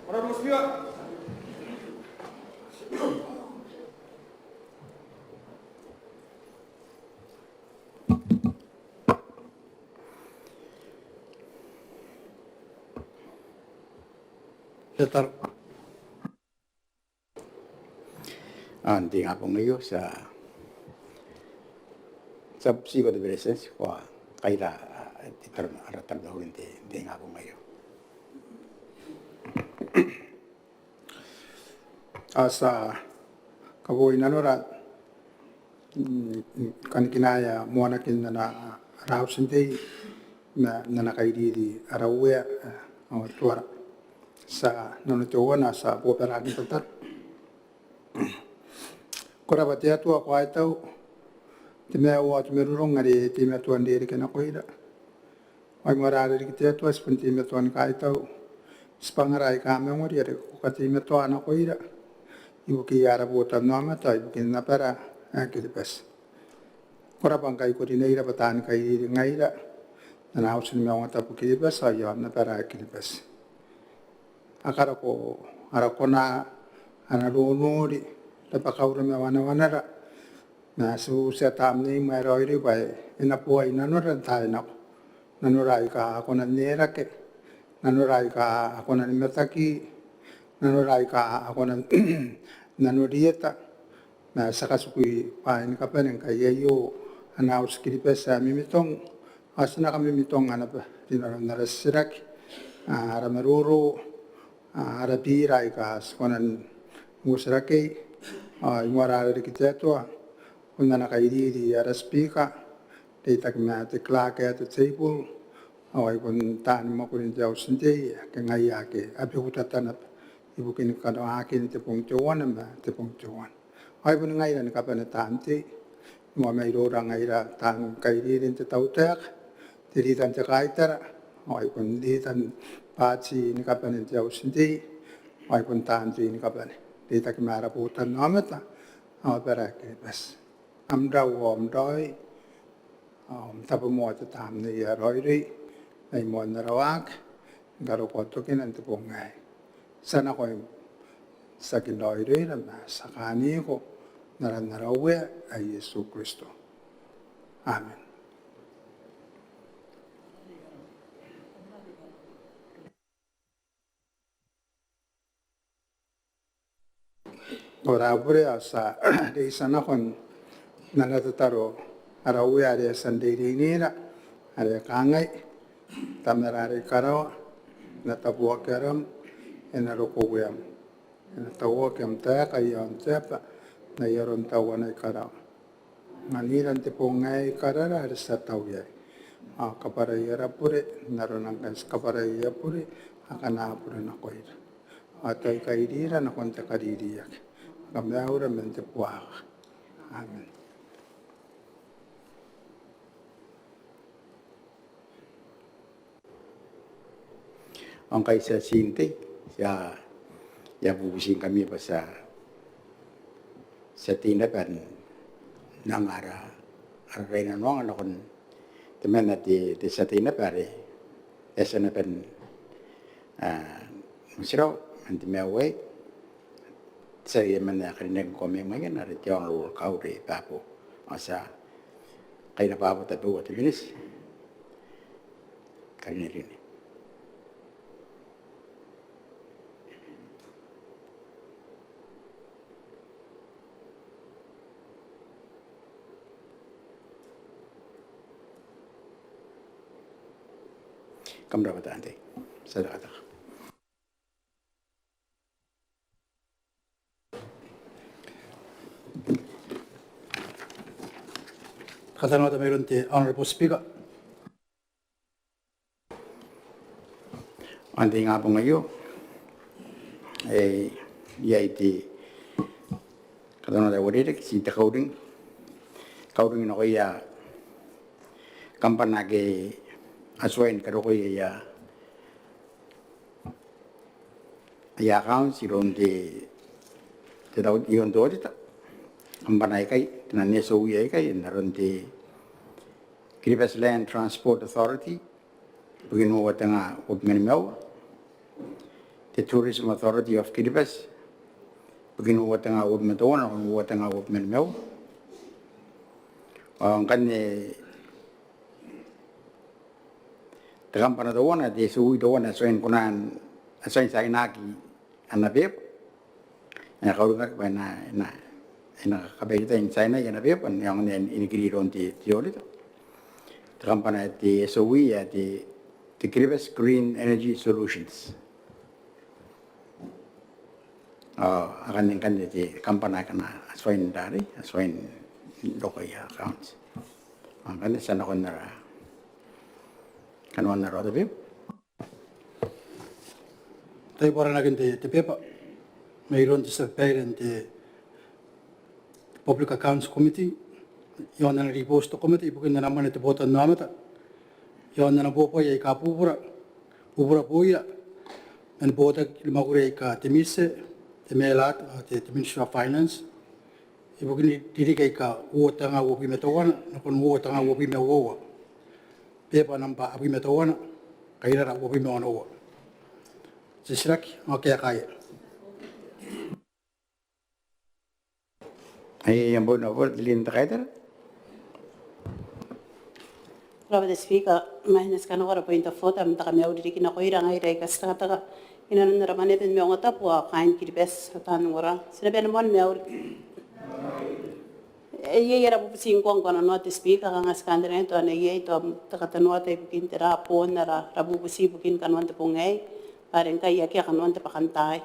Honorable Speaker. Senator. Hindi nga po ngayon sa subsigo de beses ko kaila titar aratar dahulin di nga po ngayon. Asa kabuoy na nora kan kinaya muanakin na rausin day na nakaididi arawe tuara sa nanutuwa sa pooperani tatar. Kora batia tua ko ai tau te mea ua te merurong ngari te mea tuan diri kena koira. Ai marare ki te tua spun te mea tuan ka ai tau spangarai ka mea ngori are kuka te mea tuan na koira. Ibu ki ara buota nama ta ibu ki na para ki te pes. Kora pangkai ko dineira batan kai diri ngaira na hausin mea ngata pu ki te pes ayo na para ki te pes. Akara ko ara kona ana ronori lepas kau ramai wana-wana ra, na su setam ni mai roi ri bai ina puai nanu rentai nak, nanu rai ka aku nan nera ke, nanu rai ka aku nan metaki, nanu rai ka aku nan nanu dieta, na sakasukui pai ni kapan yang kaya yo anau sekiri pesa mimitong, asna kami mimitong ana pa dinaram narasirak, arameruru, arapi rai ka sekonan musrakai. Ingwara dari kita tu, unda nak iri di ada speaker, di tak mati kelak atau table, awai pun tan mau kunin jauh sendiri, kengai ake, abe hutatan ibu kini kado akin tepung cuan, tepung cuan. Awai pun ngai dan kapan tanti, mau mai orang ngai ra tan kairi dan tahu tak, jadi tan cakai ter, awai pun di tan paci ni kapan jauh sendiri, awai pun tanti ni kapan. Di tak mara putan namata berak bas amdau amdoi tapi mau tetap ni ya roiri ai mau narawak garo kotokin nanti pungai sana kau sakin roiri dan sakani ko narawe ai Yesus Kristus amin. Ora pure asa di sana kon nanataro arawe area sandiri nira area kangai tamerare karawa natabuwa karam enaroko wiam natawa kem ta kayon tapa na yaron tawana karawa ngaliran te pongai karara ada satau ya kapara yara pure naronang kas kapara ya pure akan apure nakoira atau kaidira nakonta kadiriya kami ahora mente puaga. Amin. Ang kaisa sinte, ya bubusin kami pa sa tinapan ng aray na nung anakon teman na di sa tinapare, esa na pan masiraw, anti maway, saya mana kena kami mengen ada jangan lupa kau deh papu masa kaya papu tapi buat jenis kali ini kamu dapat nanti saya kata. Kasama mayroon ti Honorable Speaker. Andi nga po ngayon, yay ti katano tayo wadirik, si kauding na ko iya kampanage aswain kado ko iya account si ron ti daw iyon doon dito. Ang banay kay, tinanya sa uyay kay, naroon di Kiribati Land Transport Authority, pagin mo wata nga huwag nga nimaw, the Tourism Authority of Kiribati. Begin what nga wob metawan ang what nga wob menmeo. Ang kan kampana dawana de suwi dawana soin kunan soin sa inaki anabep. Na kaulunga na kabita in China anabep an yang inigiri ron ti olito. Kampana di suwi di Kiribati Green Energy Solutions. Akan yang kan di kampana kana soin dari soin lokai accounts. Akan sana konara kanwan na roda bib. Tayo para naging te pepa. Mayroon sa parent Public Accounts Committee. Yon na report to committee bukin na naman ito botan namata. Yon na nabupo ay kapupura. Upura puya. Ang botak limagure ka timise, timelat at Ministry of Finance. Ibukin diri kay ka uota nga wopi metawan, nakon uota nga wopi mewawa. Pepa nampa api metawan, kaya ra wopi mewawa. Sisirak kaya. Ay yang bon over linta kaiter. Robert Speaker, mahines ka na point of order, mta kami audiri kinakoira nga iray kastata inanon na ramane pen me ngota po kain kiribes tan ngora. Sinabi naman me audiri. Iya era po singkong kono not speaker nga skandere to na iya to takatanwa tay bukin tira po na rabu busi bukin kanwan te pungay pareng kaya kya kanwan te pakantay.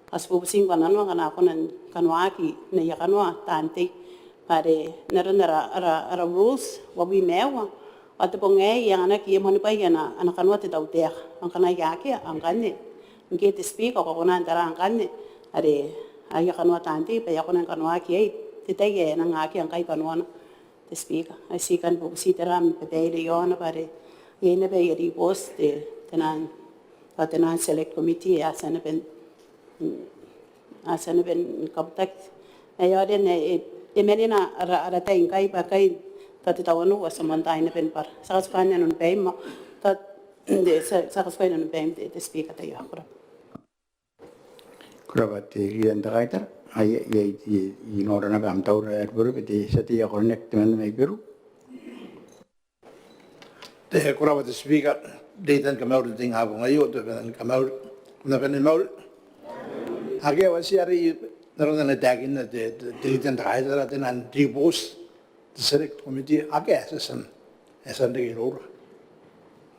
As po singkong kanwan kana ako nan kanwaki na iya kanwa tante pare nara rules wabi mewa. At pungay yang anak iya mo ni pa yana anak kanwa te dautek ang kana yaki ang kanne. Ngiti speaker ko kunan tara ang kanne. Are ay kanwa tante pa yakunan kanwaki ay titay na ngaki ang kay kanwana te speaker ay sikan po si teram pepele yon pare yene be yedi post tenan select committee asana ben contact ayoden emenina ara tay kay pa kay tatitawanu wasamantay na ben par sa kanya nun pay mo tat de sa kanya nun pay te speaker tayo akro Kurabati riyan da kaiter. Ay inora na bam taur beru peti setia connect men me beru. Te kuraba te speaker datan kamaur ting habong ayo to ben kamaur na ben maul. Age wasi ari naron na tagin na te datan kaiter at nan repos the select committee age asan de giro.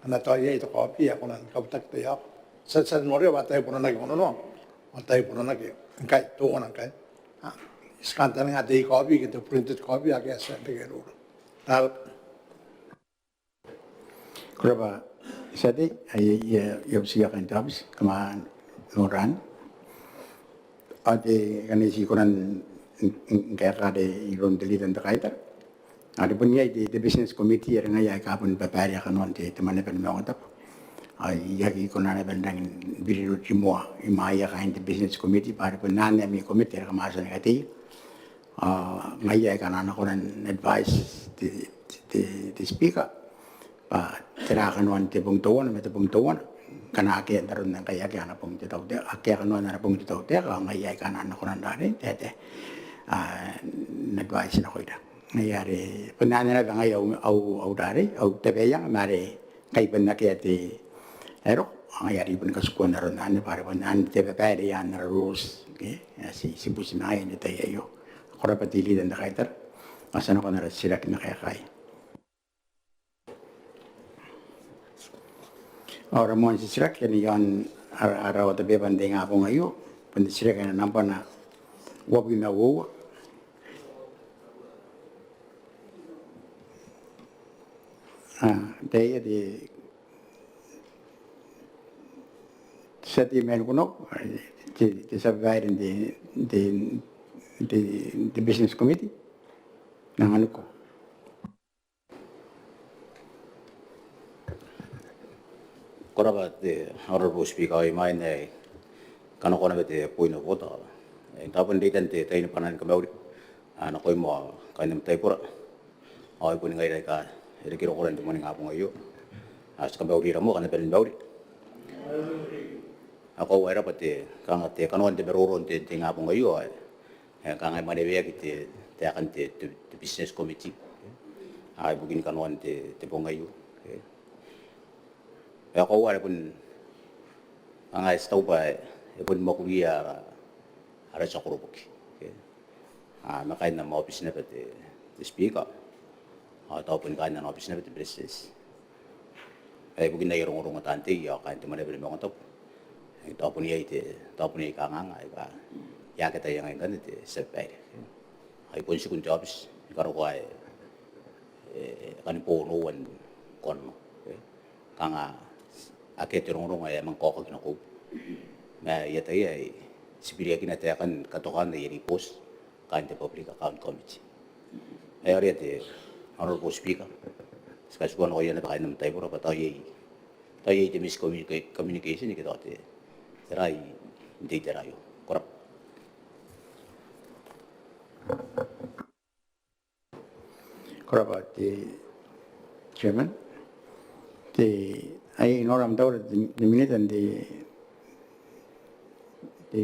Ana to ye to copy ako nan kaptak te ya. Sa nore batay puno na kono no. Batay puno na ke. Kai to na kai. Scanner nga dei copy che printed copy a che sempre che loro. Tal Kuraba sadi ay siya kan tabs kama noran. Ate kanisi kunan kaya kada iron delitan da kaiter. Ada punya di business committee yang ngaya kapun papari kanon te temane pen mawatap. Ay yaki kunan ben dang biru timua imaya kain di business committee para punan mi committee kamasa ngati. Ngaya kanan kunan advice di speaker. Pa tirakan wan te pungtuan me te pungtuan kana ake daron nang kaya kana pung te tau te ake kanon na pung te tau te ngaya kanan kunan dare te advice na koida. Ngayari punan na ngaya au dare au te beya mare kai penna ke te ero ngayari pun kasukuan na ron ane para punan te papari yan na rules si businay ni te yo kora patili dan kaitar asana ko na sirak na kaya kai. Orang mau sirak ni yan araw te beban de nga po ngayo pun sirak na nampa na wabi na wo day di seti men kuno di survive di business committee nang ano ko Koraba te honorable speaker ay main ay kano ko na bete point of order. Tapon datan te tayo panan kamauri. Ano ko mo kanam tayo pura. Ay po ngay ka iri kiro ko rin mo nga po ngayo. As kamauri ra mo kana pelin bauri. ako era pati kang te kanon te beroron te nga pong ayo kang ay manewe kiti te akan te business committee ay bugin kanon te pong ayo ako wala pun ang ay stau pa pun makuya ara sa kurubuki makain na mo office na pati speaker atau pun kain na office na pati business ay bugin na irong-irong tante ya kain te manewe mo top tapon niya ikanganga iba ya kita yang ingin itu sepai ay pun si kunci habis karo ko ay kan punuan kon kanga ake terong ay mangkoko kinako na ya tayo ay sibilya kinataya kan katokan na yari post kan the public account committee ay ari ate honorable speaker skasuan ko yan na baka naman tayo pura pa tayo iti miscommunication kita ate terai hindi terayo korap korap di chairman di ay inoram daw di minitan di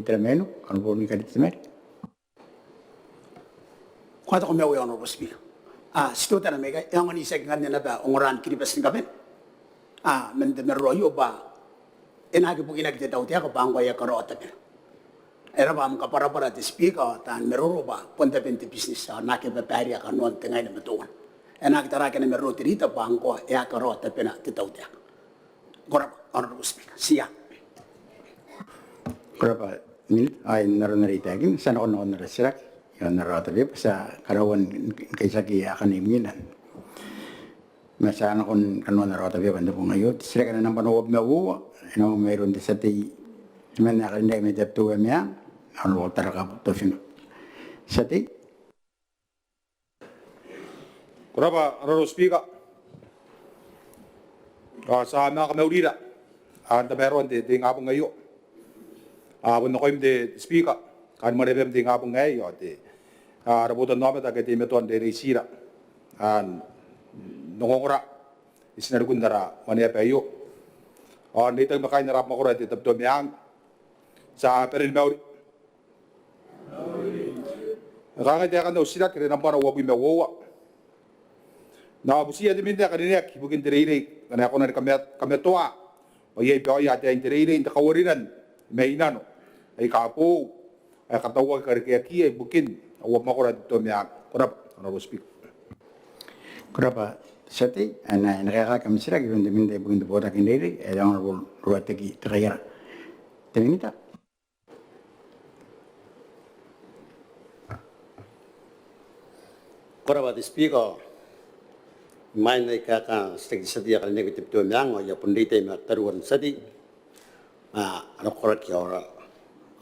trameno kan bo ni kadit mer kwata ko mewo yono speaker sto tana mega yang ni sek ngan na ba ongoran kiri bas ngaben men de meroyo ba enagi bugina kita tahu tiap bangko ya kerota ber. Era bam kapara di speaker tan meroba ponte penti bisnis nake bepari akan non tengah ini betul. Enagi tara kene meroti rita bangko ya kerota pena kita tahu tiap. Korap honorable speaker siap. korap minit ay naron rita gin sana on resirak yon narata be sa karawan kaisaki akan iminan masa kon kanon narata be banda po ngayon sila kana nang panood mewo ino meron di sa ti men na kanda me dapto emya ano taraka to sino sa ti Kuraba honorable speaker sa mga kamaulira ang taberon di ngapong ngayo wala ko imde speaker kan marebem di ngapong ngayo di rabutan namin tagay di metuan di resira nungongora isinarugundara maniya payo dito makain narap mo ko rin dito miyang sa perin mauri. Nakakita ka daw sila kaya nang parang wabi mawawa. Nakabusiya din minta kanina kibugin diriri kana ako na kami tuwa. Oyay biyo yata yung diriri hindi kawarinan may inano ay kapo ay katawag karikiyaki ay bukin awab mo ko rin dito miyang kurap ano speak. korap sati ana nakakakam sila given de minde bugin de boda kindiri e honorable ruategi trayara tenita Koraba di speaker main na ikaka stegi sadia kali negatif tu miang ya pundite ma taruan sadi ano korak ya ora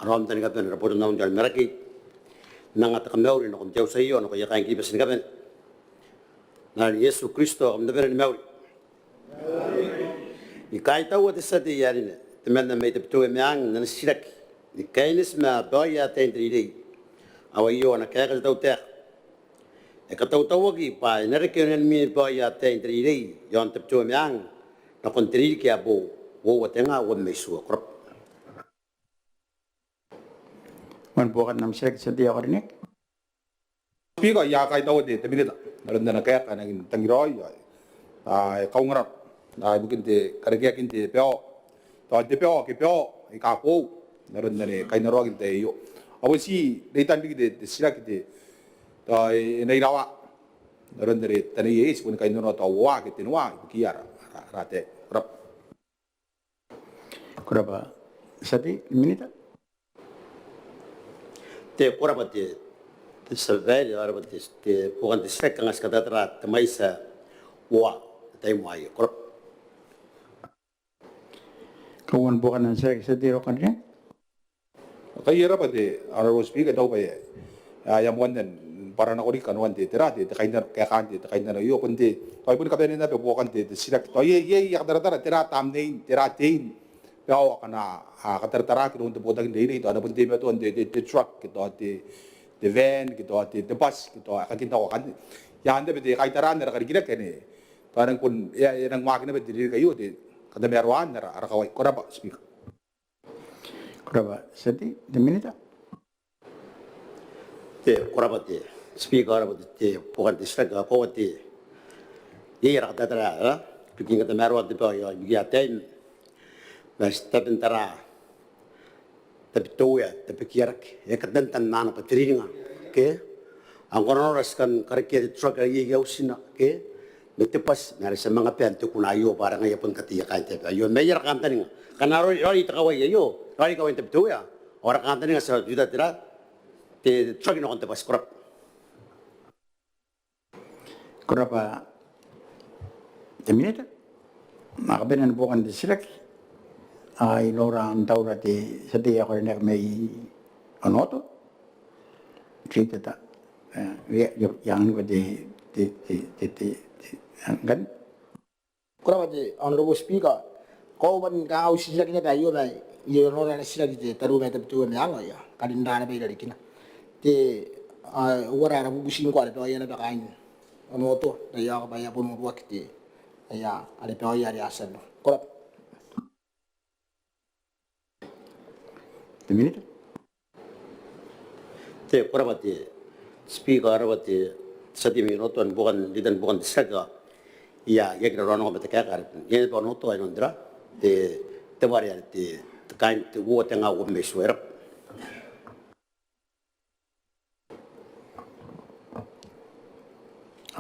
aram tani kapen rapor naun jal meraki nanga takamau no kom jauh sayo no ya kain kibas ni kapen na Yesu Kristo am daber ni mauri ikai tahu ati sadi yari ne teman na mai tu miang na sirak ikainis ma boya tendri awayo na kaya tau teh Ekataw-tawag pa, narekiyonan mi pa yata yung trilay, yung tapcho miyang, na kontril kaya po, wawate nga, wawag may suwakrap. man bukan nam sila sa diya karinik Speaker, ya kay daw di taminita. Naroon na kaya ka naging tangiroy, kaungarap, mungkin di karikiyakin di peo, di peo, ikapo, naroon na ni kay narogin tayo. Apo si, daytan bigit di sila kiti, nairawa naron dari tani yes pun kain nono tawa kitinwa kiar rate rap korapa sati minita Te korapa te salveri, araba te pukan te sek ang askatatra, te maisa wa, tayo mo ayo, korap. kawan bukan nam sila sa diya karinik kaya rapa de honorable speaker daw pa yang wannan para na kuri kanuan de terate te kain kaya kan de kain na yo kundi tayo pun kapenin na pe bukan de sila to ye yak dara terate amnein terate Pero kana katartara kito untuk bodang diri itu ada pun tim itu the truck gitu the van gitu the bus gitu kakinta ko kan ya anda bede kaitaran na kagila kene parang kun ya nang makina bede diri kayo di kada meruan na ara kawai ko ba speak Kuraba sati deminita. te korabati speaker arabati te pokan te straka ko ti yera tatra pikin kata marwa te pa yo ya tem mas tapin tara tapi toya tapi kirak ya katan tan mana patriringa ke angkono raskan karike truck ye ya usina ke betepas nari semanga pen te kuna yo barang ya pun kati ya kan te yo meyer kan taninga kanaro roi takawai yo roi kawai te toya ora kan taninga sa juda tira te truck no konte pas korap Kuraba deminita. Makabenan bukan di silak. Ay lora ang taura ti sati ako rin may anoto. Chita ta. Yang ko ti kan. Kurabati, Honorable Speaker, kau ban kau sila kina tayo ba yung orang sila kita taru may tabi tuwa miyang ya kalindana ba ilari kina te wara na bubusin ko ada yan na bakain ano to daya ka ba ya pun wakti ya ada pa ya di asal kurap Deminita. te korabati speaker arabati sati minuton bukan didan bukan disaga ya ya kira rono ko betaka kar ye pa no to ay nondra te mari te kain te wo te nga wo me suera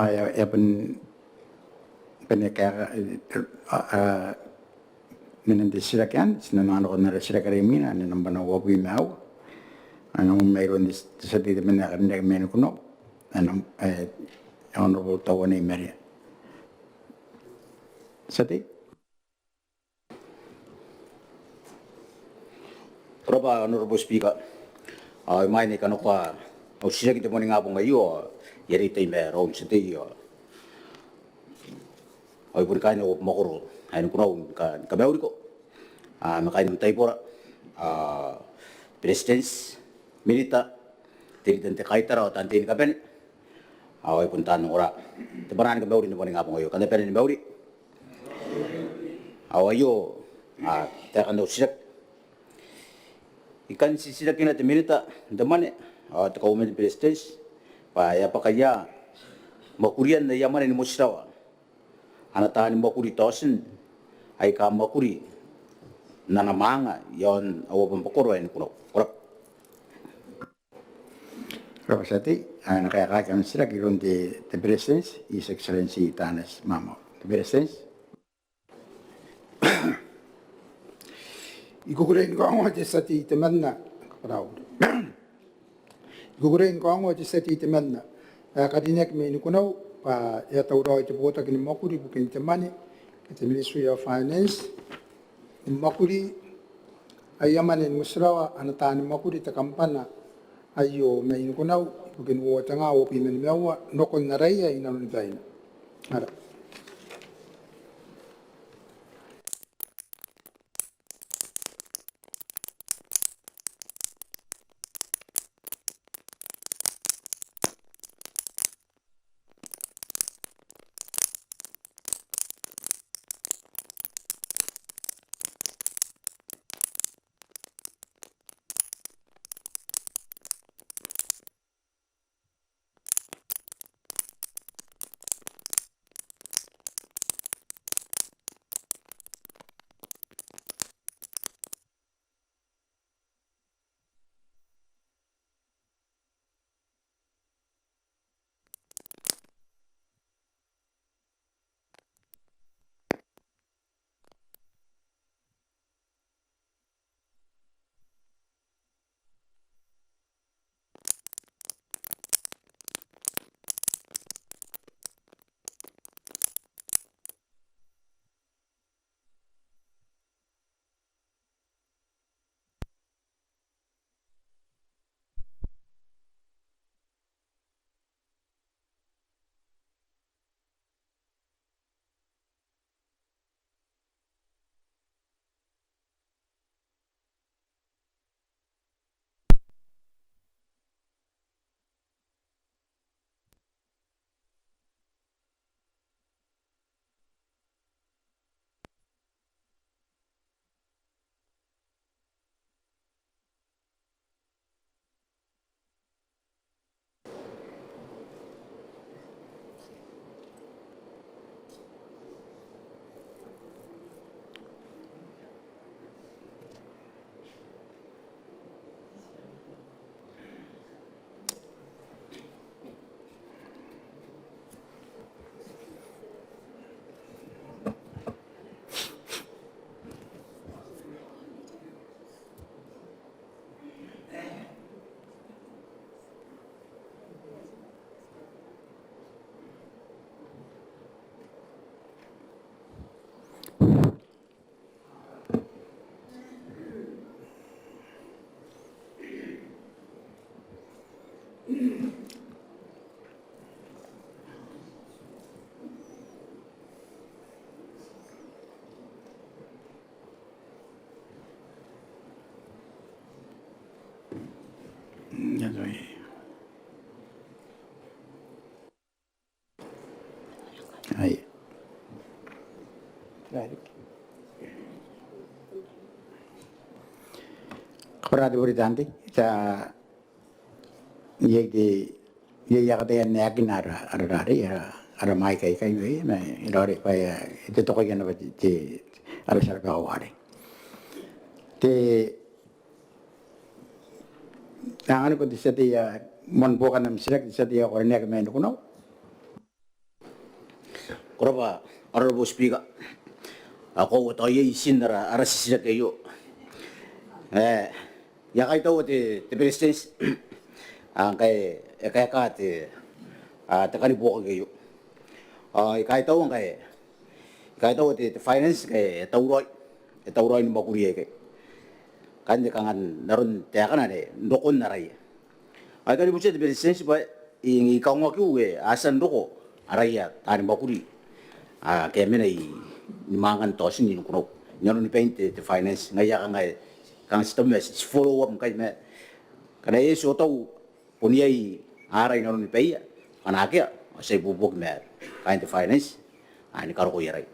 Ay penekara minanti silak yan. Sinanano ko na silak karimina. Nanang banawabi mau. Anong mayroon sa dito minakarindag meno kuno. Anong honorable tawa ni Maria. Sati? Kuraba honorable speaker. May ni kano ka o siya kita mo nga po ngayon. Yari tayo meron sa tayo. Ay pun kain o makuro. Ay nung kuno kameuri ko. Makain ng tayo pora. Presidents, milita, tinitan te kaitara o tantin kapen. Ay pun tanong ora. Tabaran kameuri na mo nga po ngayon. Kanda pera ni meuri. Awayo. Teka no siya. Ikan si sila kina te milita. Damane. Taka umen presidents. Pa ya pakaya makurian na yaman ni musrawa anatahan makuri tosin ay ka makuri nanamanga yon awapang pakuro ay kuno kurap Kuraba sati. Nakakakam sila kilong the Presidents, His Excellency Tanas Mamo. The Presidents. Ikukurin ko ang wajah sa titaman na. Ikukurin ko ang wajah sa titaman na. Kadinek may inukunaw, pa yataw daw ito po tagin makuri bukin tamani, ito Ministry of Finance, makuri, ay yamanin musrawa, anatanin makuri ta kampana, ayo may inukunaw, bukin wata nga, wapi manimawa, nokon na raya, inanunibay na. Ara. Yan so. Ay. Kaparado buritanti sa ye yakate yan yakin ara mai kai we me irare pa ite to kaya na ba ti ara sar ka ware te tangan ko disati ya mon bokan nam sirak disati ya orne ka men kuno Koraba, Honorable Speaker, ako ito ay isinara ara sisirak kayo. Yakay ito ti Presidents, ang kay ka ti takanibukan kayo. Ikay ito ang kay ti Finance kay tauroy ng bakuriye kay. Kanya kangan naron tiyakan na dokon na ray. Ay kani mo siya ti Presidents ba ikaw nga kiwe asan doko araya tani bakuri. Kaya may nimangan tosin yun kuno. Nyaron ni paint ti Finance ngaya ka ngay kang sistem is follow up kay me. Kana yeso to puniyay aray naron ni pay. Kanakya sa ibubog me kain ti Finance. Ani karo ko yaray.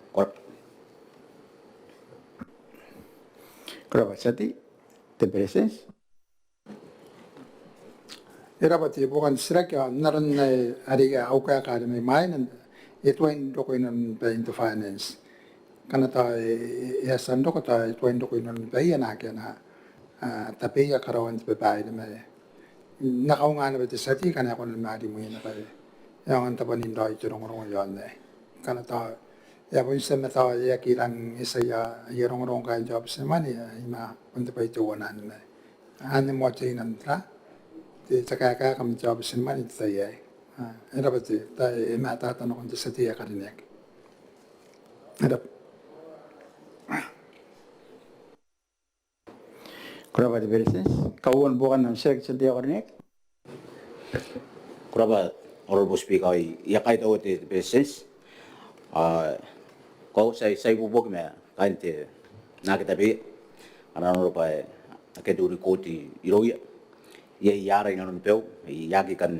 Koraba sati te presence Irapati bukan sirak ya naran na ariga auka ka may main itwain do ko non pa into finance kana ta yasan do ko ta itwain do ko non pa yana ka na tapi ya karawan pa pa ide may nakaunga na beti sati kana ko na mari mo yana pa yang anta panin do ito rong yon ne kana ta ya po sa mata ya kirang isa ya rong ka job sa mani ima punta pa ito wanan na ano mo tinan tra Tsaka kami job sin man ito tayo Era ba tayo matatanong kung sa tiya ka rin yan. Era. Kuraba di bereses kauan bukan nam sek sa tiya ka rin yan. Kuraba Honorable Speaker yakay to ti Presidents. Ko sa ibubog me kain ti nakitabi. Ano pa akeduri ko ti iroya. Yara ina non peu yagi kan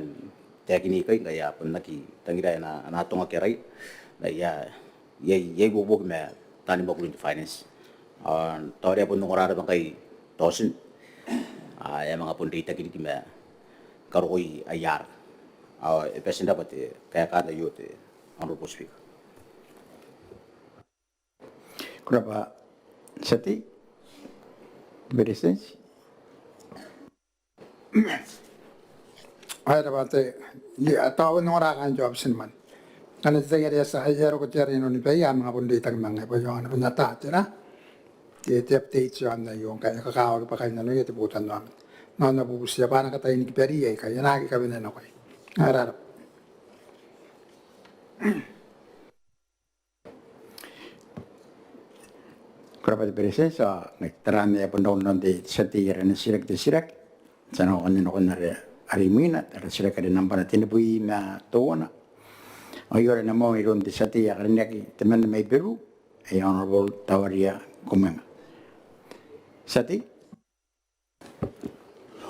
teknika kaya pun naki tangira na natunga kerai na ye bubog me tani bakul in finance tore pun ngorara bang kay tosin ya mga pun data kini me karoi ayar epesen dapat kaya kada yote Honorable Speaker. Kuraba sati bereses Ay rabate ya tahu nora kan job sin man kana tsaga ya sa hayero ko teri no ni pa ya mga pundi tag mga pa yo na pinata tira ti update yo na yung kaya kakao pa kay na no yete butan no na bubusiya pa na katay ni peri ay kaya na ka binan ako ara kuraba di bereses nagtarami ya pundong non di sati ran sirak sana ko na arimina tara sila ka din ang panatinibuhi na tuwa na. O yun na mo iron di sa tiya karinaki teman na may Peru ay Honorable Tawaria Kumanga. Sati?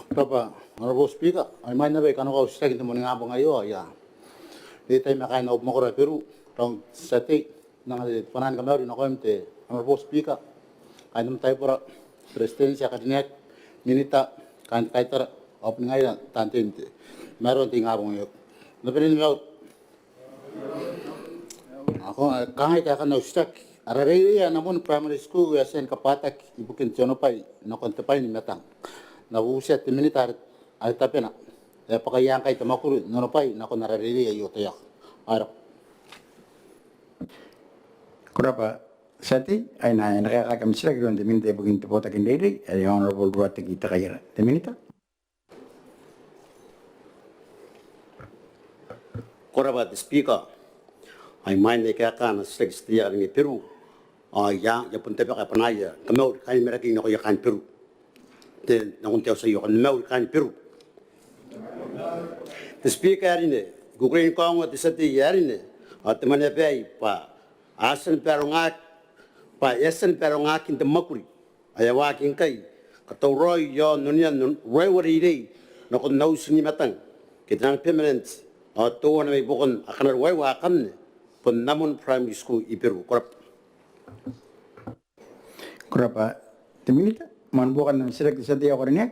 Papa, Honorable Speaker, ay may nabay kano ka usita kita mo nga ba ngayon ya. Di tayo makain na upmakura Peru round sati nang panan kami rin ako mte Honorable Speaker. Kaya naman tayo para Presidensiya kadinek minita kan kaitar opening ay tantinte meron ting abong yo napilin mo ako kahit ka na ustak arare ya namun primary school ya sen kapatak ibukin tiono pai no kontepay ni metang na uset militar ay tapena e pakayang kay tamakuru no pai na ko narare ya yo tayak ara Kurapa sati ay na nakakakam sila kung deminta bugin tipota kindiri ay Honorable Duarte kita kaya deminita. Koraba the speaker ay main de kaya kan six tiya ni Peru ya punta pa ka panaya kamau kan meraki no ya kan Peru te na unta sa yo kan mau kan Peru the speaker ni gugrin ko ang at sati yarine at mane pai pa asan perongak pa esen perongak in the makuri ayawa kin kai katauroi yo nunian rewari dei na kon naus ni matang kita nang permanent to na may bukon akan wai wa kan pun namun primary school iperu korap Kurapa teminita man bukan ng silag sa dia ko rin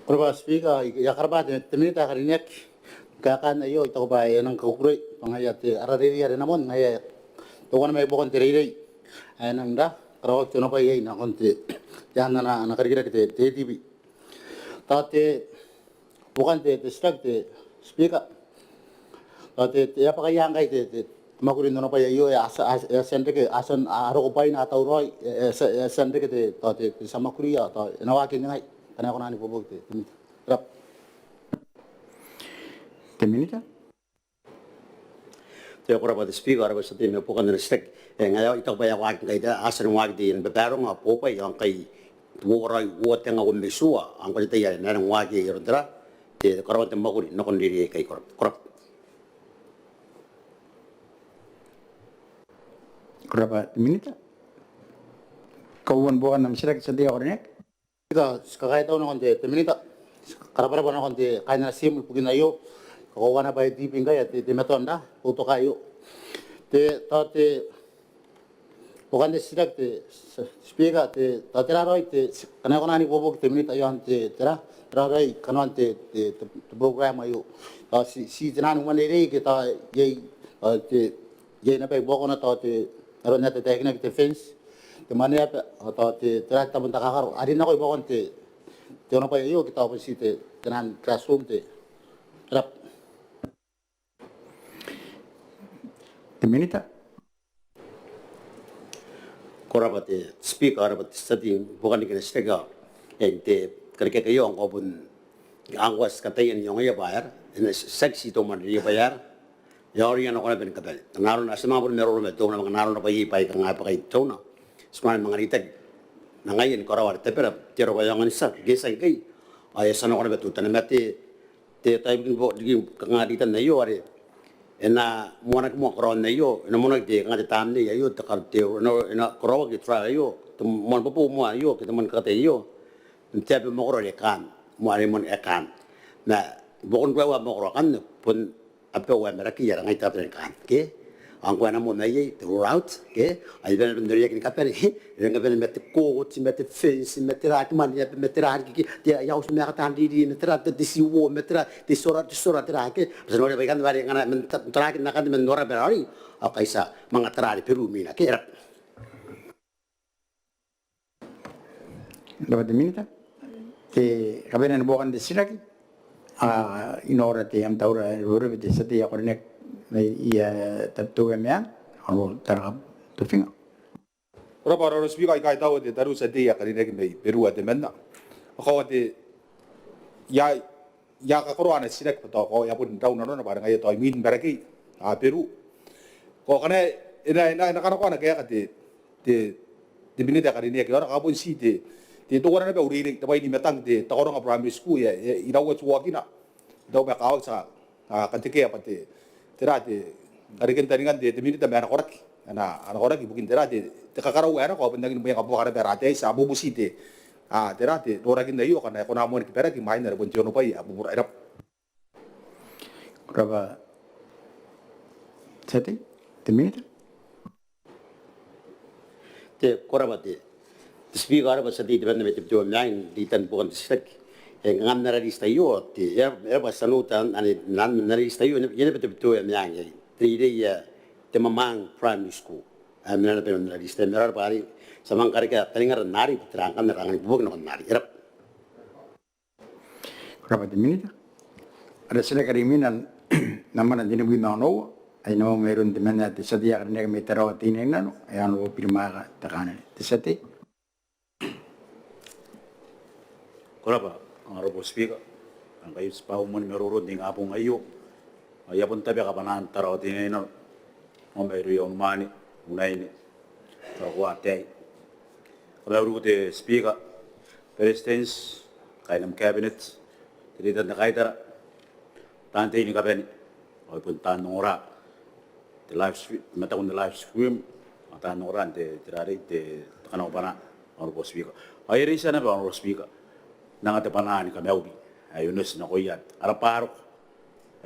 Kurba speaker ya karba teminita karinek kakan ayo ito ba nang kukuroy pangayat arariri ari namon ngaya to wana may bukon tiriri ay nang da karo tuno pa yai na konti yan na nakarira kite TV tate bukan te stag te speaker tate ya pa kaya ngai te makurin no pa yo ya sende ke asan aro ko pai na tau roi sende ke te tate sama kuria ta nawaki ngai kana ko nani bobok te rap teminita te ko rabat speaker rabat sa tim po kan respect ngayo ito ba ya wa kay da asan wa di bebaro nga po pa yang kay tuorai wote nga umesua ang ko ya na ng wa ki rodra te ko rabat makuri no kon diri kay korap kurapa teminita kauan bukan ng silag sa dia ko rin kita kakaya tahu nak konti teminita karapara pa na konti kaya na simul pugin ayo kakuha na ba yung tiping kaya ti metonda puto kayo te tate bukan de sidak te speaker te tatiraroy te kana ko nani bobok teminita yo ante tiraroy kanon te program ayo si tinan manere kita ye te ye na pa boko na te aron na te technical defense te mania atau te terata bunta kakaro ari na ko ibon te ono pa yo kita pa si te tenan classroom te rap teminita korabate speaker rabat studying bukan ni stega ente kerja kayo ang obun angwas katayan yung iya bayar ina seksi to man iya bayar yori ano ko na ben kapal naron na sama pun meron meto na mga naron na pa ipay ka nga pa kay to na sman mga ritag na ngayon korawar te pero tiro ba yung anisa gesay kay ay sana ko na beto tan mate te tayo bo di ka nga ditan na yo ari ena monak mo kron na yo ena monak de nga tam ni ayo ta karte no ena korawa ki tra yo mon po mo ayo kita mon kate yo te mo kro le kan mo ari mon ekan na bukon ko wa mo kro kan pun apa wa meraki ya ngai ta kan ke ang ko na mo na ye throughout ke ai ben ben deri kin kapen nga ben met ko ti met fence met rat man ya met rat ki ya ya us me ka tan di met rat di si wo met rat di sora tra ke so no be kan bari ngana men tra ki na kan men nora berari o kaisa mga tra di peru mina ke rat dapat teminita te kabenan bukan de silag inora te am taura rure de sa dia ko rin iya tatu emang anu tarap tu finga Rapa ro speaker kai tahu de taru sa dia kali nek mai peru ate menna ko de ya ka korona sidak to ko ya pun tahu nono barang ay to min baraki peru ko kana ina kana ko na kaya de binida kali nek ora ka pun si de to ora na be uri de bai ni metang de to ora primary school ya irawa chuakina do ba ka sa kantike apa te terate kariken taringan de minita me ana koraki ana koraki bukin terate te kakaraw ana ko pendagin mo yang kapo kara berate sa abu busite terate dora kin dayo kana ko namon ki peraki minor bon jono pai abu bura erap kurapa sete teminita te korabate speaker ba sa di ben met to nine di tan bukan sek ngam na ralista yo ti ya ba sanutan ani nan na ralista yo ye bet to yang tri de ya te mamang primary school amna na ben na ralista merar bari samang karika talingar nari terangkan nerangan bubuk no nari erap kurapa teminita ada sila kariminan naman din bu no ay no meron dimana te sa dia karena me taro tinen no ayan wo pirma ta kanan te sate Korapa, ang robo speaker, ang kayo sa paumon merurod ng apong ayo, ay apon tabi ka panahan taraw tinay na, o mayro yung mani, unay ni, sa kuwate ay. Kaya te speaker, presidents, kaya ng cabinet, tinitan na kaya tara, tantay ni kapeni, o ipuntahan ng ora, matakon na live stream, matahan ng ora, tirari, kanang pa na, ang robo speaker. Ay rin siya na ba ang robo speaker? Nang ate panahan ni kami aubi Yunus na ko yan. Araparok.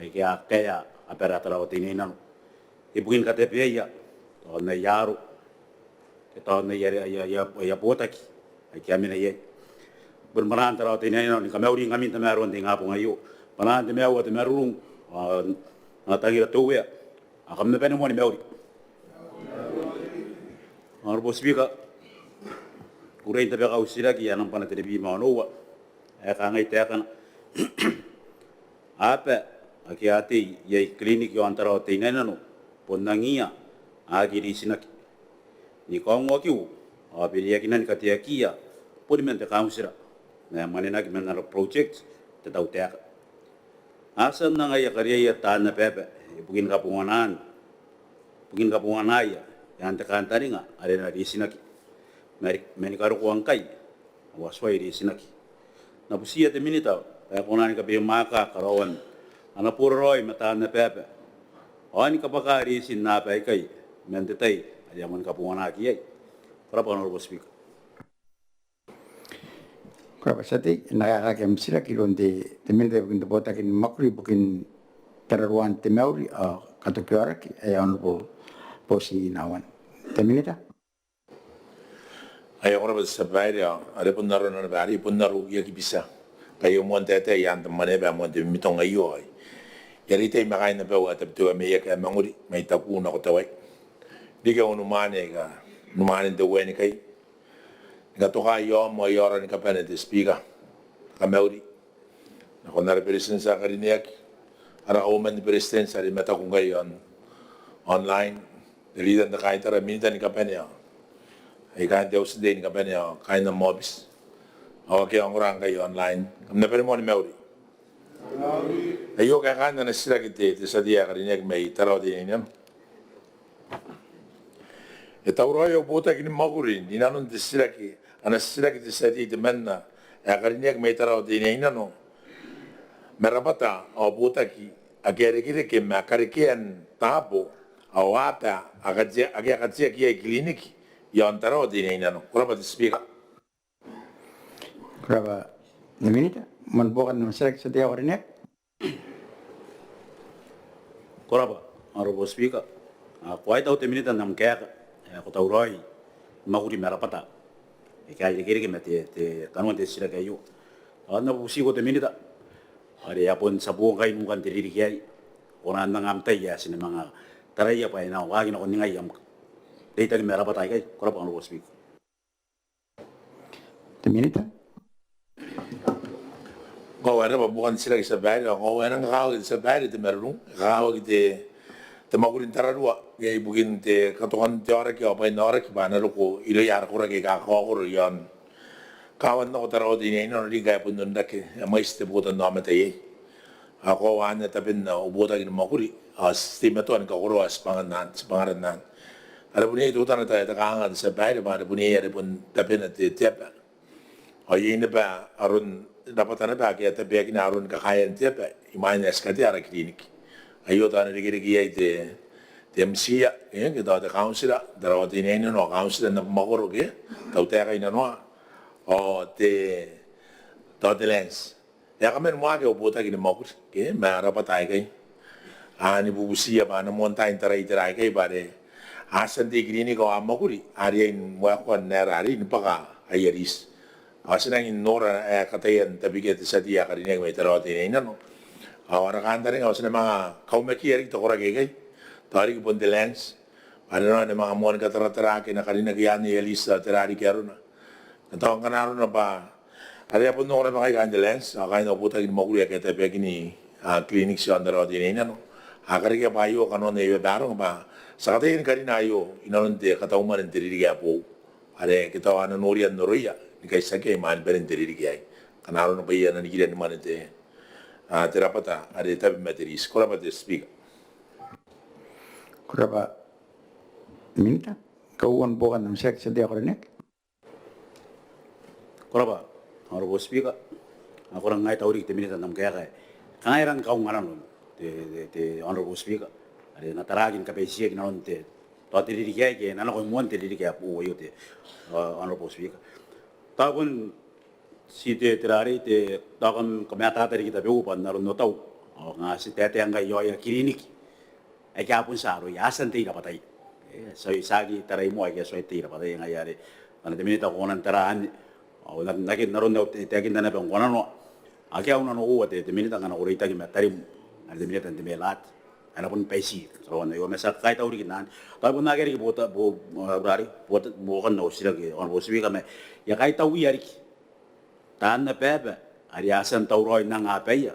Ay kaya aperatara o tininan. Ibukin ka tepeya. Ito na yaro. Ito na yapotaki. Ay kaya minayay. Bermaran tara o tininan. Ni kami uring kami tamaron di nga po ngayon. Panahan timayaw at timarurong. Natangira tuwe. Akam na penamuan ni Mauri. Honorable Speaker, kuray tabi ka usila kaya nang panatilibi maunawa. Kangay tayakan. Apa, aki ati yay klinik yo antara o tinay na no. Pondangiya, agiri sinaki. Ni kong wakiw, apiliyakinan katiyakiya, punimente kausira. Na maninagi manara project, tataw tayaka. Asan na nga yakariya taan na pepe, bugin ka punganan. Bugin ka punganaya. Yang terkantari nga, ada na di sinaki. Menikaro ko ang kay, wasway di sinaki. Napusiya te minitaw, kaya kung nani ka maka karawan, anapuro roy mataan na pepe. O ani ka pakari sin napay kay, mentetay, ayaman ka punganaki ay. Para pa Honorable Speaker. Kuraba sati, nakakakam sila kilon de minita bukin de botakin makri bukin teraruan te Mauri katokioraki ay Honorable Posi Inawan. Terminita. Ayo orang bersabar ya, ada pun naruh naruh, ada pun naruh ya bisa. Kayu muan tete yang teman eba muan tu mitong ayo ay. Jadi teh makai na bawa tapi tu kami ya kaya manguri, mai tapu nak tawai. Diga unumane ka, numane tu weni kai. Nga toka yo mo yoran ka pene de speaker. Kamauri. Ako na represent sa kariniak. Ara omen president sa rimata kung ngayon online. Dilidan na kain tara minta ni kapenya. Ay kain daw sa din kapenya kain na mobis. Okay ang orang kayo online. Kami na pwede mo ni Mauri. Ayo kaya kain na sila kita sa dia karinig may taraw din yan. Ito royo buta kini magurin. Inanon di sila ki. Anas sila kita sa di demen na. Karinig may taraw din yan no. Merapata o buta ki. Agere-gire ki makarikian tapo. Awata agak kia klinik yang antara di ini nano. Kurapa di speaker. Kuraba na minita, manbukan ng select sa tiya orinek. Kuraba, Honorable Speaker. Kuwait au te minita nam kaya ko tauroy makuri merapata. Kaya kiri te kanuan te sila kayo. Na busi ko te minita. Ada yapon sa buong kayo mukan tiriri kaya. Orang nang amtay ya sini mga taraya pa ina wagi na kuninga yam data ni merapa tay kay kurap ang Honorable Speaker. Terminita. Kau ada bukan sila sa bari, kau ada kau sa bari te merung, kau kita te magurin taradua, kaya bukin te katuhan te ora ki apa ina ora ki bana loko ilo yar kura ki kau kura yan. Kawan na ko taraw din ina rin kaya pundon dake, mais te bukan nama te ye. Ako ane tapin na ubuta ki makuri. Sistema tuan ka kuro as pangaran nan. Ada punya itu tanah tayo takangan sa bayi, ada punya ada pun tapi nanti tiap. Ini ba arun dapat tanah ba kaya tapi kini arun kakayan tiap. Imain eskati ara klinik. Ayo tanah dikiri kaya itu MCA, kita ada kaunselor, darawat ini no kaunselor na makuro kaya. Tahu tayo ina no. Te lens. Ya kami mau kaya ubuta kini makuro kaya, marapat tayo kaya. Ani bubusia ba na montagne taray kay bare asan di grini ko amakuri ari in wakwan nerari ni paka ayaris asan ang nora katayan tabiget sa dia karinig may tarote ni no awara kanta rin asan mga kaumekiri to kora kay tari ko de lens ano na mga mon kataratara kay na karinig yan ni Elisa terari kero na natawang kanaro na ba ari po no na kay kan de lens kay no puta ni makuri kay tabi kini clinic sa tarote ni no Akari kaya payo kanon na iba barong ba sa katayin kari na ayo inanon te katauman ng tiriri kaya po are kitawa na noriyan noriya ni kay sakay man pa rin tiriri kaya kanaro na pa iyan na nigilan naman te terapata are tabi materis kurapa te speak Kuraba minita, kauan bukan ng select sa tiya orinek. Kurapa, Honorable Speaker. Ako lang ngay tawag te minita nam kaya kay. Kangairan kaung ngaran te Honorable Speaker. Ada nataragin ka pa siya ginaon te. To tiririgay kaya nana ko mo tiririgay po ayo te Honorable Speaker. Tapon si te tirari te takon kamata tari kita beu pan naron no tau nga si tete ang gayo ya klinik ay kapun saro ya san te patay so isagi taray mo ay so te patay nga yari ana te minita ko nan taraan o nakin naron no te akin na pang konan no akya una no uwa te minita nga na urita ki matari ana te minita te melat ana pun pesi so ano yo mesa kay tawri kinan tapos nagari ki bota bo brari bota bo kan no sila ki on bo sibi kame ya kay tawi yari tan na pepe ari asan tawroy nang apeya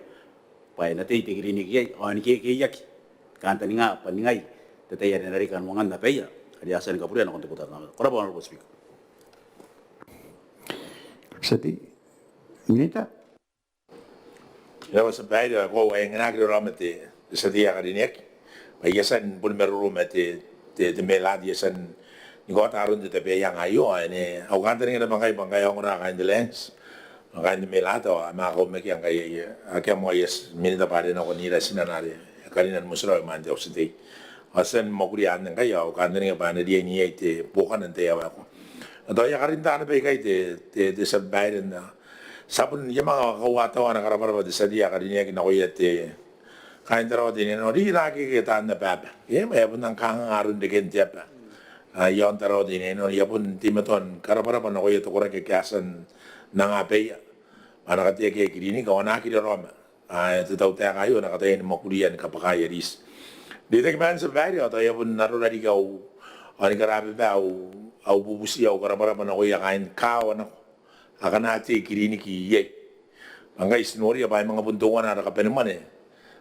pai na te tigrini ki on ki yak kanta ninga paningai te te yan nari kan wangan na peya ari asan ka pura na kontu putar na kora bo on bo sibi Sati, minita. Ya was beide go en agri ramete sa dia kadinek. Pa yasan bun merumete te melad yasan ni got arun te be yang ayo ane au kan tani na bangay ang ora kan de lens. Kan de melad o ma ko me yang kay akya mo yes minita pa rin ako nila sinanari. Kalinan musro man de ositi. Asan mo kurian ng kayo kan tani pa na dia ni te bukan ante ya ko. Ado ya karinta na be kay te sa beide na sabun yung mga kawatawa na karaparapa sa dia kadinya kinakuya te kain taro din no di lagi kita na baba ye may pun ang kangarun de kentya pa yon taro din no yapun timaton karaparapa na kuya to kora ke kasan nang apeya ana katia ke kini ka wana ki roma to tau ta kayo na katay mo kulian kapakaya ris di tek man sa video to yapun narura di ka ani karabe ba au bubusi au karaparapa na kuya kain kawan akan hati kiri ki ye mga isnori ba mga buntungan na kapenaman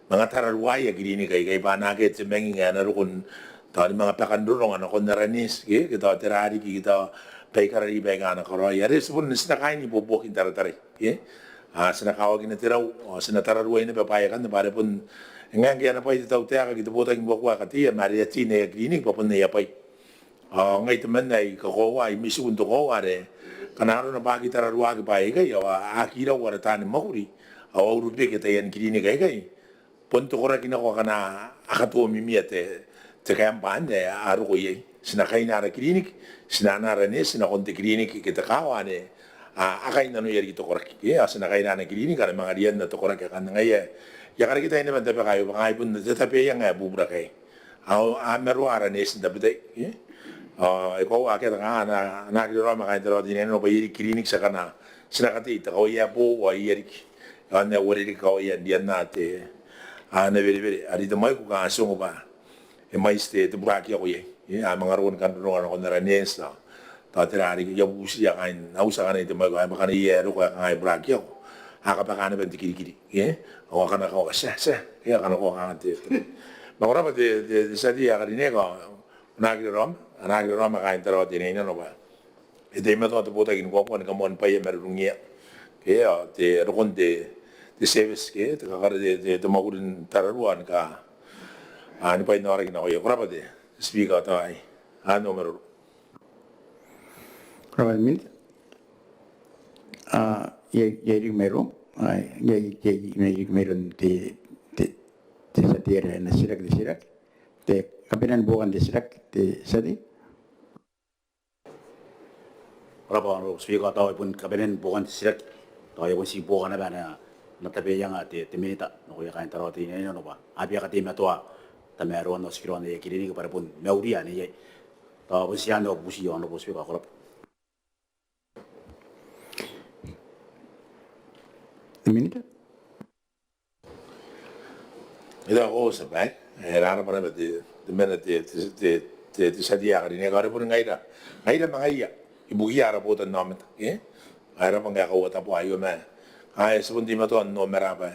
mga tararuaya kiri kay panake semengin nga narukun tawag mga pakandurong ano kon naranis kita terari kita paykarari ba nga na koroya res pun sinakain ni bobokin taratari sinakawagin na tiraw sinatararuay na papayakan na pare pun nga na pa ito tawag kita botang bokwa katiya maria chine kiri papun na yapay ngay teman ay kakowa ay misundo ko are kanaro na bagi tararwa ki pai kai awa akira wara tani makuri awa urupe ke tayan kiri ni kai ponto kora kina ko kana akato mimiate te kayam bande aru ko ye sina kai na klinik sina na rene sina konte klinik ke ta kawane akai na no yeri to kora ki sina kai na klinik kana mga riyan na to kora ka kana ngaye ya kara kita ini banda pa kayo pangai pun ta pe yang bubra kai aw ameru ara ne sin dabde ikaw akit nga na nagdiro makain taro din no bayiri klinik sa kana sinakati ta ko ya po wa yeri ana wori ko ya dian nate ana beri ari de mai ku ka so ba mai ste to braki ko ye mga ron kan ron ko na ranes na ta tirari ya busi ya kain na usa kana de mai ko ba kana ye ro ko ngai braki ko aka pa kana ben kiri o kana ko sa ya kana ko kana te magora ba de sa dia karine ko nagdiro makain taro din no ba ide me to bota kin ko kon kamon pa ye merungia ke te rokon de service ke te kakar de magurin tararuan ka ani pa inora kin ko ye krapa de speak out ai ano meru Probablemente. Ye meron ye meron te sa tierra na sirak de sirak te kapinan bukan de sirak te sadi Berapa orang speaker tahu pun kabenan bukan sirak tahu pun si bukan apa na tapi yang ati minita no ya kain tarot ini no ba abi ka tim tua tamero no skron ye kiri ni para pun meuria ni ye tahu pun si ando busi ono pun speaker korap minita ida ko sa ba era para de menete te sadia ni ngare pun ngaida mangaya ibu iya ra botan namet ara pang ka wata po ayo ma ay sabon di mato no meraba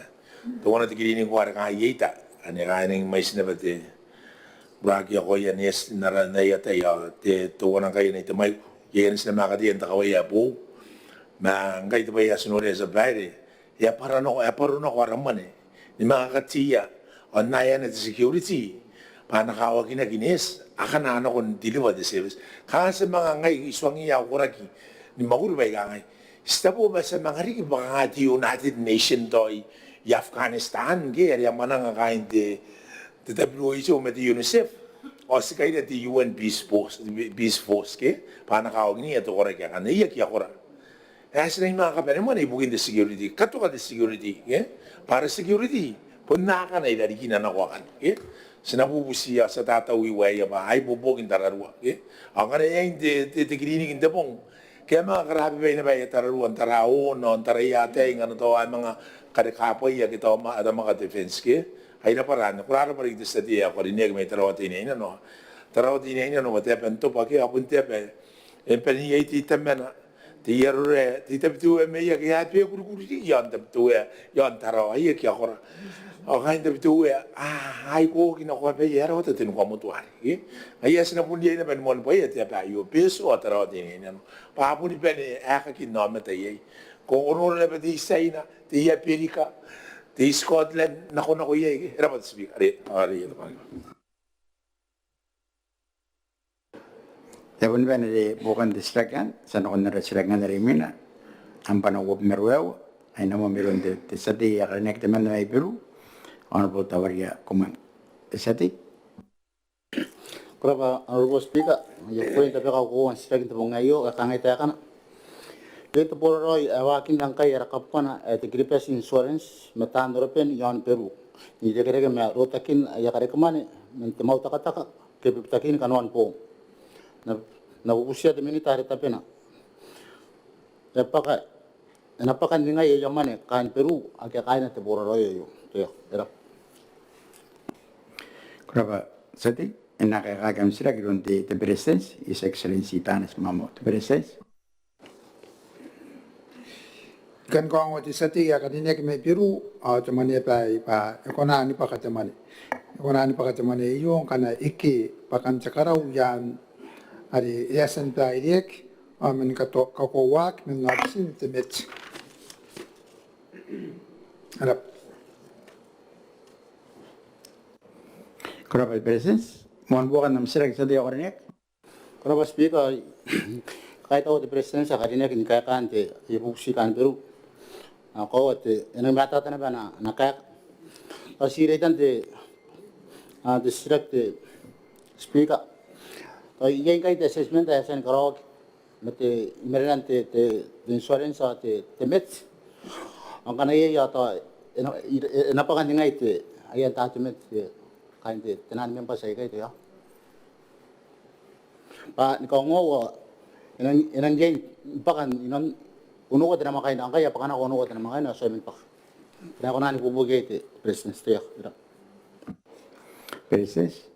to wana tikiri ni ko ara ka yita ani ka ning mais na bate braki ko yan yes nara na yata ya te to wana kay ni te mai yen sina makadi enta ka ya po ma ngai te ya sunore sa baire ya para no ara mane ni mga katiya on na yan at security panakawa kina gines akan ano kon deliver the service kasi mga ngay iswang iya kuraki ni maguru bay ngay stabo ba sa mga ri mga United Nation toy Afghanistan ge area mana nga kain de WHO met UNICEF o si kay de UN Peace Force ke panakawa ni ato kuraki kan iya kya kura Asa na yung mga kapatid mo na ibugin the security. Kato ka the security. Para security. Punna ka na ilari kinanakuakan. Sinapupusiya sa tatawiwaya ba ay bubogin tararua. Ang kana yung tikilinig hindi pong. Kaya mga karabi ba na ba tararuan taraon no tarayate ng ano to ay mga kadakapoy ya kita ada mga defense ay na paraan. Kuraro pa rin sa diya ko rin may tarawati niya no. Tarawati niya no mate pento pa kaya punte pa. Empeni ay tita mena. Tiyarure tita bitu me ya kaya pe kurukuri yan tabtu yan taraw ay kaya kora. O kain tabtu ay ko kinako pa ya ro tatin ko mo tuari. Ay as na punya na ben mon pa ya pa yo peso tarawati niya no. Pa pun pa ni aka kinome tayi. Kung ono na ba di China, di Amerika, di Scotland, nako iya. Rapat speak. Ari ito pa. Tapos ba na bukan distrakan, sa nakon na distrakan na rin mina. Ang panawag meruaw, ay naman meron de sati ya connect man na Peru. Honorable Tawaria Kuman. Sati. Kuraba honorable speaker, yung point tapi kau kuwan distrakan tu ngayo, kakangay tayo kana. Dito po roy awakin lang kay rakapana at gripes insurance matan European yon Peru. Ni degre me rotakin ya kare kamane mentemau takataka ke pitakin kanuan po. Na usia de militar tapena. Napaka ningai ya mane kan Peru ake kaina te po roy yo. Yo era. Kuraba sati nakakagam sila giron de presence His Excellency Tanas Mamo de presence. Kan ko ang wati sa tiya kanina may Peru tamani pa ekonani pa katamani yung kana iki pakan sakaraw yan ari yasan pa irek men kato kakowak men ngapsin temet arap Kuraba presence mon bukan nam sila sa dia ornek. Kuraba speaker kahit ako de president sa kanina kin kaya kante ibuksi kan Peru. Ako at enang bata na ba na nakaya kasi retan de district speaker to yung kahit assessment ay sen karo mate imerante te insurance te met ang kanaya yata napakan ngay te ayan tatumet kain te tenan member sa kay te ya pa ni ko ngo enang jeng pakan inon uno ko tinama kayo na kaya pa kana uno ko tinama kayo na so pa. Kaya ko na ni pubugay ti president stay. Presence.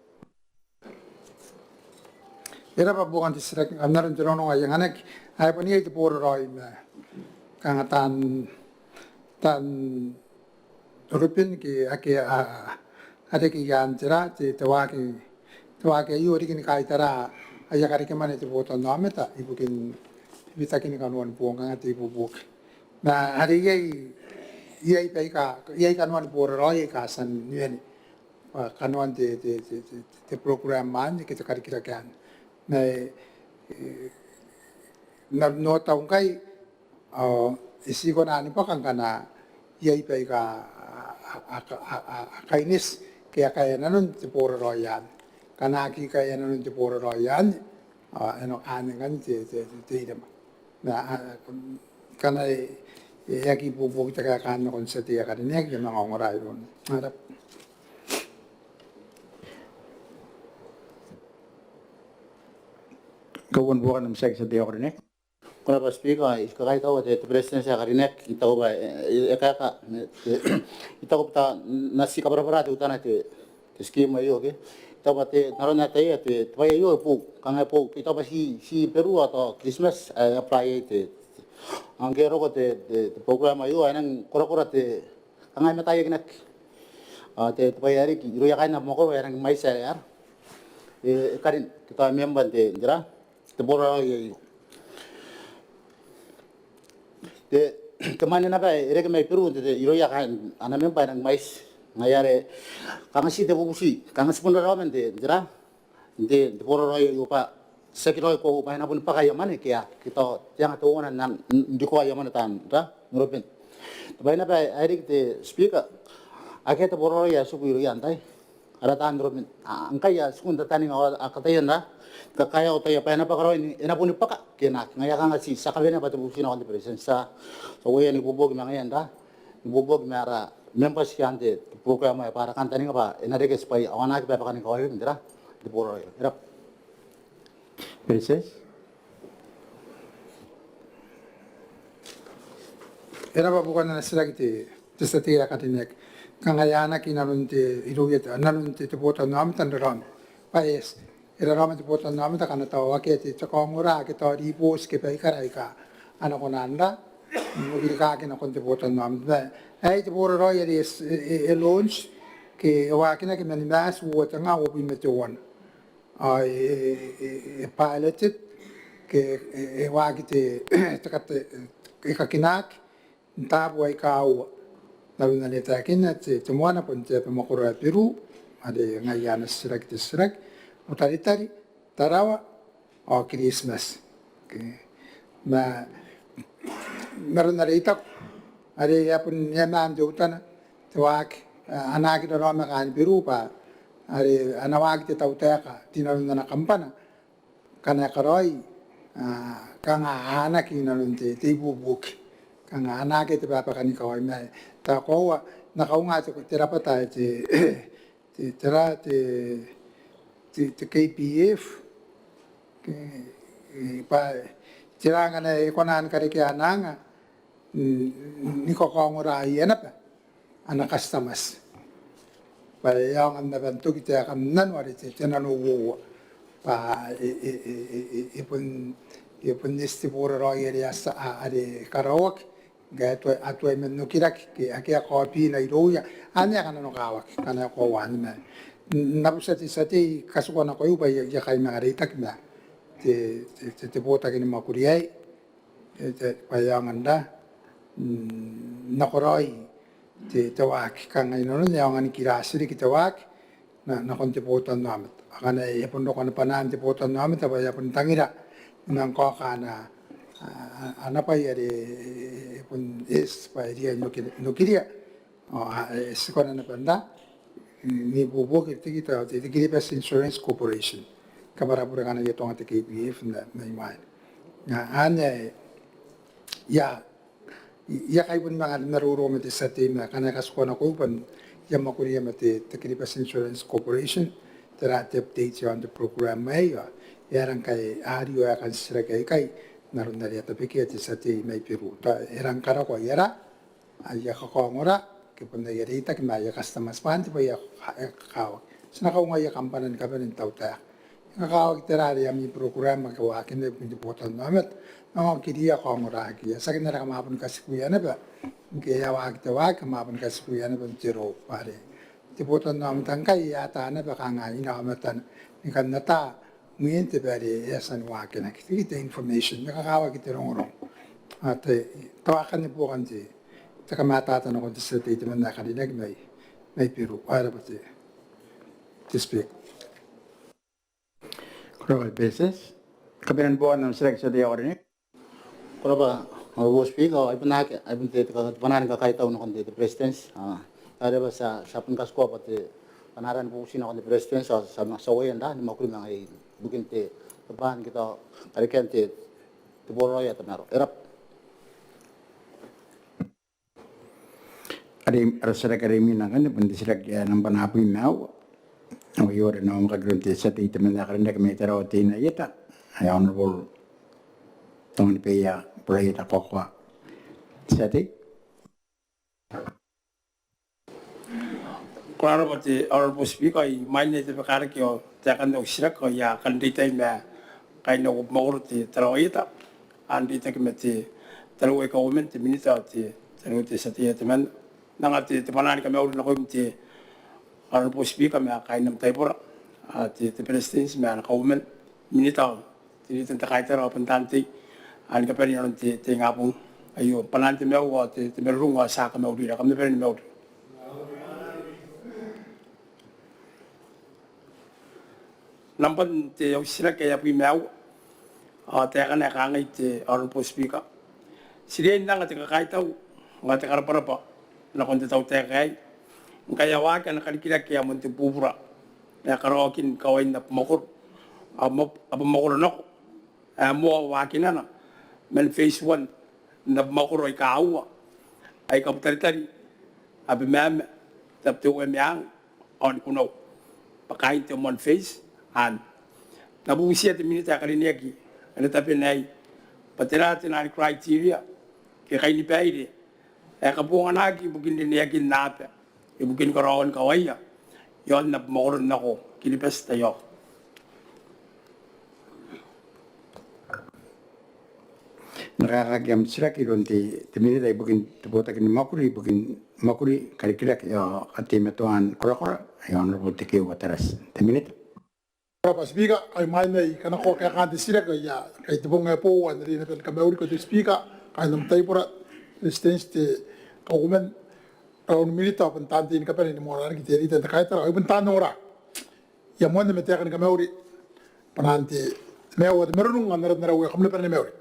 era pa bukan distract am narin tirono nga yang anak ay pa niya ito puro roy kang tan European ki ake ate ki yan tira ti tawaki yuri kin kai tara aya kari ke mane ti boto no ameta ibukin bita kini kanuan puong kang ati bubuk na hari yai kanuan puro roy kasan yun kanuan ti program man kita kari kira kan na nota ungkai isi ko na pa kang kana yai pa ka kainis kaya nanon ti puro royan kanaki kaya nanon ti puro royan ano aning kan ti na kana yaki bubuk ta kan kon sa tiya kan nek yung mga ngoray ron harap Kawan bukan nam sa tiya ko rin Kuna pa speaker iskakai tahu te president sa karinek itaw ba ekaka itaw ta nasi kabara te utana te scheme yo ke itaw ba te naron na te twa yo po kanga po itaw ba si Peru atau Christmas apply te ang gero ko te program yo anang kura te kanga matay ginak te twa yari ki ro yakai na mo ko yang mai sa yar karin kita member te jira te bora yo de kemana na ba ere ke mai Peru de iro ya kan ana mempa nang mais ngayare kang si de busi kang si pundara men de jira de poro yo pa sekiro ko pa na pun pa kaya man kaya kita yang to wana nan di ko ya man tan ra nuropen ba na ba ere de speaker ake to poro ya su iro ya antai ara tan nuropen angkai ya sukun tatani akatayan na kaya ko tayo pa na pa karon ina po ni paka kina ngaya ka nga si sa kabina pa tubusin ako ni president sa so yan ibubog na ngayon da ibubog mara members yan de program ay para kanta ni ba ina de kes pa awana ka pa kanin ko yun dira di puro era Princess? Era pa bukan na sila kiti sa tira katinek. Kangayana kinalunti iruyet analunti tiputan namin tandaram. Paes era ramen tiputan namin takana tawa kiti chakongura kita ripos ke pai karai ka ana konanda mobil ka kina kon tiputan namin. Ai tipuro roy is e launch ke wakina ke manimas wo tanga wo bi metuan. Ai piloted ke wakite takate ikakinak tapo ay kau lalu nalita kina te temuana pun te pemakuro Peru ada ngayana serak te serak utari tarawa o Christmas ma meron nalita ada ya pun nyamam de utana tuak anak itu rama kan Peru pa ada anawag te tauteka tinalun na kampana kana karoi kanga anak inalun te tibubuk kang anak itu apa kan kau ini tak kau nak kau ngaji tera pata itu tera itu KPF pa tera kan ekonan kari ke ananga ni kau ngurai apa anak customers pa yang anda bantu kita akan nanwari itu jangan lupa pa ipun istipura roy area sa ada karawak gato atue men no kirak ke akia kopi na iroya anya kana no kawak kana ko wan me nabusati sati kasukona ko yuba ya kai mangari takna te bota kini makuriai te payanganda nakoroi te tawak kanga ino no yang kirasiri kitawak na konte bota namet kana e pondo kana panan te bota namet apa ya pun tangira nang ko kana ana pa yare pun es pa dia no kiria es kona na panda ni bobo ke kita te Kiribati Insurance Corporation kamara pura kana ye tonga te KPF na mai na ane ya kai pun mga naruro me te sate na kana kaskona ko pun ya makuria me te Kiribati Insurance Corporation tera te update on the program mai ya rang kai ario ya kan sira kai naron dari tapi kita sati mai Peru ta erang kara ko era ya ko ngora ke pun ya rita ke mai customer span ti ya ka sina ka ngai kampanan ka ben tauta ka tera ya mi program ka wa ke ne pin potan namet no kiria ko ngora ki sa ke nara ma pun kasikuya na ba ke ya wa ke wa ka ma pun kasikuya na ben tiro pare ti potan nam tangkai ya ta na ba ka ngai na matan ni kan nata Miente bari yasan wake na kita information nakakawa kita rong at tawakan ni po kanti taka matata na konti sa titi man nakarinig may Peru para ba to speak Crowd basis kabinan buwan ng select sa diya orinik kuro ba wo speak ay pun te panan ka kahit taon kon te presidents ada ba sa pun kasko pati panaran po sino kon presidents sa wayan da ni makuli mga bukin te taban kita karikan te tiboro ya tanaro erap Arasara karimi na kan pun disilak ya nang panapoy mau ang yore na makagronte sa tita man nakaranda kami tarawati na yata ay honorable tong ni peya purayita kokwa sa ti Klaro pati honorable speaker ay mainit pa karakyo takan no sirak ko ya kan dita me kay no maurti tarawita andi ta kemeti tarawai ko men te minita ti tarawti sa ti teman nangati te panan kami ulo na ko ti honorable speaker me kay nam taipura ti presidents me na ko men minita ti ta kay taro pantanti an ka peri non ti ngapong ayo panan ti me wo ti merunga sa ka me ulo ka me peri me ulo Nampan te au sira kaya pi mau te kana ka ngai te honorable speaker sira nanga te kai tau ngate kara para pa na kon te tau te kai kaya wa kana kali kira kaya mon te pupura ya karo kin kawai na makor apa makuro nako mo wakina na men phase 1 na makuro ay kaawa ay kapitalitari abi ma'am tapto emyang on kuno pakain te mon phase an nabusia te minita kaliniaki ana tapenai patirate na criteria ke kaini paide e kapunga naki bukin din yakin napa e bukin karon kawaya yon na makuro nako kilipes tayo. Nakakagiam sila kilon ti minita bukin tebota kini makuri kali-kila yo ati metuan kora-kora ayon rubuti kiyo wataras ti minita. Berapa speaker ay main ay kana ko kaya kanti sila kaya kay tibong nga po wan rin na kamauri ko ti speaker kaya nam tayo pura resistance ti kaukumen raun milita pantanti ni kapel ni mo rar ki ti rita kaya tara ay pantan ora ya mo na mete kan kamauri pananti mewa de merunung anara narawe kamle pan meuri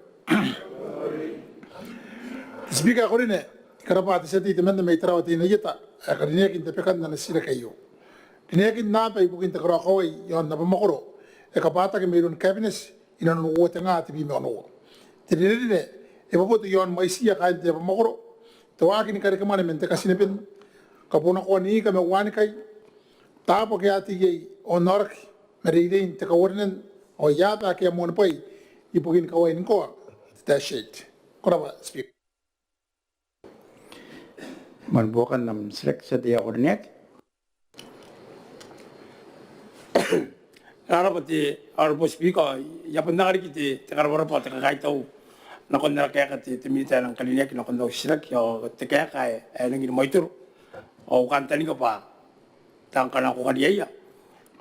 speaker ko rin karapa ti seti ti menda may taraw ti nayita akarine kin te pekan na sila kayo. Kinakin na pa ibukin ta karakaway yon na pamakuro e kapata ke mayroon cabinets inanuwa ta nga ti bimano tinirine e papoto yon may siya kain ti pamakuro tawagin ni karikaman mente kasinipin kapuna ko ni kami wani kay tapo kaya ti gay honor maririn ta kawarnen o yata kaya mo na pay ibukin kaway ng ko ta shit kuraba speak Manbukan nam selek sa dia ornek. Arapati arbo speaker yapan na kiti tekarabara pa tekakaitaw na kon na kaya kati timita ng kalinya na kon daw silak yo tekaya kay ay nang moitur o kantani ko pa tangka na ko kaniya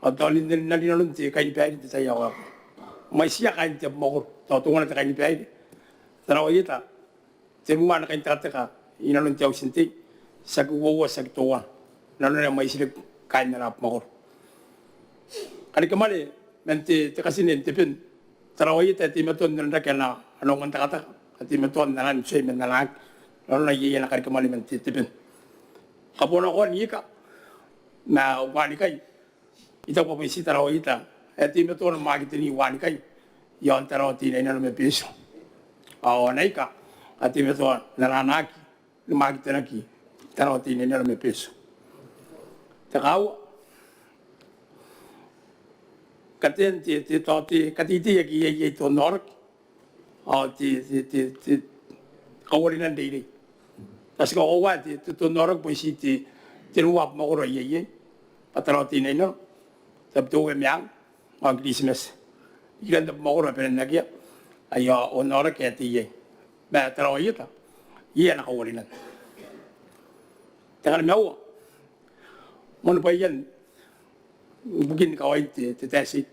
at dalin din na linalun ti kay pa iti tayo may siya kay ti mo to tungan na kay pa iti tanaw ita timuan kay tataka inalun ti sinti sa guwa sa tuwa nalo na may silak kay na mo kali kemana nanti tekasinin tipin terawih tadi metuan nanda kena anongan kata tadi metuan nanan saya menanak lalu lagi yang kali kemana nanti tipin kapona kon ika na wani kai ita ko pesi terawih ita tadi metuan magi tini wani kai yang terawih tini nalo me peso aw naika tadi metuan nananaki magi tenaki terawih tini nalo me peso takaw katen ti katiti yaki to nork o ti kawalinan dili tas ko wa ti to nork po si ti nuwap mo ro ye patro ti no sabto we myang ang Christmas ilan da mo ro pen nagya ayo o nork ke ti ye ba tro yita ye na kawalinan tagal mewa mon pa yan mungkin kawai ti tesit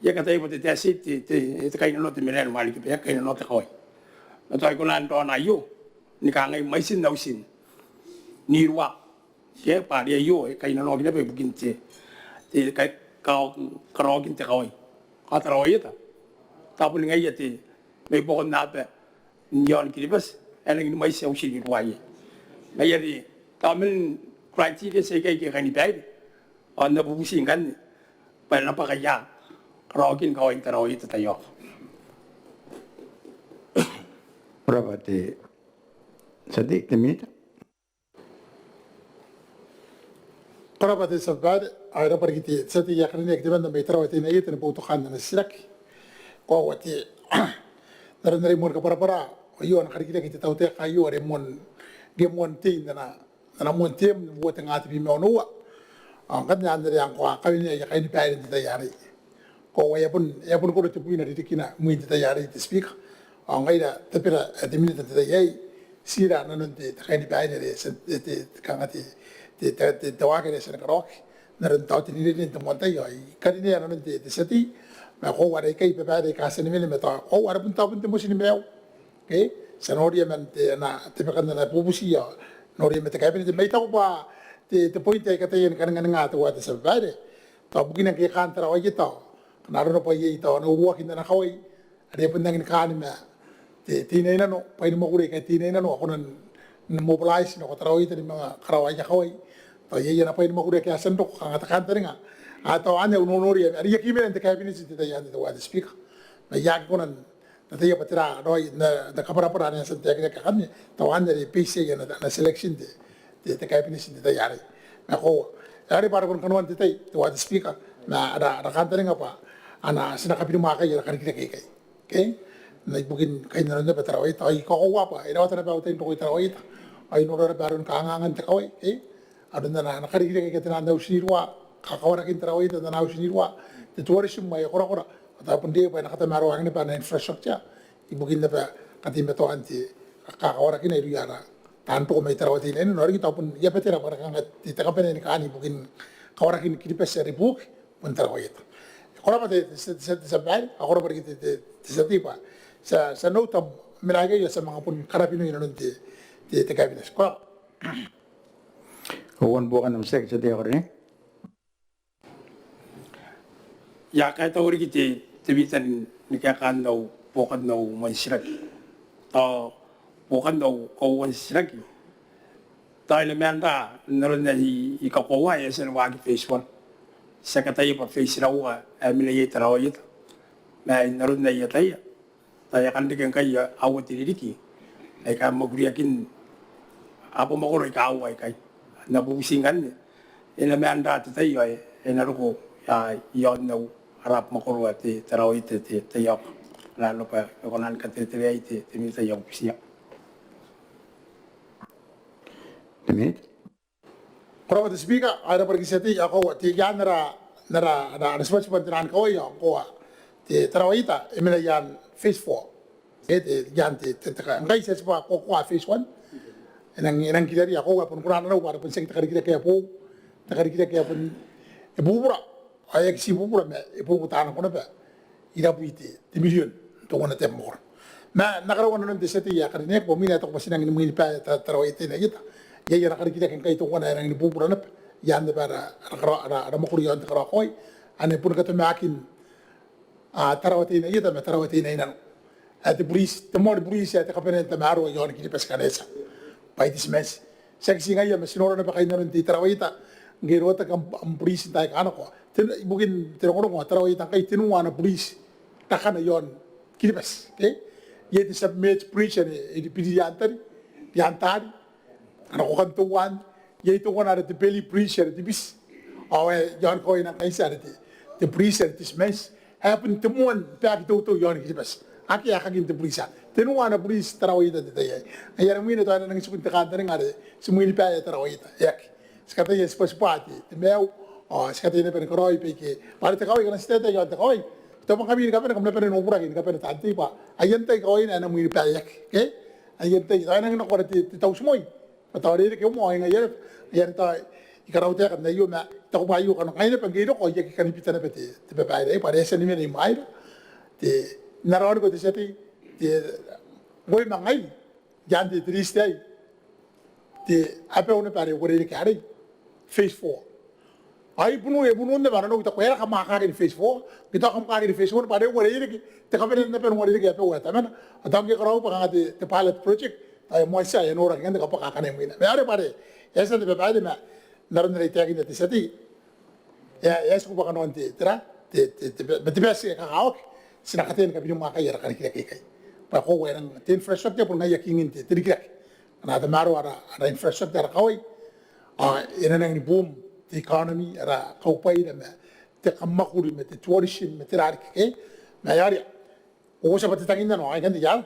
ya kata ibu ti tesit ti kai no ti menen mali ki ya kai no ta kawai na tai ko nan to na yo ni ka ngai mai sin nausin ni ruwa ke pa dia yo kai no ki be mungkin ti kai ka kin ti kawai ka tra wa yata ta pun ngai ya ti me bo na be nyon ki bas ele ni mai se o shi ni ruwa ye na ya di ta men criteria se kai ki ni bai on na bubusin kan pa na pa kaya karokin kau yang tarawih itu tayo Berapa ti sadik ti minita. Karapa ti sabad ay rapar kiti sati yakrine ektiban na may tarawih ti na ito na putukan na silak ko wati naran mon ka para ayo na karikita kiti taute kayo remon gemon tin na mon tem buat ngati bi meonuwa ang kanya dari ang kuha kami niya kaya ni pahit di tayari. Ko yapon ko rin tipuin na titikina mo hindi tayari ti speak. Ang kaya tapira at minute ti tayay sira na nun ti kaya ni pahit di kangati ti tawakin na sa nakarok. Naran tao tinilin ti montay ay kaya niya na nun ti sati. May ko waray kay pahit kasi ni minime to. O wala pun tao pun ti mo sinimew. Okay? Sa noriya man ti na tipakan na napupusiya. Noriya man ti kaya piniti may tao pa ti point ay katayin kanang nga to wata sa bare to bugin ang kantara ay ito naroon pa ito na uwakin na nakaway ade pun nang kanin na tinay na no pay mo kuri kay tinay na no ako nan mobilize no ko taraw ito ni mga karaway kaway to yaya na pay mo kuri kay sandok kang atakanta nga atau ane unonori ari yakime ente cabinet te ya de wa speaker na yak konan na te patira roi na kapara para ne sante ke kan to ane de pc ya na selection de cabinet te ya na ko ari para kon kanwan te te wa speaker na ada kantere ngapa ana sina kapiru maka ya kan kita kai okay na bukin kai na na patira oi tai ko wa pa ira wata ba utai ko ita oi ai no ra baron kangangan te koi adunda na kari kita kai tena na usirwa kakawara kintra oi te na usirwa te tourism mai kora ataupun dia pa nakata maro ang ni pa na infrastructure ibukin na pa katimbe to anti kakawara kina iru yara tanto may tarawati na no rin ataupun ya petera para kang titaka pa ni kani bukin kawara kin kinipas sa ribuk pun tarawit kora pa sa bal akora pa kita sa tipa sa notam milagay sa mga pun karapino yun te cabinet ko Huwag bukan ng secretary ako rin. Ya kahit ako rin kita tibitan nikakan daw bukan daw mansirag. Bukan daw kawan sirag. Tayo naman naroon na ikakuha ya sa wagi phase 1. Sa katayo pa phase raw ka, milay taraw ito. Na naroon na yatay. Tayo kandigan kayo awat tiririki. Ay ka magriyakin apo makuro ikaway kayo. Nabubusingan niya. Naman dati tayo ay naruko yon na harap makuro at taraw ito tayo. Lalo pa kunan ka titiriya ito timita yung siya. Tumit? Kora pa speaker ada pergi seti ako ti yan nara responsible tinan ko yo ko ti tarawita emela yan phase 4 yan ti ngai sa pa ko phase 1 enang kidari ako pun kurang raw para pun sing takari kita kaya pun bubura ayak si bubura me ibu utana ko na ba ira buiti ti million to kona temor na nakarawan nun ti seti ya karine ko mina to pasinang ni mili pa tarawita na kita ya nakari kita kan kay to kona nang bubura na yan de para ara makuri yon takara koy ane pun kata makin tarawati na ita me tarawati na inan at police the more police at kapenen tamaro yon kini peskanesa paitis mes seksi ngaya mesinoro na pa kayo na rin ti tarawita ngirota ang police tayo ano ko ibukin tinongoro ko tarawita kay tinuwa na police taka na yon kini pes okay yeti sa match preach ni pidiyantari yantari ano ko kantuan yaitu ko na the belly preacher the bis awe yon ko ina kaisa the preacher this mes happen temuan pag to yon kini pes aki akagin te preacher tinuwa na police tarawita de tayo ayar mo ina to na nang supunta ka rin ngare sumili pa ya tarawita yak skata yes paspati te meu skata ina pen koroi pe ke para te kawai kana stete yo te kawai to pa kami ka pen kamle pen no pura kin ka pen tanti pa ayan te kawai na muli pa yak ke ayan te tayo nang ko te tau sumoy patawari ke mo ay ngayar ayan ta ikarau te kan na yo ma ta ko bayu kan kaina pen giro ko yak kan pitana pete te pa ai pare sa ni me ni mai te narawon ko te seti Boy mangai janti triste ai te ape one pare gore ke ari phase 4 ai bunu ne barano ta kwera kama ka ni phase 4 kita kam ka ni phase 1 pare gore ke te ka pere ne pere gore ke ape wa ta mana atam ke karau pa te pilot project ai mo sa ya no ra ngende ka pa ka ne mina me are pare esa de pa de na naron re te agin te seti ya ko pa ka no te tra te besi ka ka ok sinakaten ka binung makaya ra ka ni kai pa ko werang te infrastructure pun ngaya kingin te trikrak na ta maro ara infrastructure kawai ina nang ni boom the economy ara kaupai na te kamakuri me te tourism me te rar ke na yari o sa pati tangin no ay kan ya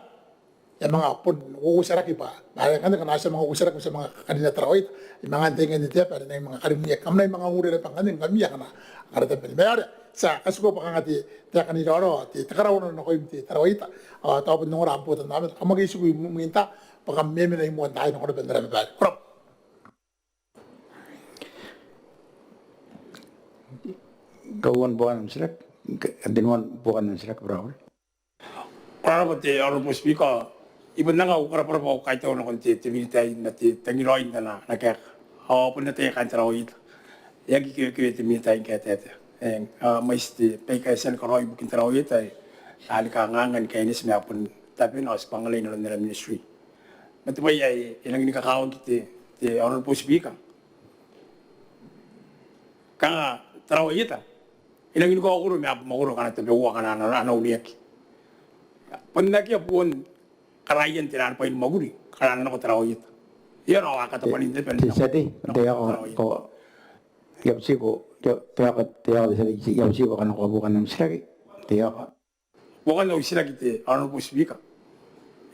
mga pun o sa ra ki pa na kan kana sa mga usara ko sa mga kanina trawit mga tingin te pa na mga karimiya kamnay mga uri na panganin kamiya kana ara te mayari sa kasuko pa ngati te kanina ro te takaraw na ko imti tarawita tapos nung rampo ta namin kamagi sugo minta pagka meme na imo tayo ko na bendera ba crop Kawan bukan ng silak. Dinuan bukan ng silak bro. Para ba te aro mo speaker ibon na nga para po kahit ako na konti tibilitay na tangiroin na kaya pun na tayo kan tarawit yagi kiyo tibilitay kaya tete mais ti paykasan ko roy bukin tarawit ay alika ngangan kay ni smya pun tapi na sa pangalay na nila ministry matibay ay ilang nikakaon ti honorable speaker kanga tarawita. Inang ko ako may makuro ka na tabi uwa ka na uliyak. Pandaki pun karayan tiran pa maguri karana ko tarawita. Yan ako katapan independent. Sati, kaya ko yapsi ko yapsi ko kanang bukan ng siragi. Tiya ka. Bukan na sila kita ano po speaker.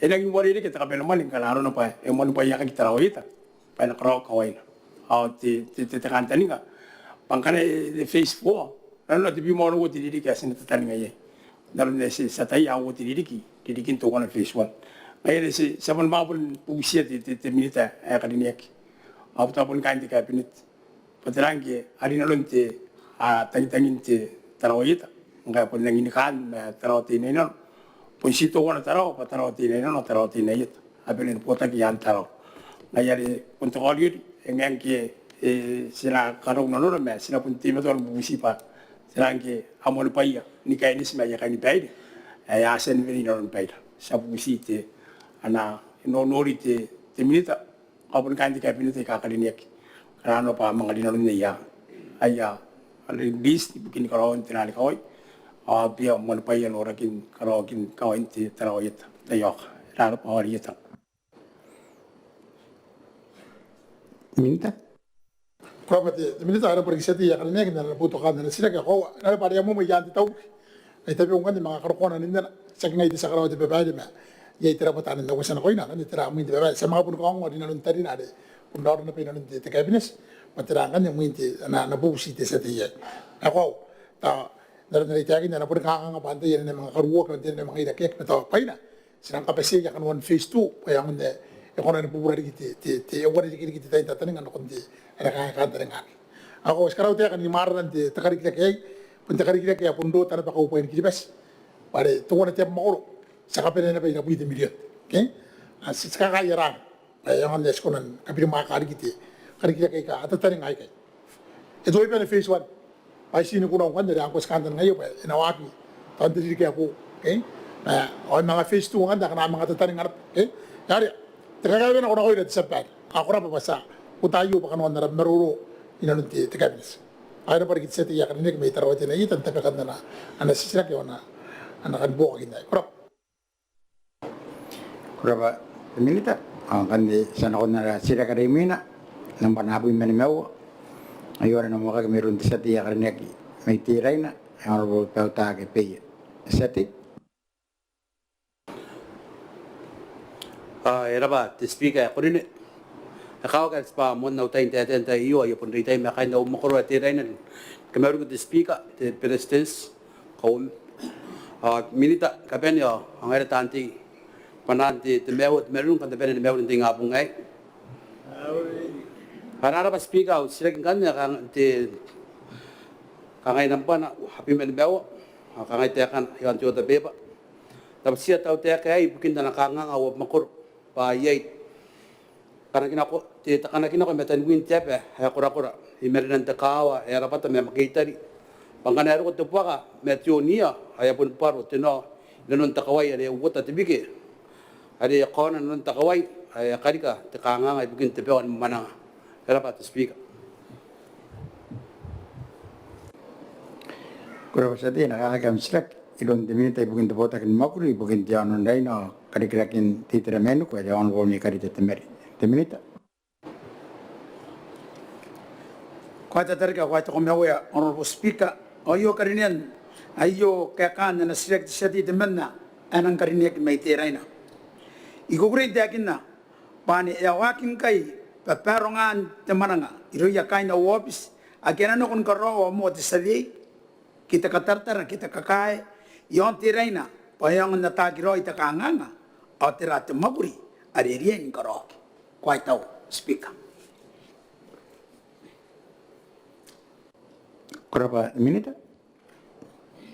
Naging wali rin kita kapila maling kalaro na pa. Mano pa iya kita tarawita. Pa nakaraw kaway na. Kanta nga. Pangkana face 4. Ano na tibi mo ano ko tidiri kasi natatan nga iya. Naroon na sa tayo ako tidikin to ko na face 1. Ngayon sa mga pusiya minita ay kadiniyak. Ako tapon kain ti kabinet. Patirangki ari na lon ti tangin ti tarawita. Nga po nanginikan tarawati na ino. Punsito ko na taraw, pataraw na ino, tarawati na ito. Abilin po tagiyan taraw. Ngayon punto ko yun, ngayon ki sila karong nanon na sila punti mo doon bumisipa. Sila ki amol pa iya, ni kainis maya kani paida. Ay asen vini nanon paida. Sa bumisite, ana inonori te minita. Kapon kanti kaya pinita kakalinik. Karano pa mga dinanon niya. Aya, alis, bikin karawin tinali kaway. Biya mo pa yan orakin karawin kawin ti tarawit. Tayok, lalo pa oriyata. Minta. Kurapati, minita ada pergi seti ya kalinya kita butuh kan dan sila kau ada pada yang mau menjanti tahu. Tapi orang kan mga karokonan ini saking itu sakaraw di bebas ma. Ya itira patanan da wasan ko ina ni tira mo di bebas sama pun ko ngodi na luntari na de. Pundor na pinon di te kabinet. Patirangan yang minti na nabusi te seti ya. Ako ta dalam dari tiagin na pun kang nga pantai yan mga karuwa kan din mga idak na to paina. Sinang kapasi ya kan one phase 2 pa yang de ekonomi na pupura di te awari di kita tayo tatanong ano kundi ada kaya dengan. Ako sekarang tiya kan ni maran di takari kita kay punta kari kita kaya pundo tanah pa kaupain kibes. Pare tungo na tiya makuro. Sa kapila na pa ina puite milyon. Okay? Sa kakayarang. Yang ang lesko nan kapila makakari kita. Kari kita kay ka atataning ay kay. Ito ay pa na phase 1. Ay sino ko na kung dari angkos kandan ngayon pa inawaki. Tanto diri kaya po. Okay? O mga phase 2 nga kana mga tataning arap. Okay? Yari. Tagagawin ako na ko ina sa pad. Ako na pa basta. Utayo pa kanuan na maruro inanunti tagabinis. Ay na parikit sa tiya kaninig may tarawati na itan tapakan na anasisira kaya na anak buka kinay. Kuraba minita. Ang kandi sana ko na sila karimina ng panaboy manimaw. Ayora na mga meron sa tiya kaninig may tiray na. Ang rubo pauta ke pay. Seti. Era ba, te speaker ko rin. Nakao ka pa mo na utay tenta iyo ay pun ritay makay na umakuro at tiray na. Kamero ko te speaker, te presidents ko minita kapen yo ang era tanti pananti te mewot meron kan te ben mewot ting apong ay. Para ba speaker sila kan kang te kangay nampan happy men mewo kangay te kan yon jota beba. Tapos siya tao te kay bukin na nakanga awap makur pa yait. Karena kinako metan win tepe ya kura imerin takawa era pata me makitari pangkanero ko tupwa ka metionia aya pun paro tino nanon takaway ari uta tibiki ari kona nanon takaway ay karika takanga ay bugin tepe on mana era pata speak Kuraba sa tiya nakakagam sila. Ilon diminita bugin tapota kin makuri bugin tiya anon day na karikirakin titira menu ko ay on woni karita temeri. Diminita. Kuata terka kuata kumawaya honorable speaker ayo karinian ayo kakan na select seti temenna anang kariniak may tiray na igugure dakin na pani yawakin kay paparongan temananga iro yakay na office agena no kun karo mo te sadi kita katartara kita kakay yon tiray na payang na tagiro ita kanganga o tirate maguri ari rien karo kuata speaker. Kuraba minita.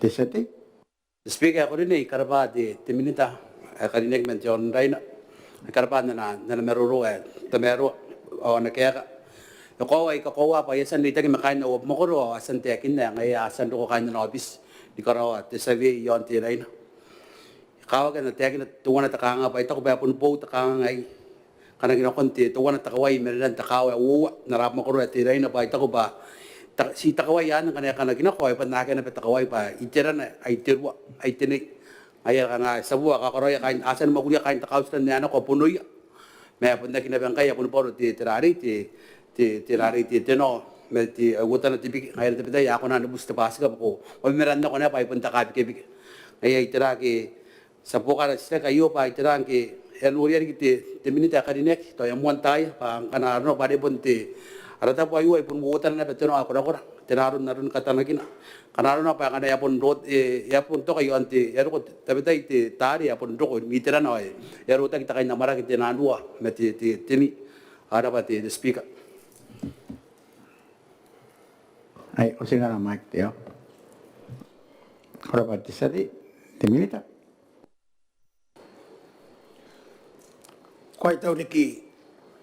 Desati. speaker ko rin karaba de minita karinig men jon raina karaba na meruro tamero o nakaya ko ay kakowa pa yasan dito makain na mo ko asan tekin na ngay asan ko kain na office di karawa te sabi yon ti raina kawa ka na tekin na tuwa na takanga pa ito ko ba pun po takanga ay kanang ginakonti tuwa na takaway meron takaway uwa narap mo ko ti raina pa ito ko ba si takaway yan ang kanaya kanagina ko ay panakin na takaway pa itira na ay tirwa ay tinik ay nga sa buwa ka koroya kain asan magulia kain takaus na niya ko punoy may pun na kinabang kaya pun poro ti tirari ti teno may ti agutan na tibig ay na tabi ako na nabus ta pasga ko o meranda ko na pa ipun takabi kibig ay itira ki sa buka na sila kayo pa itira ki yan uriyan ki ti minita kadinek to yang muantay pa ang kanarno pa di pun ti arata po ayu ay pun buutan na beteno ako na tinaron na ron katanagin kanaro na pa kada yapon road yapon to kayo anti yaro ko tabitay ti tari yapon ro ko mitira na ay yaro ta kita kay namara kiti nanua meti tini ada pa ti speaker ay o singa na mic teo ora pa ti sadi te minita Kau tahu lagi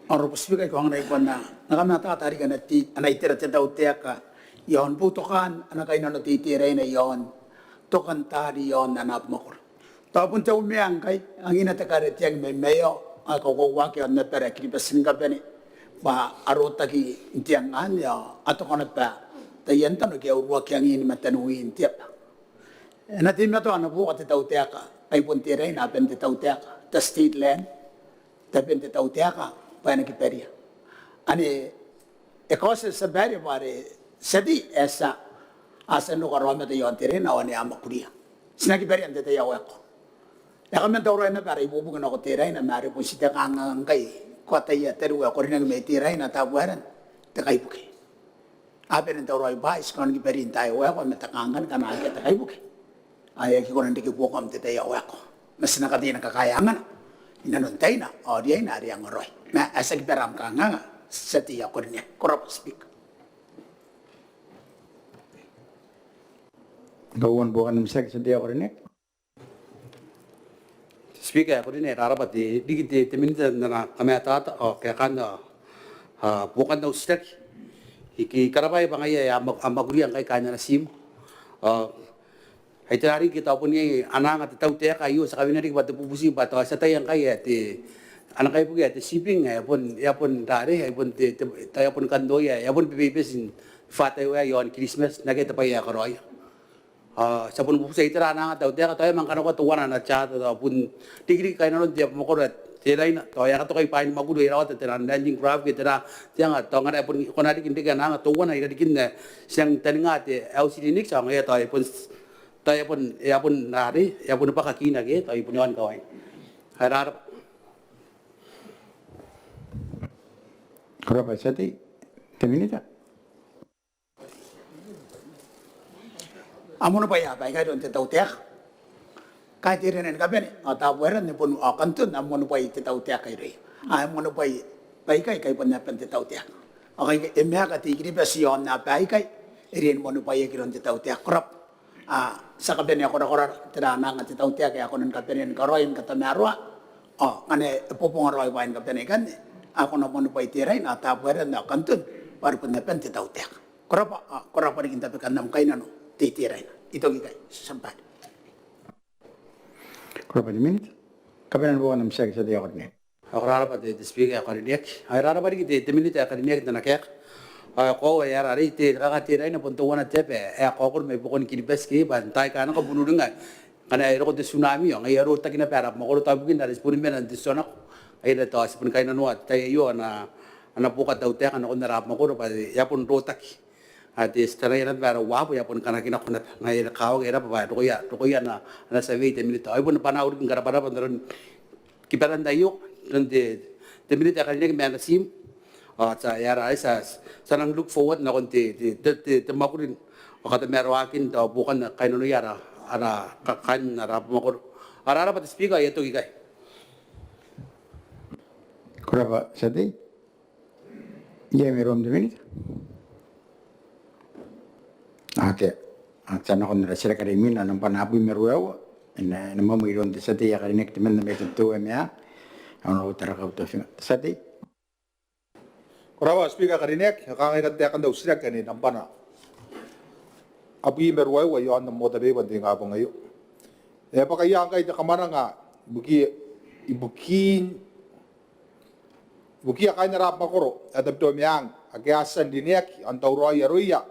orang speaker kau ngai puna nakamata tari kan ti anai tera tera uteka yon butukan anak kain ano titiray na yon tokan tari yon anak makor tapon tahu miang kay ang ina takaret yang mayo ako ko waki on na pera kiripasin ka bene ba arota ki tiangan ya ato kono pa tayan tano ki waki ang ini matanuin tiap na tim na to ano bu at tau teka ay pun tiray na ben tau teka ta state land ta ben tau teka pa na ki peria ani ekose sa bari bare sedi esa asa no karome de yon tiray na oni amakuria sinagi bari ante te yawa ko ya kami tahu na para ibu bukan aku tiray na mari pun sita kangang kay kota ya teru ako rin ang may tiray na tabuaran takay buki abe ng tahu ba iskon gi bari tayo ako matakangan kana ay takay buki ay ki ko nandi ki bukom te yawa ko mas nakati na kakayangan inanuntay na o diay na ari ang roy na asa gi beram kangang sa tiya ko rin korop speak gawon bukan misal sa dia ko rin speaker ako din rarapat di digit minta na kami atata o kaya kan bukan daw stek iki karabay bangay amagurian kay kanya na sim ay tari kita pun ni anang at tau te kayo sa kami na rin batu pupusi bato sa tayang kaya ti anak kayo pugi ti shipping ay pun dari ay pun tayo pun kandoy ay pun pipisin fatay yon Christmas nakita pa ya karoy sa pun sa itira na nga tayo tayo man kano ko tuwan na chat pun tigri kay nanon dia mo ko tilay na to ya ka to kay pain magulo ira ta tiran landing craft kita tiang to nga pun ko na dikin tiga na tuwan na dikin na siyang taninga ti LCD Nix ang ya tayo pun ya pun nari ya pun pa kakina ge tayo pun yon kawai harap Kenapa sati te minita amono pa ya bay kay don te tau tek kay tiren ka bene ata bueran ni pun akantun amono pa te tau tek kay re amono pa bay kay pun na pen te tau tek okay emya ka tigri pasyon na bay kay irin mono pa kiron te tau tek krop sa ka bene ako ra tira na nga te tau tek ako nan ka bene karoin ka tamarwa kane popong roy wain ka bene kan ako na mono pa tiren ata bueran na akantun par pun na pen te tau tek krop rin kita kan nam kay nano titiray na. Ito gigay, sampad. Kenapa di minita kapan bukan misal sa dia ko rin ako rarapat di speaker ako rin ay rarapat di minute ako rin na nakek ako ay arari ti kakatiray na puntuan na tepe ako ko may bukon kinipeski bantay ka na kabunulong nga kana ay ko di tsunami yung ay aro takin na pera mo ko tabugin na respunin men ang disyon ako ay na to asipun kayo na nuat tayo yun na pukat daw teka na kung narap mo ko pa yapon rotak at istarayan para wapo yapon kana kinakuna ngayon kawag era pa rukuya na sa 20 minuto ay pun panahon kung garapara pa naron kiparan tayo de minute kanina may nasim at sa yara ay sa nang look forward na konti makurin o kata merawakin daw bukan na kayo no yara ara kakan na rap mo ko ara pa speaker ito gigay Kenapa sati iya merom di minita Ake, sana ko nila sila karimin na ng panaboy meruawa. Ina mamagiron di sa tiya karinik timan na may tutuwa niya. Ano utara ka ito sa ti. Kurawa speaker karinek kakay kantakan daw sila kanin ang pana. Api meruawa yon ang moda be banding abang ngayo. Eh pakaya kay ta kamara nga ibuki akay narap makoro at abdo miyang agasan dinek ang tawroy aruya.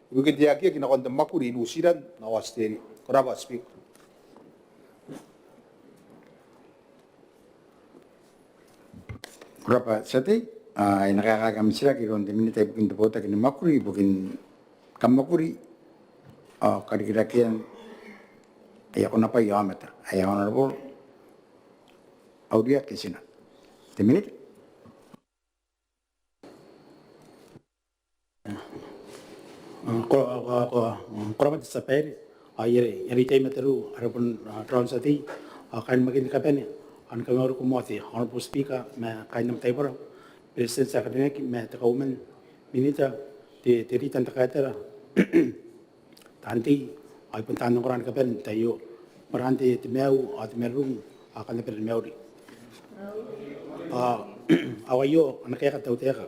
Bukan dia kia kina konten makuri inusiran na wasteri. Koraba speak. Kurapa sate nakakagam sila kiron dimini tayo bukin dapota kini makuri bukin kamakuri karikirakyan ay ako na pa yamata ay honorable Audia Kisina. Dimini Kurapa sa pere yari tayo mataru harapun round sati kain magin kapene an kami ko mo ati honorable speaker ma kain nam tayo para president sa kanina ma takauman minita ti ritan takatera tanti ay puntahan ng Quran kapen tayo marante ti meu at merung akan na per meuri awayo an kaya kataw teka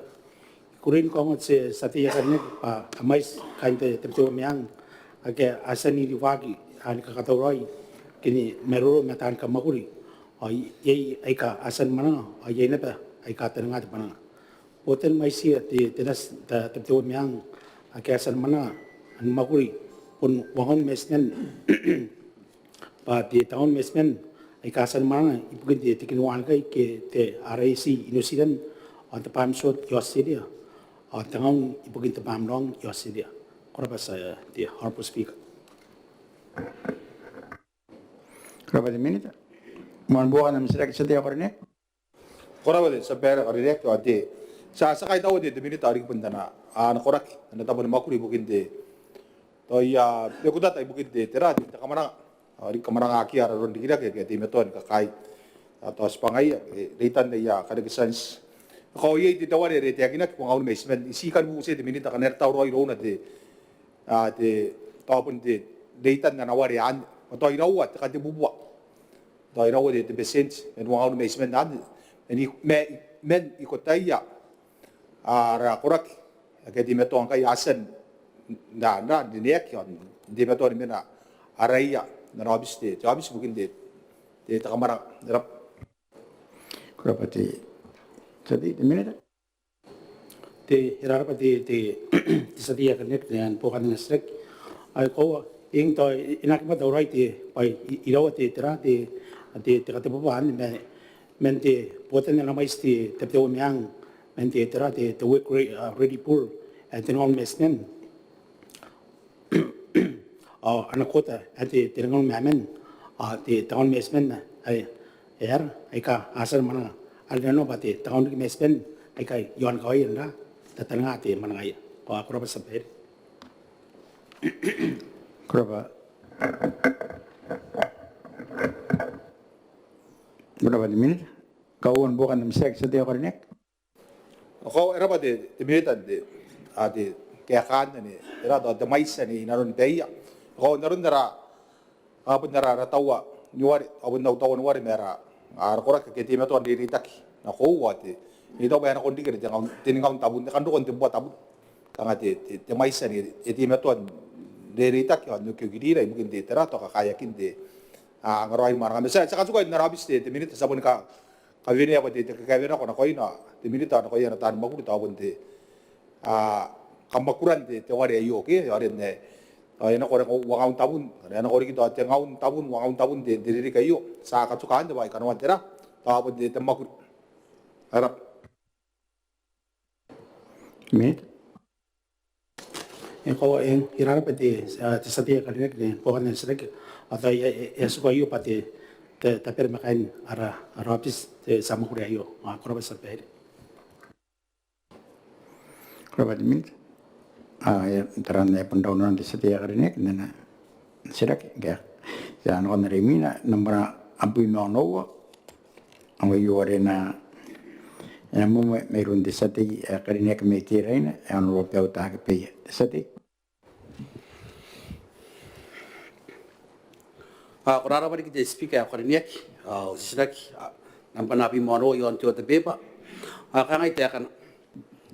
kurin ko ngot se sati ya kanina pa amais kain te tepto miang ake asani diwagi an kakatawai kini meruro metan kamakuri ay ay ka asan mana ay na pa ay ka tanangat mana hotel mai si ti tenas tepto miang ake asan mana an makuri pun wangon mesmen pa ti taon mesmen ay kasan mana ipugin ti tikinwan kay ke te RAC inusidan on the palm shot yosidia on tangon ipugin te palm long yosidia koraba sa ti honorable speaker. kurapa dimini ta mon bukan nam sila kisate ako rin Koraba de sa pera karinek to ate. Sa sakay tawo de dimini tarik punta na nakorak na tabo na makuri bukin de. To ya pekudat ay bukin de tera di kamana ari kamana aki ara ron dikira ke ti meton kakai atau spangay ritan de ya kada sans ko ye di tawari re te akina ko ngaun mesmen isikan bu se de minit ka ner taw roi rona de tapon de ritan na nawari an to irawat ka de bubwa to irawat de besent en ngaun mesmen an en men ikotaya ara korak ke di meton kai asen na di nek yon di meton mena araya na rabis de jabis bukin de takamara rap kurapa ti jadi dimini ta Ti hirarapa ti sadia kanek dan pokan na strek ay ko ing to inakma daw right ti pai ilaw ti tira ti katipuan men ti potan na mais ti tepto miang men ti tira ti work ready poor and then on mesmen anakota ti tinangon mamen ti taon mesmen ay ay ka asal mana alano ba ti taon mesmen ay kay yon kawai na tatanga ti manangay ko ako sa pere kurapa kurapa dimini kawan bukan nam sila kisate ako rin Ako era ba de militan de ade kaya kan ni era do de mais ni naron teya. Ako naron dara abun dara ratawa nyuari abun daw tawon wari mera ar korak ke timeto andi ritaki. Na ko wate ni daw ba na kondi ke jang tiningaw tabun kan do kon timbo tabun. Kanga de mais ni timeto de ritaki on ke gidira mungkin de terato kakayakin de ngaroy marang sa kasuko narabis de minute sabon ka kawini apa de kawini ko na koy na diminita na koy na tan maguli tawon de kamakuran de wari ayo ke yare ne ay na ko wangaun tabun na ko ri to at ngaun tabun de diri kayo sa kasukaan de bay kanwan tera tawon de tamakur harap Mit ko en hirarapa ti sadia kanek ni pokan na strek atau suka iyo pati tapi makain arapis sama kuria iyo ako sa pere kurapa dimini taran na pandaunan di sate ako rin na sila kaya yan ako na remina nambara abu nono ang wari na mo mayroon di sate karinek may tiray na ang rupiaw tagapay di sate Kurara balik kita speaker ako rin yak, sinak nampanapi mo ano yon tiyo tabi pa. Kangay tayo kan,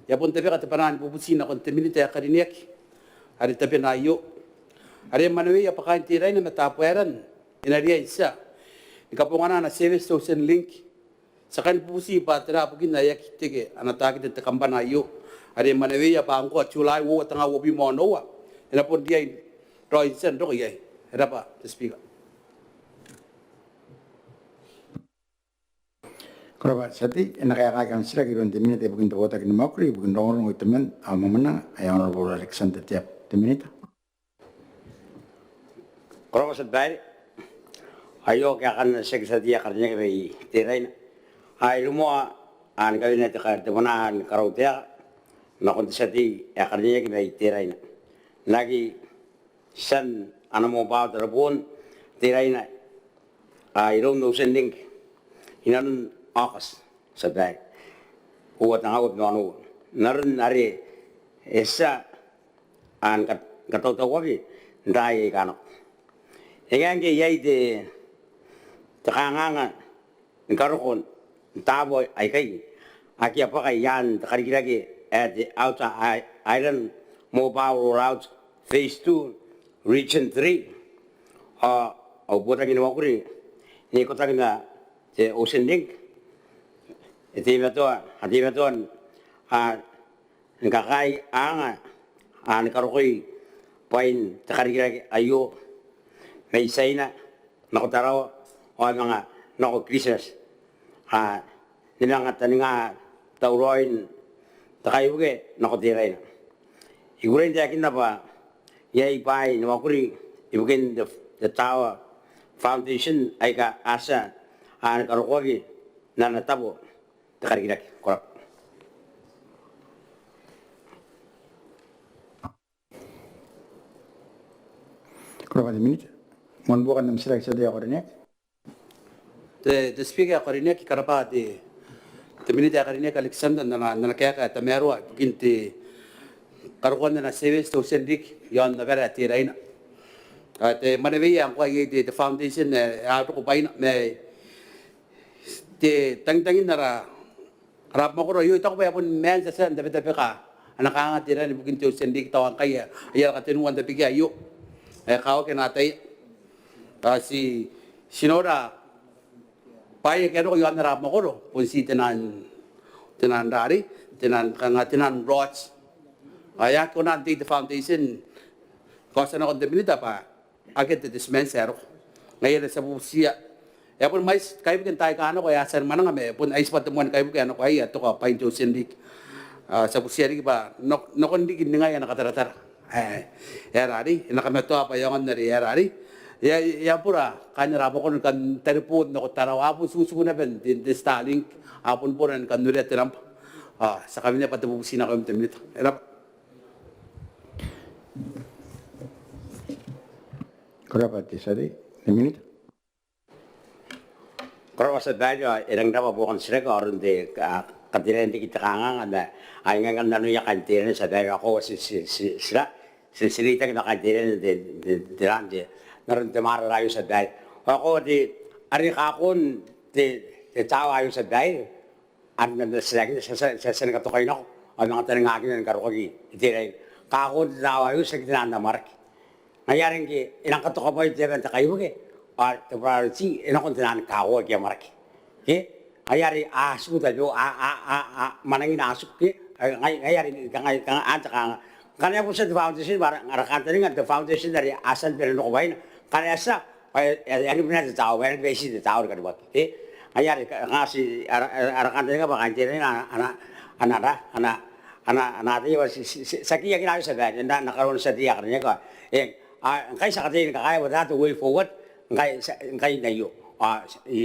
yapon tabi ka tapanan pupusin ako tabi tayo ka rin yak, hari tabi na iyo. Hari manawi apakain tiray na matapueran, inariya isa. Ikapungan na 7,000 link, sa kan pupusi pa tinapugin na yak tige, anatagin na takamba na iyo. Hari manawi apangko at chulay wo at nga wobi mo ano wa. ina pun dia roi sen ro ye era pa the speaker Kora sati nakayakakan sila kiron timinita bukin to kota kin makri bukin dongorong itemen amamana ay honorable Alexander Tiap timinita. Kora sa dahil, ayo kaya kan sekretariya karnya kay tirain. Ay lumua an kawin na takar temanan karautia na kontisati ya karnya kay tirain. Lagi san ano mo ba terapun tirain ay rom no sending hinan akas sa dahil. Uwat na awat no narin nari esa an kataw-taw dai kanok. Ikan ke yai de takanganga karokon tabo ay kay aki apa kay yan takarigilagi at the outside island mobile rollout phase 2 region 3 au buta ginawa ko rin ni ko na the ocean link iti mato nakakay ang nakarokoy pain takarigilagi ayo may say na nakotaraw o mga nako Christmas nilangat nga tauroin takayuge nakotiray na igurin yakin na ba yay pai na makuri ibugin the tower foundation ay ka asa nakarokogi na natabo takarigilaki korap. Kora timinita. Mon bukan nam sila sa dia ko rin the speaker karinek karapa de minute karinek Alexander na kaya ka tamero ginti karukon na service to sendik yon na vera tiraina at manawi ang kwa the foundation ato ko paina me te tangtangin na rap mo ko yo ito ko pa pun men sa san dapat ka anakanga tiraina bugin to sendik tawang kaya ayal ka tinuan da bigya yo kao kinatay si sinora paya kero yo anarap mo ko pun si tinan dari tinan rods ayak ko na the foundation kosa na ko debilita pa agad the dispenser ngayon sa busiya ya pun mais kayo kin tay kano ko yasan man nga me pun ay spot mo kayo kano ko ay ato ka pain to sindik sa busiya ri ba no kon di kin nga ya nakataratar erari nakameto apa yung nari erari ya pura kanya rapo ko kan telepon no taraw apo susuna ben de Starlink apon po ran kan nuret ramp sa kami na patabusin na kami temit erap Korapati sadi timinita. Kalau sa dahil ilang dapat bukan sila ko aron de katiran di kita kangang ada ay nga nanu ya katiran sa dahil ako sila silita na katiran de ranje naron temara rayo sa dahil ako di ari kakon de tawa ayo sa dahil an na sila sa nagatukoy nako ang mga tanang akin ng karokogi itiray kakon tawa ayo sa kinanda mark ngayaring ki ilang katuka po ito yung kayo ke si ina kon tinan kawo ke marke ke ayari asu ta jo manangin asuk ke ayari kangai anta kanaya po sa foundation barang arakan tani nga the foundation dari asan pero no bain kanaya sa ayari pina ta tao bain besi ta tao ka ba ke ayari ngasi arakan tani nga bakan tani ana ti wa sakiya kinayo sa ga nakaroon sa diya kanya ko kay sa katin kaya wa that way forward ngay na yo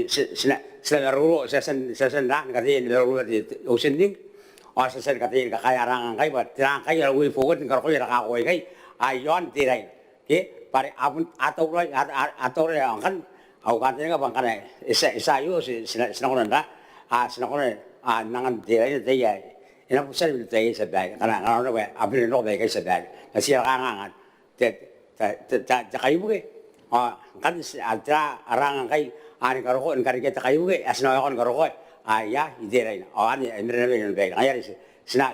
sila laro sa na kasi laro di ocean link sa san katin kaya rangan kay ba tirang kay way forward ngaro ko ira ka ko kay ayon tiray ke pare apun atau ang kan au kan nga bang kana isa yo sila ko na sila ko nangan tiray de ya ina po sa tay sa bag kana ngaro ba apin no ba kay sa bag kasi rangan kayo mo kan ada orang kay ani karoko en kariketa kayo ke asno kon karoko ya idere ani enrene en bag ayari sina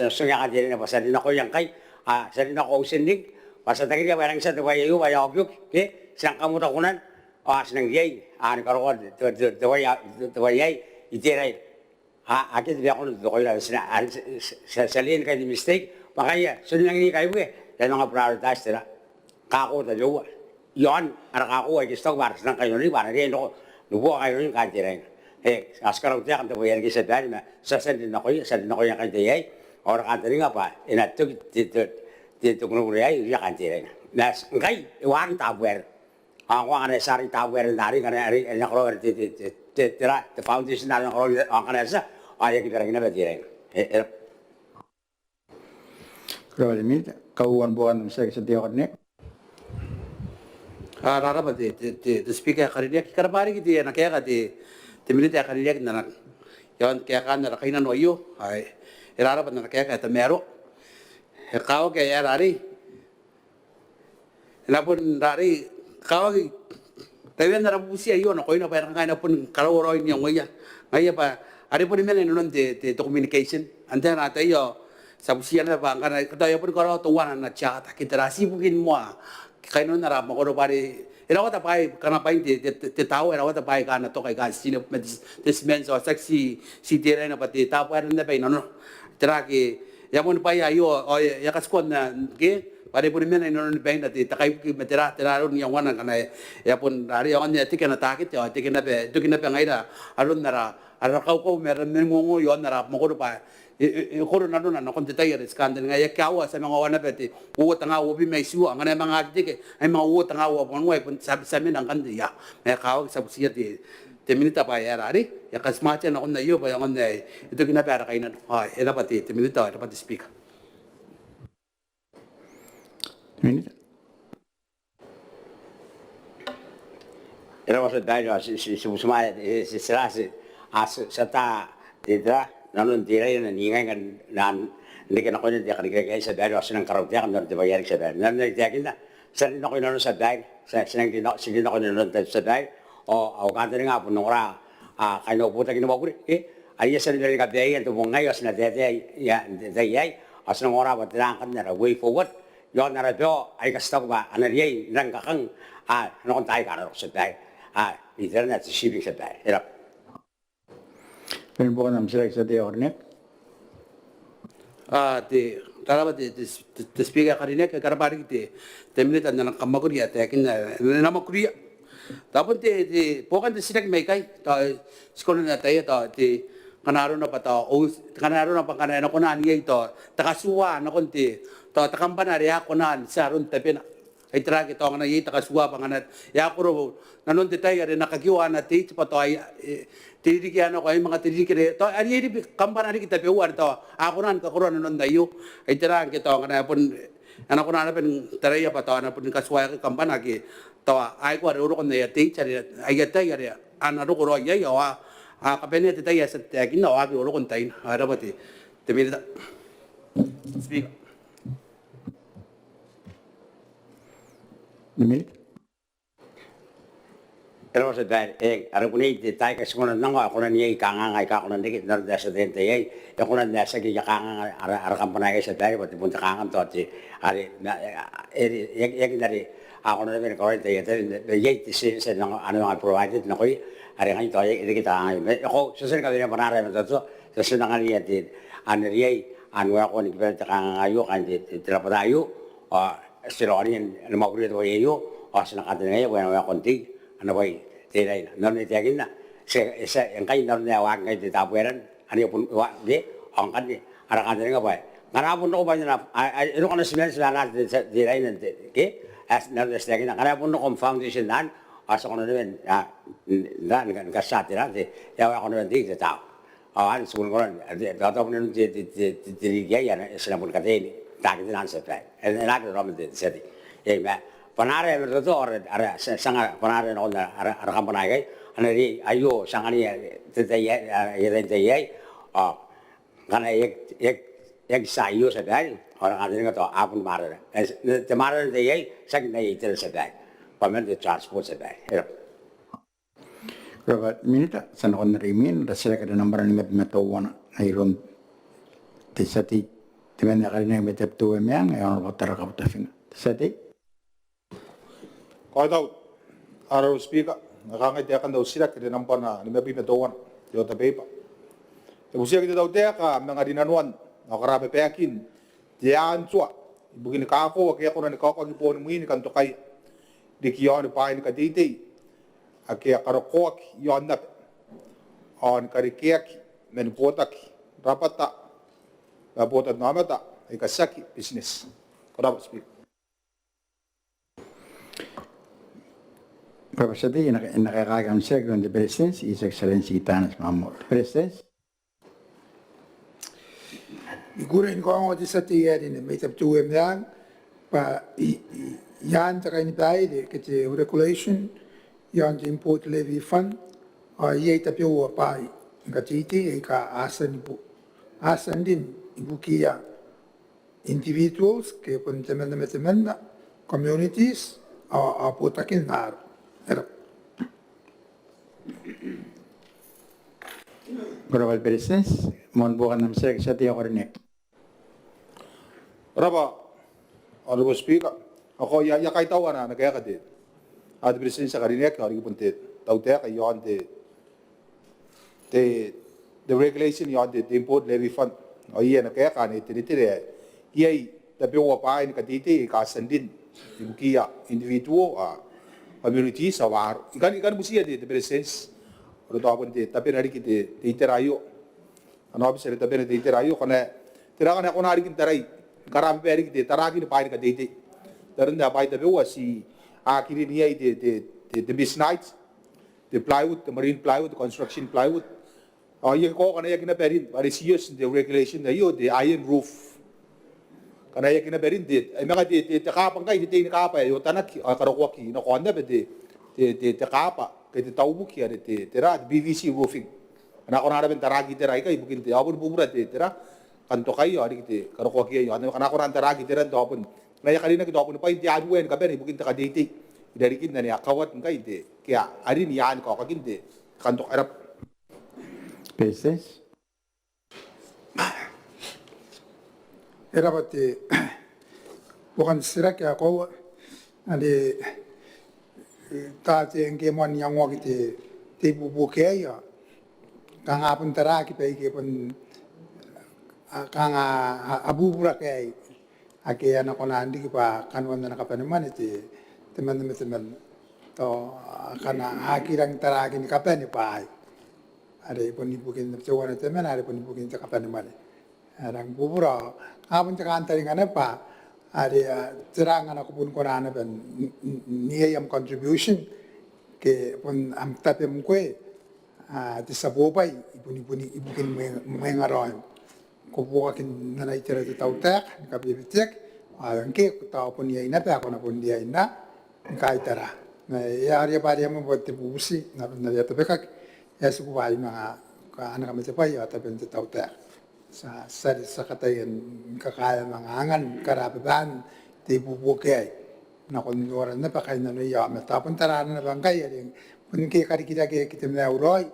sunya ka dire na pasal na ko yang kay sa na ko sending pasal tagi ka barang sa tuway yu bayok yuk ke sang kamu takunan sinang yay ani karoko tuway idere akit biya ko ko sina salin kay mistake makaya sunang ni kayo ke yan mga prioritize nila. Kako na luwa. Yon, ako ay gusto ko para sa kayo ni para rin ako. Nubo kayo rin kanti rin. Askaraw tiyak ang tabuyan kasi dahil sa sandin ako yung kanti ay. Orang kanti rin nga pa, inatuk dito kung ay yung kanti rin. Nas, ngay, iwan tabuyan. Ako ang sari tabuyan na rin, nakro, the foundation na rin ang kanasa, ay kita rin na ba rin. Kaya minta kauan bukan saya sedia kornek. Rara the speaker karinya karabari gitu ya nak ya kati teminita karinya na yon kaya kan na kainan noyo ay rara pa na kaya kata mero kau kaya rari napun rari kau tapi na rabusi ayo na koi na pa kaya na pun kalau roy niya ngaya pa ari pun men non the communication ante na tayo sa busian na pa kana katayo pun kalau tuwan na chat kita rasi mungkin mo kayo nun narap mo ko pare ina ko tapay kana pa hindi te tao ina ko tapay kana to kay ka sino this men so sexy si tira na pati tao pa na pa no tira ki ya mo pa ya yo o ya kaskon na ke pare pun men no pa na ti takay ki metera tira ron yang wana kana ya pun ari yang ne tikena takit yo tikena pe tukina pe ngaira arun nara ara ko meron men ngongo yo narap mo ko pa koro na na kon detay res kan nga ya kawa sa mga wana peti uwo tanga uwo bi may suwa nga na mga dike ay mga uwo tanga uwo pon way pun sabi sa min ang kan ya may kawa sa busiya ti minita pa ya ari ya kasmacha na kon na iyo pa yung na ito ginapara kay na ay ina pati minita ina pati speak Minta. Era was dahil si sumaya si serasi sa ta tira nanon tira yun naningay nan hindi ka na ko niya kaya sa dahil kasi ng karawtiya kan nanon tibayari sa dahil nanon nagtiyakin na sa rin ako nanon sa dahil sige na ko nanon sa dahil o ako kanta rin nga po nung ora kayo nauputa ginawa ko rin ay sa rin rin kabiyayan tumong ngayon as na dayay as nung ora patinangkan na way forward yon na rapyo ay kasta ko ba anariyay nang kakang ano kong tayo ka sa dahil internet sa shipping sa dahil hirap. Pero bukan sila sedia kornek. Taraba the speaker karinya karabari te minita na kamakuriya te akin na makuriya tapos pokan te sinak may kay skolo na tayo te kanaro na pa kanaro na pa kanano ko na niya ito takasuwa na konti takampanari ako na sa ron te pina ay tragi to nga yi takasuwa pa nga ya ko nanon detay ari nakagiwa na te pa to ay tiririki ano ko ay mga tiririki to ari di kampanari kita pe war to ako nan ka kuron non dayo ay tragi to nga pun ana ko na pen taraya pa to na pun kasuwa ka kampana ki to ay ko ro ko na te chari ay yata yari ana ro ko ro ya wa kapene te tay sa te kin wa ki ro ko tay ara pati te mi speak Minta. Pero sa dahil, alam ko na tayo kasi kung nang ako na niya ikangangay ka ako na dikit na sa dente ako na nasa kikakangangay arakang panay sa dahil pati punta kangang to at yak na rin ako na rin ko rin tayo yay tisin sa ano mga provided na ko ari ngayon to yak dikit angay ako susunod ka rin ang panaray mo to susunod nga niya din ano rin ano ako ni kipel kangangayo kandi tilapadayo sila rin ano makulit ko yayo o sinakatan ngayon kung ano konti ano ba tinay na nanon itiyakin na sa ang kayo nanon na wag ngayon titapueran ano yung di ang kan arakan nga ba ngarapon ko ba niya ano ka na sila natin sa tinay na as nanon itiyakin na ngarapon ko foundation nan asa ko na naman nagkasati na yawa ko naman di tao ano sumun ko rin tatapon na nung tinigay yan sila pun katini takit na sa pay and nakita naman din sa di panare mo to or sanga panare no na arakam panay kay ano ri ayo sanga ni tetay kana ek sayo sa dai orang ada nga to apun mare te mare te sak na itel sa dai pamen de transport sa dai Kaya minta sana kon rimin rasila kada nambaran ni meto wana ayron tisati temen na kalina metep tuwe meang ayon botara kaputafing tisati Kaya daw, araw speaker, nakangitiakan daw sila kaya nampan na nimabi na doon, yung tabi pa. Ibu siya kita daw teka, mga dinanuan, nakarabi peyakin, diyan suwa, ibugin ka ako kaya ko na nakakagipon mo ini kanto kay di kiyon pa ni kadite kaya karokok yon na on karikek men potak rapata rapota namata ay kasaki business korap speak. Professor D, nakakagam siya kung the President, His Excellency Tanas Mahmoud. President? Igurin ko ang sa tiya din, may tabtuwem yan, yan sa kain tayo, kasi regulation, yan sa import levy fund, yay tapyo pa, katiti, ay asan din, ibukiya, individuals, kaya pun temen communities, putakin naro. Global Business, mohon bukan nam siya sa tiya ko rin. Raba, Honorable Speaker, ako yakay tawa na nagaya ka din. At President sa karinek, hari puntit, tawte kay yon the regulation yon the import levy fund. O iya nagaya ka ni tinitire, iyay tabi ko pa ni kaditi kasan din, yung kiya individual community sa war. Ikan busiya di the President. Oro to apun di tapi nari kite iterayo. Ano abi sere tabi na iterayo kana tirakan ako nari kintaray. Karam peri kite taraki ni pain ka dite. Daran da pai tabi wasi akiri niya the bisnight, the plywood, the marine plywood, the construction plywood. Yung ko kana yakina perin pare serious the regulation na yo the iron roof. Kana yakina perin dit ay mga di kapang kay di ni kapa yo tanak karokwaki no konda be di kapa kay di tawbuki ari di tera BVC roofing. Ana ko na ben taragi tera kay bukin di abun bubura di tera kanto kayo ari di karokwaki yo ana ko na taragi tera do abun. Kaya kanina kito abun pa di adwen ka ben bukin ta kaditi. Dari kin na ni akawat kay di kaya ari ni yan ko kagindi kanto arap. Business? Era pati bukan sirak ya ko ade tate ngemon yang wak te bubuke ya kang apun tara ki pe ke pun kang abubura ke ake ana ko nandi ki pa kanwan na kapaneman ite teman to kana akirang tara ki ni kapani pa ada pun ibukin cewana teman ada pun ibukin kapaneman arang bubura apun cakantari ngana pa ada terang anak pun korana ben niayam contribution ke pun am tapem kue di sabobai ibukin mengaroy ko bukakin nanay tira tau tak kabibitek ang ke tao pun niay na pa ako na pun niay na kai tara na yari pa rin mo buat tibusi na yata bekak ya sukuwai mga anak kami tapay yata ben tau tak sa katayan kakaya mga angan karapaban ti bubukay na kunduran na pa kayo na nuya matapon taranan na bangkay yung pun kay karikita kay kitim na uroy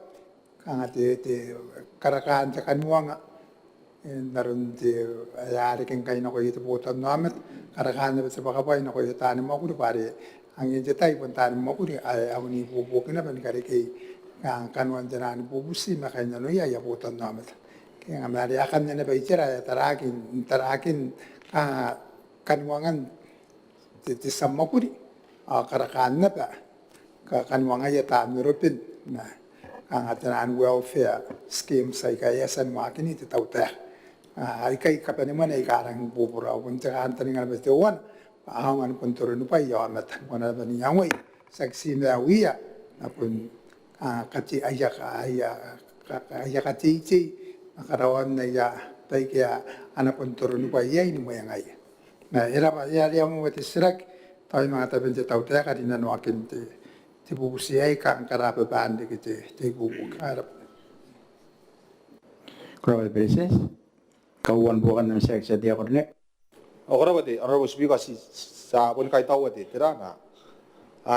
kanga ti karakaan sa kanuwa nga naroon ti ayari kang kayo na ko ito putan namin karakaan na sa bakabay na ko ito tanim mo ko pare ang yung jatay pun tanim mo ko ay ako ni bubukin na pan karikay kanuwan dyan na bubusi na kayo na nuya ya putan namin. Kaya nga mariakan na ba itira tarakin kanwangan ti samakuri karakan na ba kanwangan yata miropin na ang atanaan welfare scheme sa ikayasan makin iti tawta ay kay kapaniman ay karang bubura kung tsakaan taningan ba tiwan paahangan kung turun pa yamat kung na ba niyangway saksi na wiya na pun kati ayakati nakarawan na ya tay kaya anak pun turun pa yay ni mo yang ay na era pa ya mo matisirak tayo mga tabi sa tawta ka din ano akin ti bubusi ay kang karapapaan di ti bubukharap. Global Business? Kauwan bukan ng siya sa tiya ko rin. O kora di Honorable Speaker sa pun kay tawa di tira na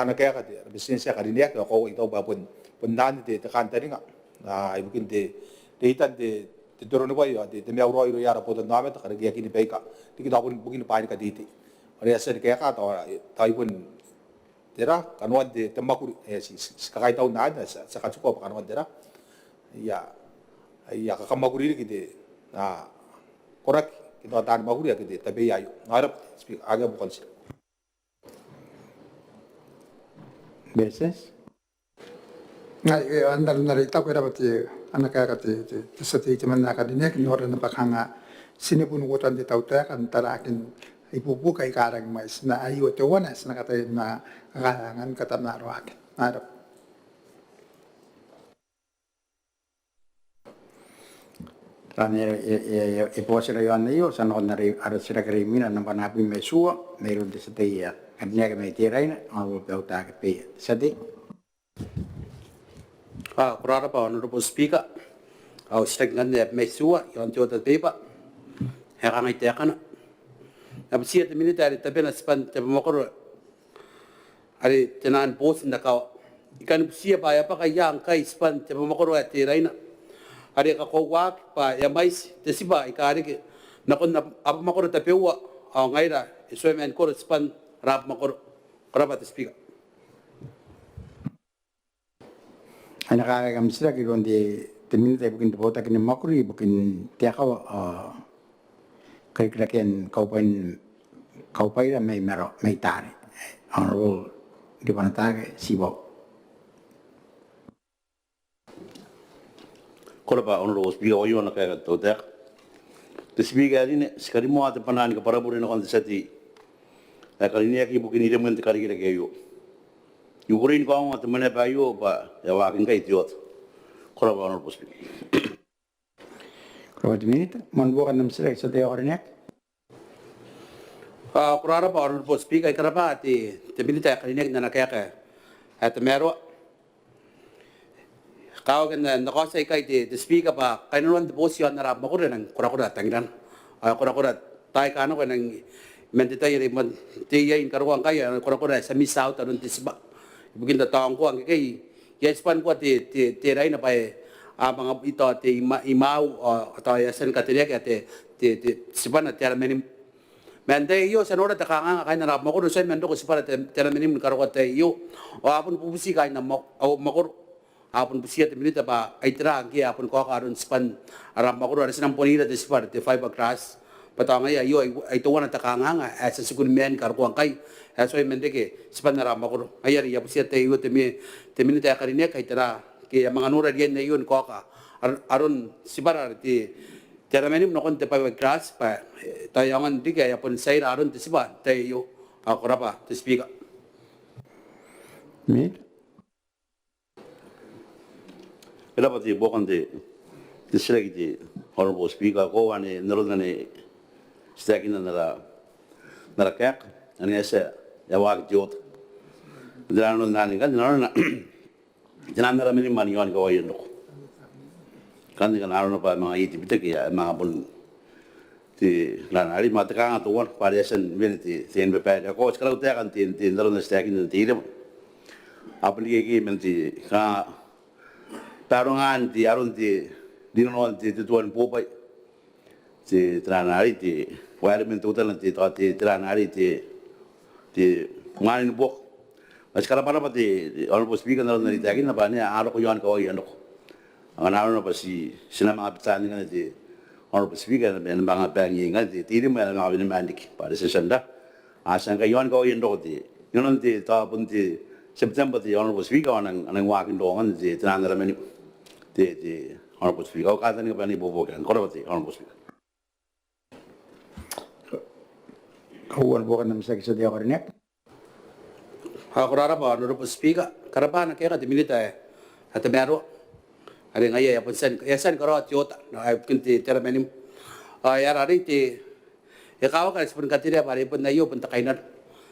nagaya ka di business ka din ya ko ito ba pun pundan di kanta rin nga na ibukin di itan di turun ba yo di me auro iro yara po na met ka kaya kini peka di kita pun bugin pa ni ka diti ore asa kaya ka tayo pun tira kanwan di temakuri si kakay taw na sa katsuko kanwan tira ya kamakuri kiti na korak kita tahan mahuri ya kita tapi ayo ngarep speak agak bukan sih. Beses. Ngai andar nari tau kira bati anak kaya seti cuman nak adine kin orang nampak hanga sini pun ngutan di tau teh kan tarakin ibu kai karang mais na ayu te wana na kata na kalangan kata naruak narap. Rani iposira yoan iyo sanod nari ada sira krimina nampak napi mesua meron di setia adnya ke metirain au dauta ke pe sedi. Kurara pa Honorable Speaker, au stegnan de mesua yon jota beba. Herang ite kana. Absia de military tabena span te mokoro. Ari tenan bos ndaka ikan sia ba ya pa kayang kai span te mokoro ate raina. Ari ka ko wak pa ya mais te siba ikari ke nakon na apa mokoro tapewa au ngaira iso men koro span rap mokoro. Kuraba te speaker. Anak kami sira kira di temin te bukin bota kini makuri bukin tiaka kai kiraken kau pain da mai mero mai tare honorable di mana tage sibo. Kalau Pak Honorable Speaker, oyo nak kaya tu tak. Speaker ini sekali mau ada panan ke para burin orang desati. Kali ini aku bukan ide mungkin kali kita kayu. Yukurin kau atau mana bayu Pak, ya wakin kaya tiot. Kalau Pak Honorable Speaker. Kalau di minit manbukan nam sira sa tayo ornek. Kurara pa Honorable Speaker, ikarapa ti military kalinek na nakaya at mero. Kau kan nakasa ikay ti speaker pa kainuan de bosyon na rap makura ng kura tangiran. Kura tay kano kan ng mentitay man ti yain karuang kaya kura sa misaw tanun ti siba. Ibugin da taong ko ang kay yespan ko ti ray na pa mga ito ti imaw atau yasan katilek ti siba na termenim. Mende iyo sa nora takanga kay na rap makura sa mendo ko siba termenim karuang tayo iyo. O apun pupusi kay na makura apun besia minute pa ay terang ki apun ko karon span aram makuro ada senang ponira de spar de fiber grass patanga ya yo ay tuwan ta kanga nga as sigun men kar ko kay aso mende ke span aram makuro ayari ya besia te yo te minute karine kay tera ki mga nura diyan na yun ko ka aron sibar ti tera menim no kon te fiber grass pa tayangan di kay apun say aron te siba te yo akora pa te speaker Mit Ela pati bukan de selagi di Honorable Speaker ko ane naroon ane stakin na kek ane ese ya wag jot dinan nani kan dinan na mini manion ko ayon ko kan dinan aron pa mga iti bitek ya mga pun ti lanari mataka to one variation veniti tin bepa ko skala ta kan tin naroon stakin tin tire apli ki menti ka tarungan di arun di non di tuan popai di tranari di environment total di tranari di manin bok sekarang mana pati Honorable Speaker naron dari tadi napa ni aro ko yon ko yan ko ang naron pa si sinama kapitan nga di Honorable Speaker na mga bangi nga di tiri mo nga binimandik para sa sanda asan ka yon ko yan ko di yun di tapon di September di Honorable Speaker ang wakin dongan di tranara di Honorable Speaker. Kau kata ni apa ni bobokan? Kau dapat Honorable Speaker. Kau bukan nam sa tayo ornek. Kurara pa Honorable Speaker, karapan kaya ka dimilita at mero. Ari ngaya yapunsan yasan karo tiota na ay kunti termenim. Yara rin ti ikaw ka spun katira pare pun na yo pun takainan.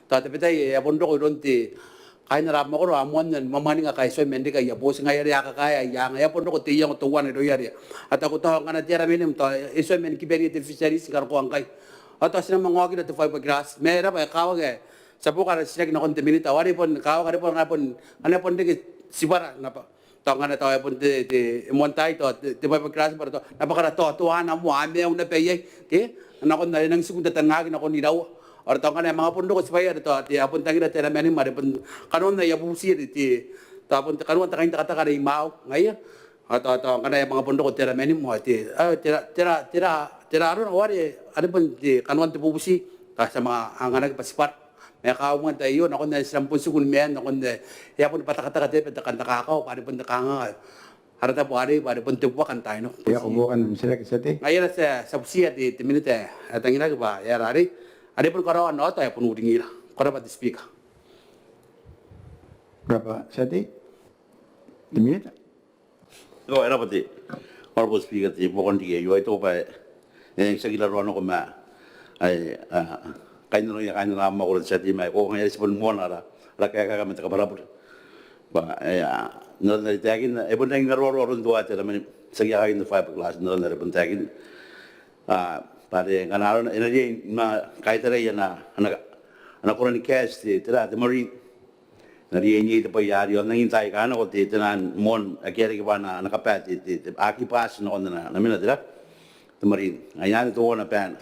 Tapi tay yapun do ko ron ti kaya narap mo ko amuan nan mamani nga kay so mendi kay yapos nga yari ka kaya yang yapon ko tiyang tuwan ito yari at ako to nga na tira minim to iso men kiberi te fisheries kar ko ang kay at asina mangogi na to fiber grass mera pa kawa ge sa po kar sinek na konti minita wari pon kawa kar pon ngapon ano pon de sibara na pa to nga na to pon de montay to de fiber grass para to napakara to tuhan mo ame na peye ke anakon na nang segunda tangagi na ko ni daw or tong kana mga pundo ko spaya dito ti apun tangi na tera mani mari pun kanon na yabusi ti tapon kanon ta kain ta kata kare mau ngaya ato kana mga pundo ko tera mani mo ti tera Tiraro na wari, ano po, kanuan ti pupusi, sa mga anganag pasipat. May kaungan tayo, ako na silang punsugun men, ako na, kaya po patakataka tayo, nakakaw, pari po nakanga. Harata po pari po tipuakan tayo, no? Kaya kubukan ng sila kisati. Ngayon sa pusiya, di minute, at ang ginagawa, yarari, ano po karawan na tayo, punuring ila. Kora ba di speaker? Berapa sati? 2 minit? Ko era pati. Honorable Speaker, ti bukan di yo ito pa yang sa gilaro ko ma ay kain na mo ko sa ti mai ko ngayon sa mo na la kaya ka mata kabarapur. Ba ay no na tagin e bon nang ngaro ron duwa ta man sa giya in the 5 class no na bon tagin pare ganaro na energy ma kai tare na ko ni cash ti tira ti marine nariyengi ito pa yari yun, nangintay ka na ko dito na mon, akiyari ka pa na nakapat, aki pas na ko na namin na dila, ito marin, ngayon ito ko na pan,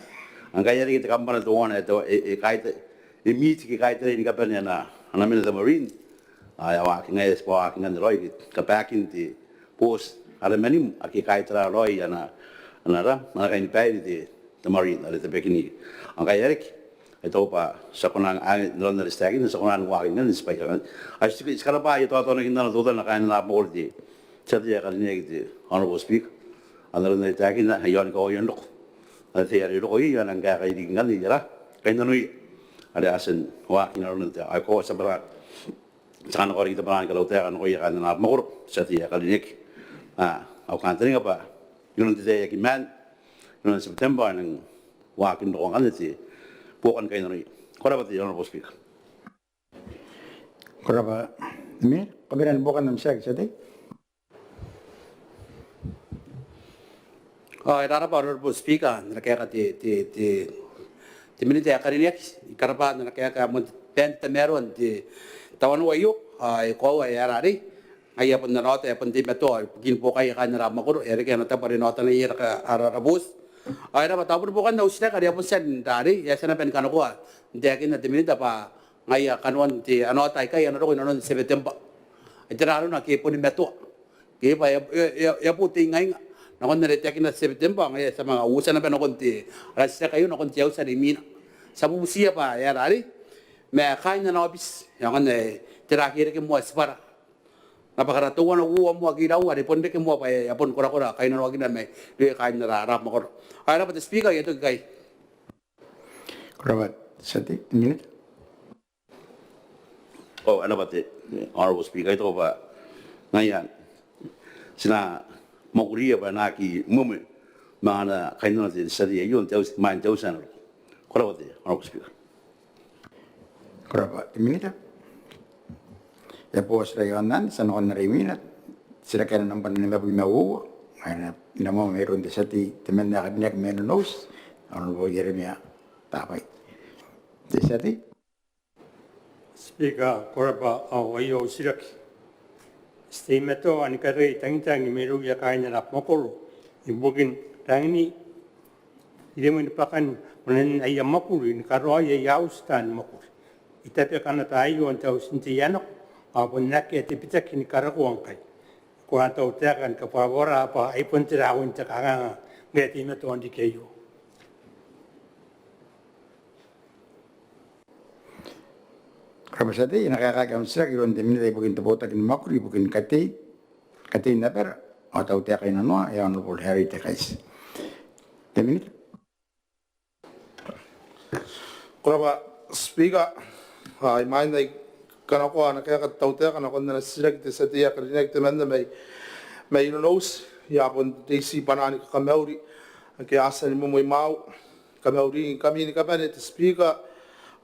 ang kaya rin kita kampan na ito ko na ito, kahit, i-meet ki kahit rin ka pa niya na namin na ito marin, ay awaking ngayon po aking ang roy, kapakin ti post, alamanim, aki kahit ra roy, na kain pa ito marin, alito pekini, ang kaya rin, ito pa sa kunang noon na listagin sa kunang walking na spike ay sekarang pa ito na kinatutunan na kain na po di sa diya kaniya di honorable speak ano na listagin na yon ko yon ko at yari ko yan ang kakaibigan ni jara kay nanoy ada asen walking na ron ay ko sa bara sa kanang ko rito pa kalau tayo kan ko yan na mo sa diya kaniya au kantin nga pa yun ang diya kiman noong September ng walking ko kan ti bukan kayo na rin. Kora ba tayo, Honorable Speaker? Kora ba? Mir? Kabiran bukan ng siya kisati? Irara pa, Honorable Speaker, na kaya ka ti minute karinek, ikarapa na kaya ka mo penta meron ti tawan wayo, ko ay arari. Ay apon na nota, apon ti meto, pagin po kayo ka na ramakuro, eri kaya nata pa rin nota na iya ka ararabus. Ay na matapos bukan na usila kaya po sen dari ya sana pen kanukuha hindi akin na diminita pa ngaya kanuan ti ano tay kay ano ko nonon September ay tiraro na kipo ni meto kaya pa ya puti ngay nakon na rete akin na September ngaya sa mga usa na pen konti rasa kayo na konti sa rimina sa busiya pa ya rari me kain na obis yang na tirakir ke mo para napakaratuan na uwa mo agiraw ari ponde ke mo pa yapon kora kain na wagina me di kain na rarap mo ay na pa speaker ito kay Kora ba sati? 1 minit? Oh, ano ba ti? Honorable Speaker, ito ba? Ngayon, sina makuriya ba naki mumi mga na kain na natin sa diya yun, main tayo sa ano. Kora ba ti? Honorable Speaker. Kora ba? 1 minit? Ya po sila yun nan, sa noon na rin minit. Sila kaya nang pananima po mauwa. Ngayon na mo mayroon di sa timen na kaniyak meron nose. Ano po Jeremia tapay. Di sa Speaker, koraba awayo siraki. Stimeto ani kare tangi meru ya kain na makoro. Ibugin tangi ide mo pakan manen ay makuru ni karo ay yaustan makuru. Itape kana tayo anta usintiano apon nakke te pitak ni karaku angkai. Ko anta utakan ka favora apa ai pun tirawon ta kanga ngeti meto andi keyo. Kora sati nakakagam sila kiron de minit ay bukin tabota kin makuri bukin kati na per atau te kay nano ya honorable Harry te kais. 10 minit. Kora Speaker, ay main na kana ko ana kaya katawte kana ko na silag te sa tiya karinek te manda may nos ya pon DC panani ka kamauri kaya asa ni mo mau kamauri kami ni kapane te Speaker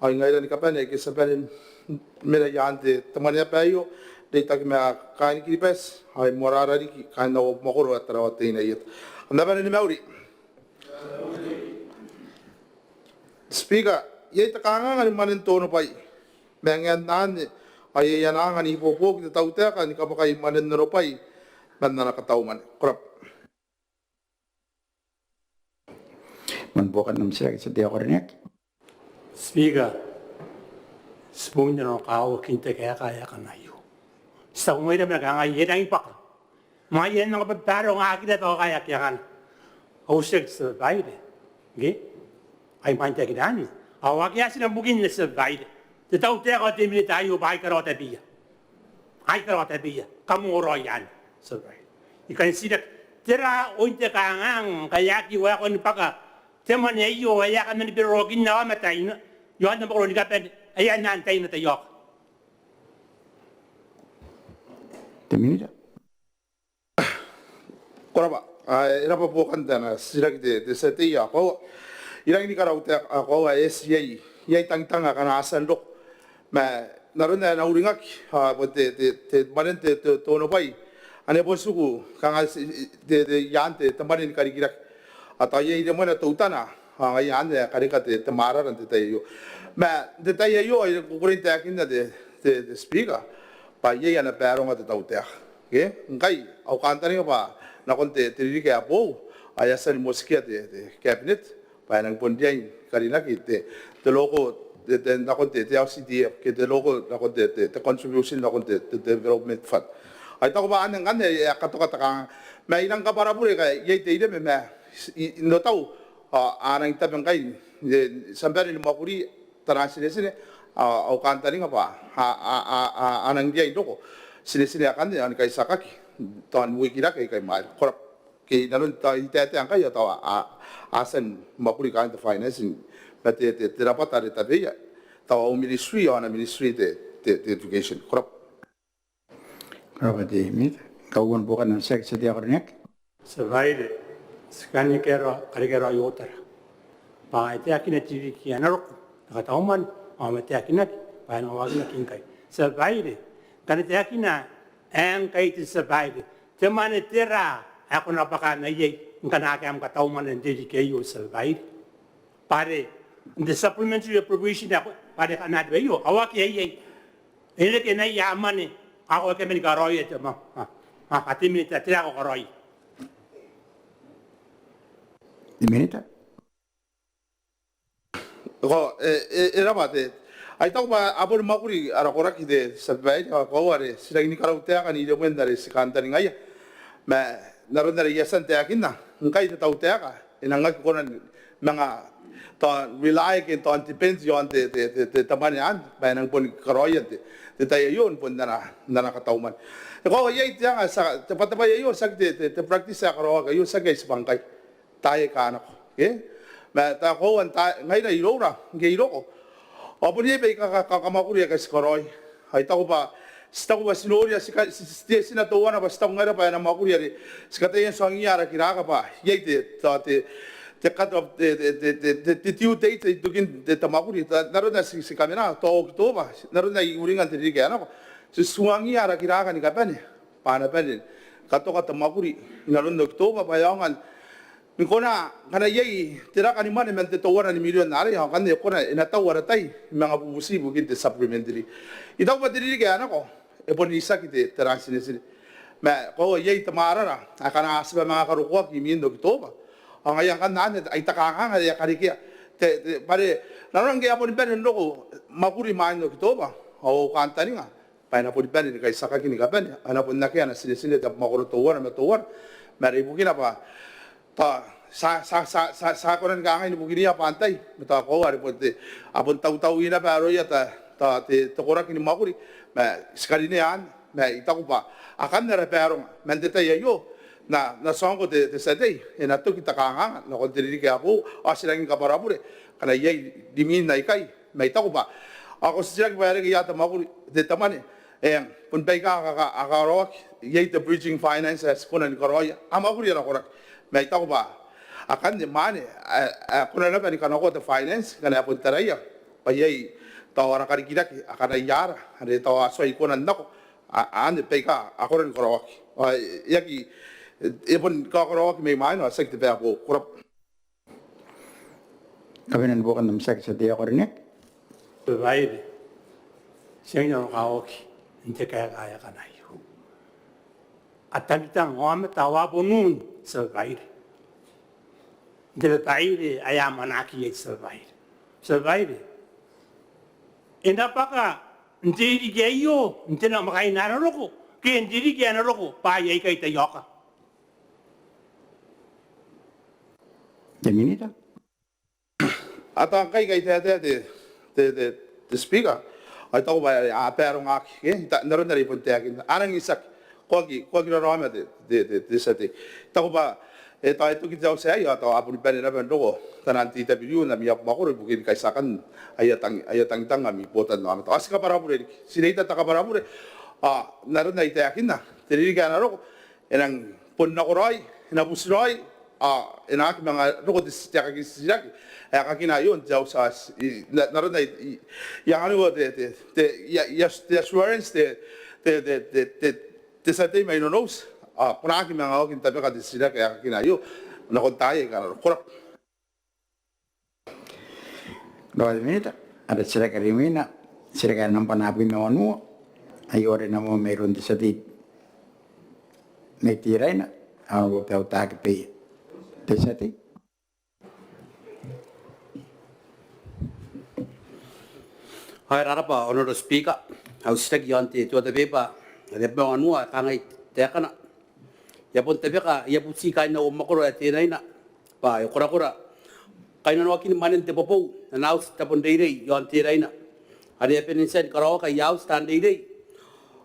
ay ngayon ni kapane ke sa panin mera yante tamanya payo de tak me kain kiripes ay morara ri kain na makoro atrawate na yet andaba ni mauri Speaker ye ta kanga ni manen tono pai mengan nan ay yananga ni popok ni tauta kan ka pakai manen no pai banda na katauman krap Man bukan nam sila sa tiya karinek. Speaker, spoon no kao kinte kaya kana yo. Sa umay na nga yan ang ipak. Mga yan ang pagparo ng akin ito kaya kan. Ausig sa baile. Okay? Ay main te kidani. Awak ya sina bugin na survive. Te tau te ko te mini tayo bai karo te bia. Ai karo te bia. Kamu ro yan. Survive. Ikan sida tera ointe kangang kaya ki wa ko ni paka. Te man yo ya kan ni birogin na mata ina. Yo an mo ni ka pen. Ay nan tay na tayo. Teminita. Koraba, era pa po kanta na sila de sete ya ko. Irang ni karau te ako SCA. Yai tang ka na asan lok. Ma naron na uringak ha te manen te tono pai. Ane bosuku kanga de yante tamarin karigirak. Ata yai de mona tutana. Ha yan de karika te tamara ran te tayo. Ma de tayo ay kukurin te akin na de speaker. Pa yai ana perong at tautea. Okay? Ngai au kanta ni pa na konte tiriri ke apo ayasan moskia de cabinet pa nang pondian karina ki te loko de na konte te LCDF ke te loko na konte te contribution na konte te development fund ai ta ko ba anang kan ya katoka ka mai nang ka para pure ka ye te ide me no tau anang ta bang kai sampai ni makuri translate sini au kanta ni pa anang dia indoko sini akan ni an kai sakaki ton wikira kai mai korap ke nalun ta ite ang kai to asan makuri kan the financing but te dapat ada tapi ya tahu ministry on a ministry the education korap Koraba di mit. Kauan bukan ng seks dia kornek. Survive. Sekali kero karikero yotar. Pa ite akina tiri ki anarok. Nakatauman. Amate akina pa na wag na kingkay. Survive. Kan ite akina ang kay te survive. Teman tera ako napaka na ye. Kana kam katauman ng tiri kayo survive. Pare the supplementary appropriation ako pare kanat bayo. Awak ye. Ele ke na yaman ako kami ni karoy ito ma. Ati minita tira ko karoy. Teminita. Ko era mate ai tau ba abon makuri ara koraki de sabai ko are sila ni karau te kan ile men dare sikanta ni ngai ma naron dare yasan te akinna ngai te tau te ka inanga ko na mga to rely ke to depends on te tamani an ba nang pon karoy te tayo yun pon na katauman ko yai te nga sa te pataba yo sa te practice sa karo ka yo sa guys bangkay tayo ka anak okay ma ta ko an ta ngai na iro ra ngai iro ko apun ye be ka kamakuri ka skoroy ai ta ko ba sta ko ba sinoria sina to wana ba sta ngai pa na makuri re skate yen songi ara kiraka pa ye te cut of the tiu date dukin de tamakuri naro na si kamera to ba naro na uringan te ri ka na si suangi ara kiraka ni ka pa ni pana pa ni kato ka tamakuri naro no to ba bayangan Mikona kana yai tira kani mane mente to wana ni million nare ha kan kona ina ta wara tai mga bubusi bugin te supplementary itaw ba diri ga na ko e pon isa kite translate sini ma ko yai tamara ra akana asba mga karuko ki min do to ba ang ayang kan nan ay takanga ya karikia te pare narang ga pon ben no makuri man do to ba o kanta ni nga pa na pon ben ni kai saka kini ka ben ana pon na kaya na sini ta makuro to wana mari bugina pa ta sa koran ka ngai bugini apa antai meta ko ari pote apun tau ina paro ya ta te koran kini makuri ma sekali ne an ma itaku pa akan na reparo men te yo na songo te sadei ena to kita kanga no kon diri ka apu asilang ka parapure kana ye dimin nai kai ma itaku pa ako sila ka bare ya ta makuri te tamane pun bai ka rock ye the bridging finances konan koroya amakuri na korak mai tau ba akan de mane kuna na pani kana ko the finance kana pun taraya pa yei tau ara kari kira akan yara ade tau aso ikona nako ande peka akoren korok yaki pun ka korok mai mai no sek te ba ko kurap Kabinan bukan ng seks dia kornek. Survive. Siya yung kaoki. Hindi kaya kanayo. At talitang ngome tawa po nun survive. Survive ay amanaki ay survive. Survive. Ina pa ka, hindi kayo, hindi na makain na ko. Kaya hindi kaya na ko, payay kay tayo ka. Teminita. ata kai kai te speaker ai tau ba a pero ngak ke ta naro nari pun te akin anang isak kogi ro rama de sate tau ba e ta itu kita sa ya ta apun pen na ben dogo tananti ta biu na mi ap makoro bukin kai sakan ayatang tang mi potan no ta aska para pure sineita ta para pure a naro nai te akin na te ri ga na ro enang pun na koroi na busroi enak mga rukot isya kaki siyak kaki na yun jauh sa naroon na yang ano the assurance the sa tayo may nonos punaki mga okin tabi ka siyak kaki na yun nakontay ka na kurap. Dua minit ada sila karimina sila kaya nampan api mewanu ayo ore namo meron di sati metirai na ano bapau tak pe Desati. Hai rarapa Honorable Speaker, au stek yanti tu ada beba, ada bang anua kangai tekana. Ya pun tebeka, ya pun si kaina o makoro ati naina. Pa yo kora kaina no akin manen te popo, na aus tapon deirei yanti raina. Ada ya peninsen karawa ka yaus tan deirei.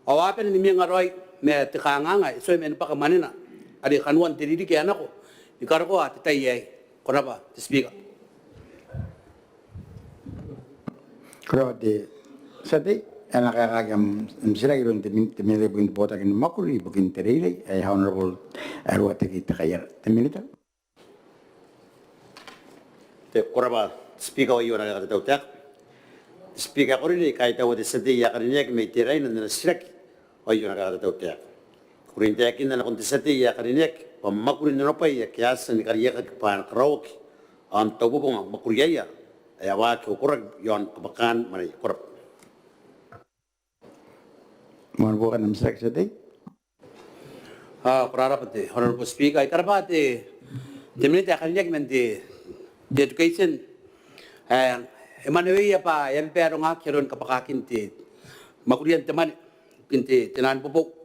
Awapen ni mi ngaroi me te kanganga, so men pa ka manena. Ada kanuan diridi ke anako. Ikarko at tayo koraba speaker. Koraba de sati anak agam sila kirun temile bukin bota kin makuri bukin terile ay honorable arwate kita kayar temilita. Te koraba speaker wa yuna kata tautak. Speaker kori ni kaya tahu de sati ya karinya kami tirai nanda sirak wa yuna kata tautak. Kurin tayakin na konti sati ya karinya pemakurin Eropa ya kiasan karya kepan kerawak antau bopong makuria ya awak ukuran yon kebakan mana kurap. Mohon bukan nampak sedih. Perara pati Honorable Speaker karena pati tempat yang kalian menti education emanuel ya pa yang perong akiron kepakakin ti makurian teman kinti tenan bopok.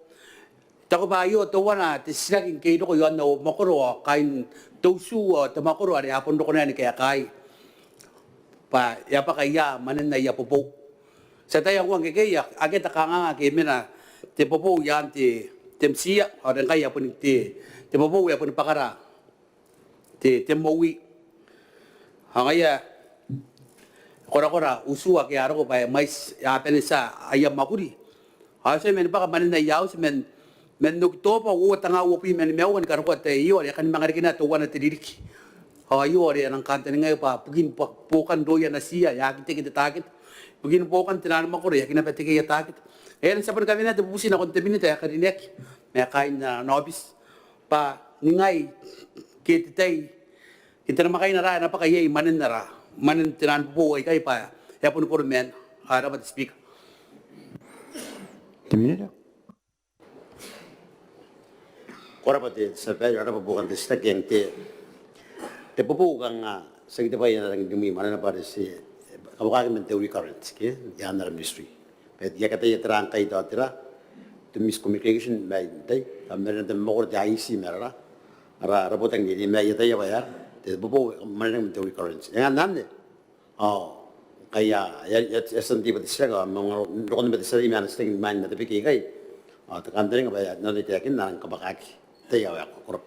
Tako ba yo to wana ti sinaking kaido ko yon no makoro kain tosu te makoro ari hapon do ko na ni kaya kai pa ya pa kaya manen na ya popo sa tayo wang kaya age ta kanga ke mena te popo yan ti temsia o den kaya pun ti popo ya pun pakara ti temowi hangaya kora usua ke aro pa mais ya penisa ayam makuri ase men pa manen na yaus men nuk pa wo tanga wo pi men mewan kan ko te yo ya kan mangari kina to wana te diriki yo ore nang kanta ngai pa pugin pokan do ya nasia ya kita takit pugin pokan tinan makore ya kina pete ya takit sa pun kami na te busi na kon te minute ya karinek me kain na nobis pa ningai kita na makain na ra na pa kay manen na ra manen tinan po ay kay pa ya pun ko men dapat speak Terminado. Koraba te sabay raba bukan te stak yang te popo kang sa kita pa yan ang dumi mana na para si kawakan men theory currents ke yan na ministry pet ya kata ya terang kay to tira the miscommunication may day meron na mo ko dai si mera ara rabotang ni may ya bayar te popo mana men theory currents yan namne kaya ya santi pa siya mga lokon ba sa iman sa man na tapiki kay ta kandring ba na ni takin na kabakaki tayo ya korap.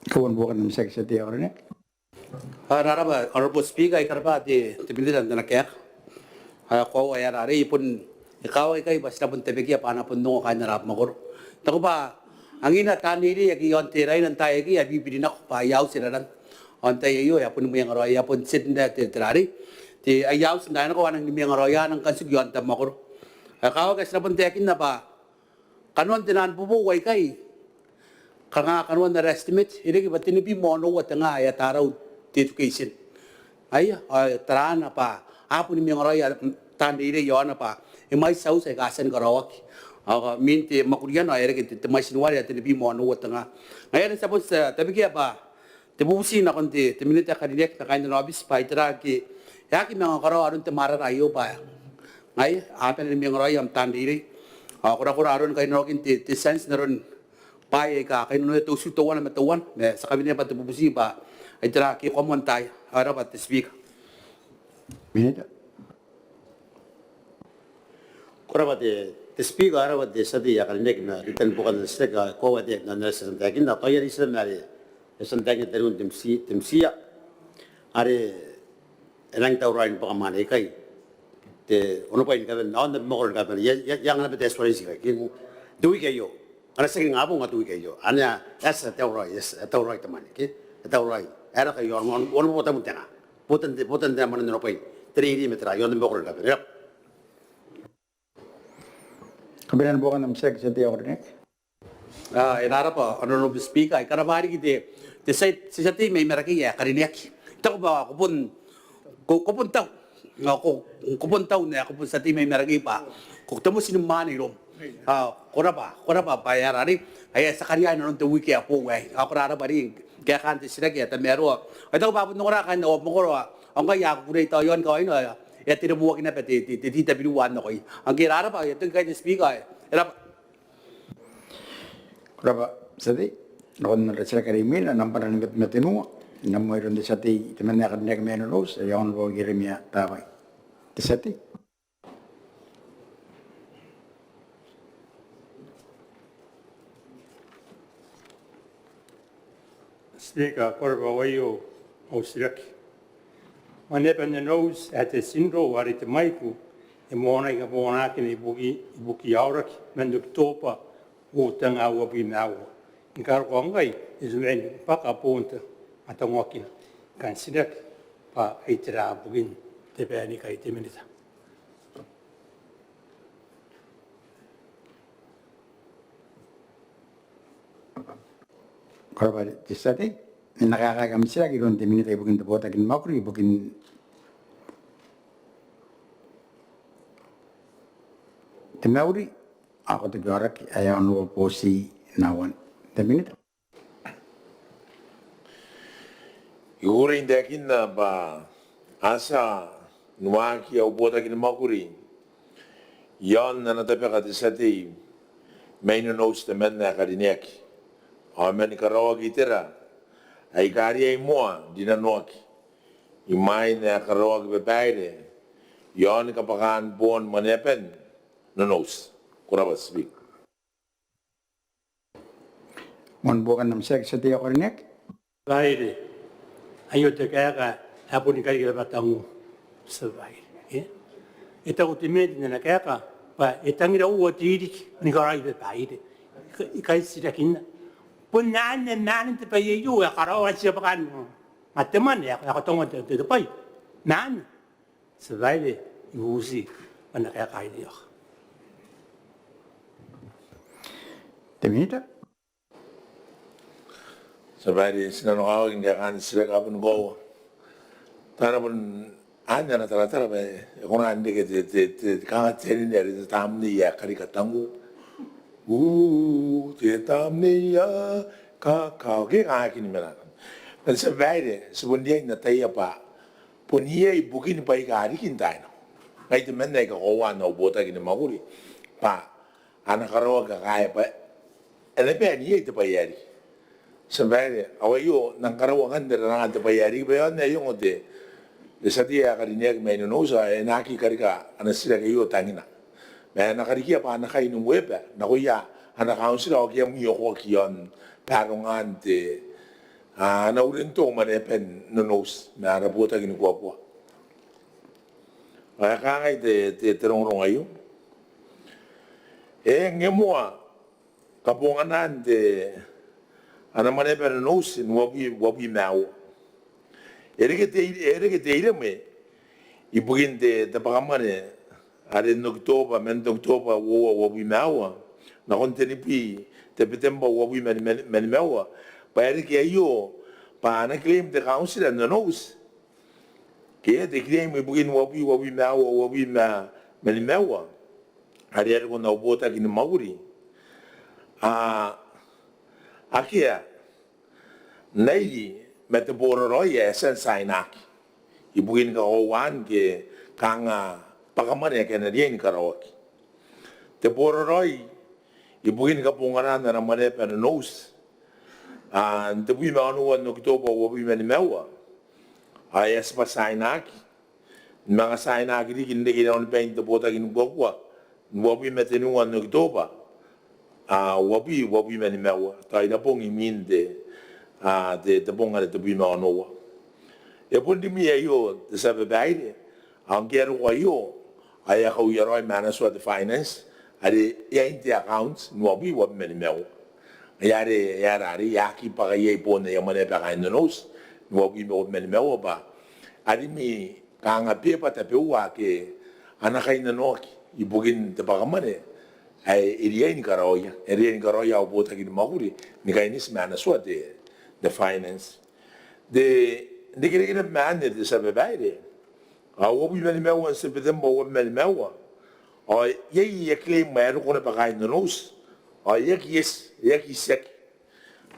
Kawan bukan nampak sedih orangnya. Naraba Honorable Speaker karba di tibilitan na kaya ko ay ari pun ikaw ay kay basta pun tebeki apa pun no kay narap magor. Tako ba ang ina taniri yagi yon tiray nan tayo gi abi bidina ko pa yaw siraran. On tayo yo ya pun mo yang roya pun sit na tirari. Ti ayaw sindahan ko anang yang roya nang kansig yon tam magor. Ikaw kay sa pun tekin na ba kanon tinan pupuway kay kanon na estimate hindi ba tinipi mo no wat nga ya taraw education ay tarana pa apo ni mga roya tandire yon pa may saus ay kasan karawak minti makurian ay rek may sinwari at tinipi mo no wat nga ngayon sa pun sa tabi kaya pa tibusin na konti timinita kadinek na kain na nobis pa itara ki yaki mga karaw aron tamara rayo pa ay apen ni mga roya tandire kura aron kay no kinti sense na ron pai ka kai no to su to wan ma to wan me sa kabine pa to bubusi ba ai tra ki komon tai ara ba te speak Minute. Korabate te speak arabate sadi ya kalnek na ritan bukan steka ko wate na nasa takin na kaya ri sa mari san takin terun temsia are elang tauran pa kamane kai te ono pa in ka na on mo ka pa yang na bete experience ka kin dui ke yo ana saking abo nga dui ke yo anya asa taurai tamane ke taurai era ka yo on mo ta mutena poten de man no pa 3 metra yo mo ka pa Kemudian bukan nam sek setia ornek. Inara pa, ano no speak ay karamari kite. Te sa ti may meraki ya karinek. Ito ko ba kupun taw. Kupun taw na kupun sa ti may meraki pa. Kung tamo sinumani rom. Kora pa bayarari. Ay sa kanya no to wiki apo way. Ako rara pa rin. Kaya kanti sila kaya tamero. Ito ko ba nungora kan no mo ko. Ang kaya ko rito yon ko ino. Ya tidak buat kena peti tidak biruan nak koi. Angkir ada apa? Ya tu kaya speak ay. Era. Kuraba sadi. Nakon na sila karimin na nampara ng matinu. Namoy ron di sati teman na kan nek menos. Ayon bo girimia tawai. Di sati. Speaker, korba wayo o silaki. Manepan na knows at the sinro wari te maiku e mona ka bona ki ni buki aura ki menduk topa o tanga wa bi mawo ingkar ko ngai izmen paka ponta atangokina kan sidak pa itira bugin te bani kai te minita Korba di sati. Nakakagam sila kiron te minita bugin te bota kin makuri bugin Temauri, ako te garak ayaw no po si nawan. Minute. Igurin dakin na ba asa nuaki au bota kin makuri. Yan na natape ka te sati may no nos te men na karinek. Amen karawa kitera. Ay kari ay mua di na nuaki. Imay na karawa kibabayde. Yan kapakaan buon manepen. No knows. Kuraba speak. Mon bukan nam sek setia ornek. Baire. Ayo te kaya hapo ni kaya batangu survive. Ita ultimate na kaya pa itangira uwa tirik ni kaya ibe baire. Ikai sila kinna. Punan na nanin te pa yeyo ya karawa siya pakan. Mateman ya katongo te pay. Nan. Survive. Iusi. Mana kaya kaya diyo. Minute. Sabari sinanokawag hindi akan sila kapon ko. Tara pun anya na tara ba kung andi ke kangat seni dari tamni ya kari katangu. Te tamni ya kakao ke kakin menan. Dan sabari sebenarnya na tayo pa pun iya ibukin pa ikari kintai no. Ngai temen na ikakuha na ubota kini maguri pa anak karawa kakaya pa. Ele pe ni te payari. Sebenarnya awayo nang karawangan dari nang te payari pe on yung ote. De satia karinek me no sa enaki karika anasira ke yo tangina. Me na karikia pa na kai no weba na kuya ana kaunsil o kiam yo ko kion parongan te na urin to mane pen no nos na rabota gini kwa kwa. Ay kangai te terong ayo. Ngemua kapunganan de ana mane per nos wabi mau erike te ile me ibugin de pakamane are noktoba men noktoba wo wabi mau na konteni pi te petemba wabi men mau pa erike ayo pa na claim de council and nos ke de claim ibugin wabi mau wabi men mau are ergo na bota kin mauri akia nei mete bororoi esen sainak ibuin ka owan ke kanga pakamane ke na rien karaoke te bororoi ibugin ka pungaran na mane pa nose te bui ma no no kito po wo bui mani mewa ai es pa sainaki mga sainaki di kinde ki on paint to bota kin bokwa wo bui mete no no kito pa wo bui mani mewa tai na pongi minde de bonga de bui ma no e pun di mi ayo de sabe baile ang gero ayo ai a ko yero manager the finance ari ya inte accounts no bui wo mani mewa yare yaki para ye pone ya mane para nos no bi mo men me ba ari mi kanga pe pa te peua ke ana kaina no ki ibugin te para mane ai irien karoya o bota ki maguri ni kainis mana so de finance de kire man de sabe baile a o bi men me o se pe mo men me o ye claim ma ro kona para nos yaki sek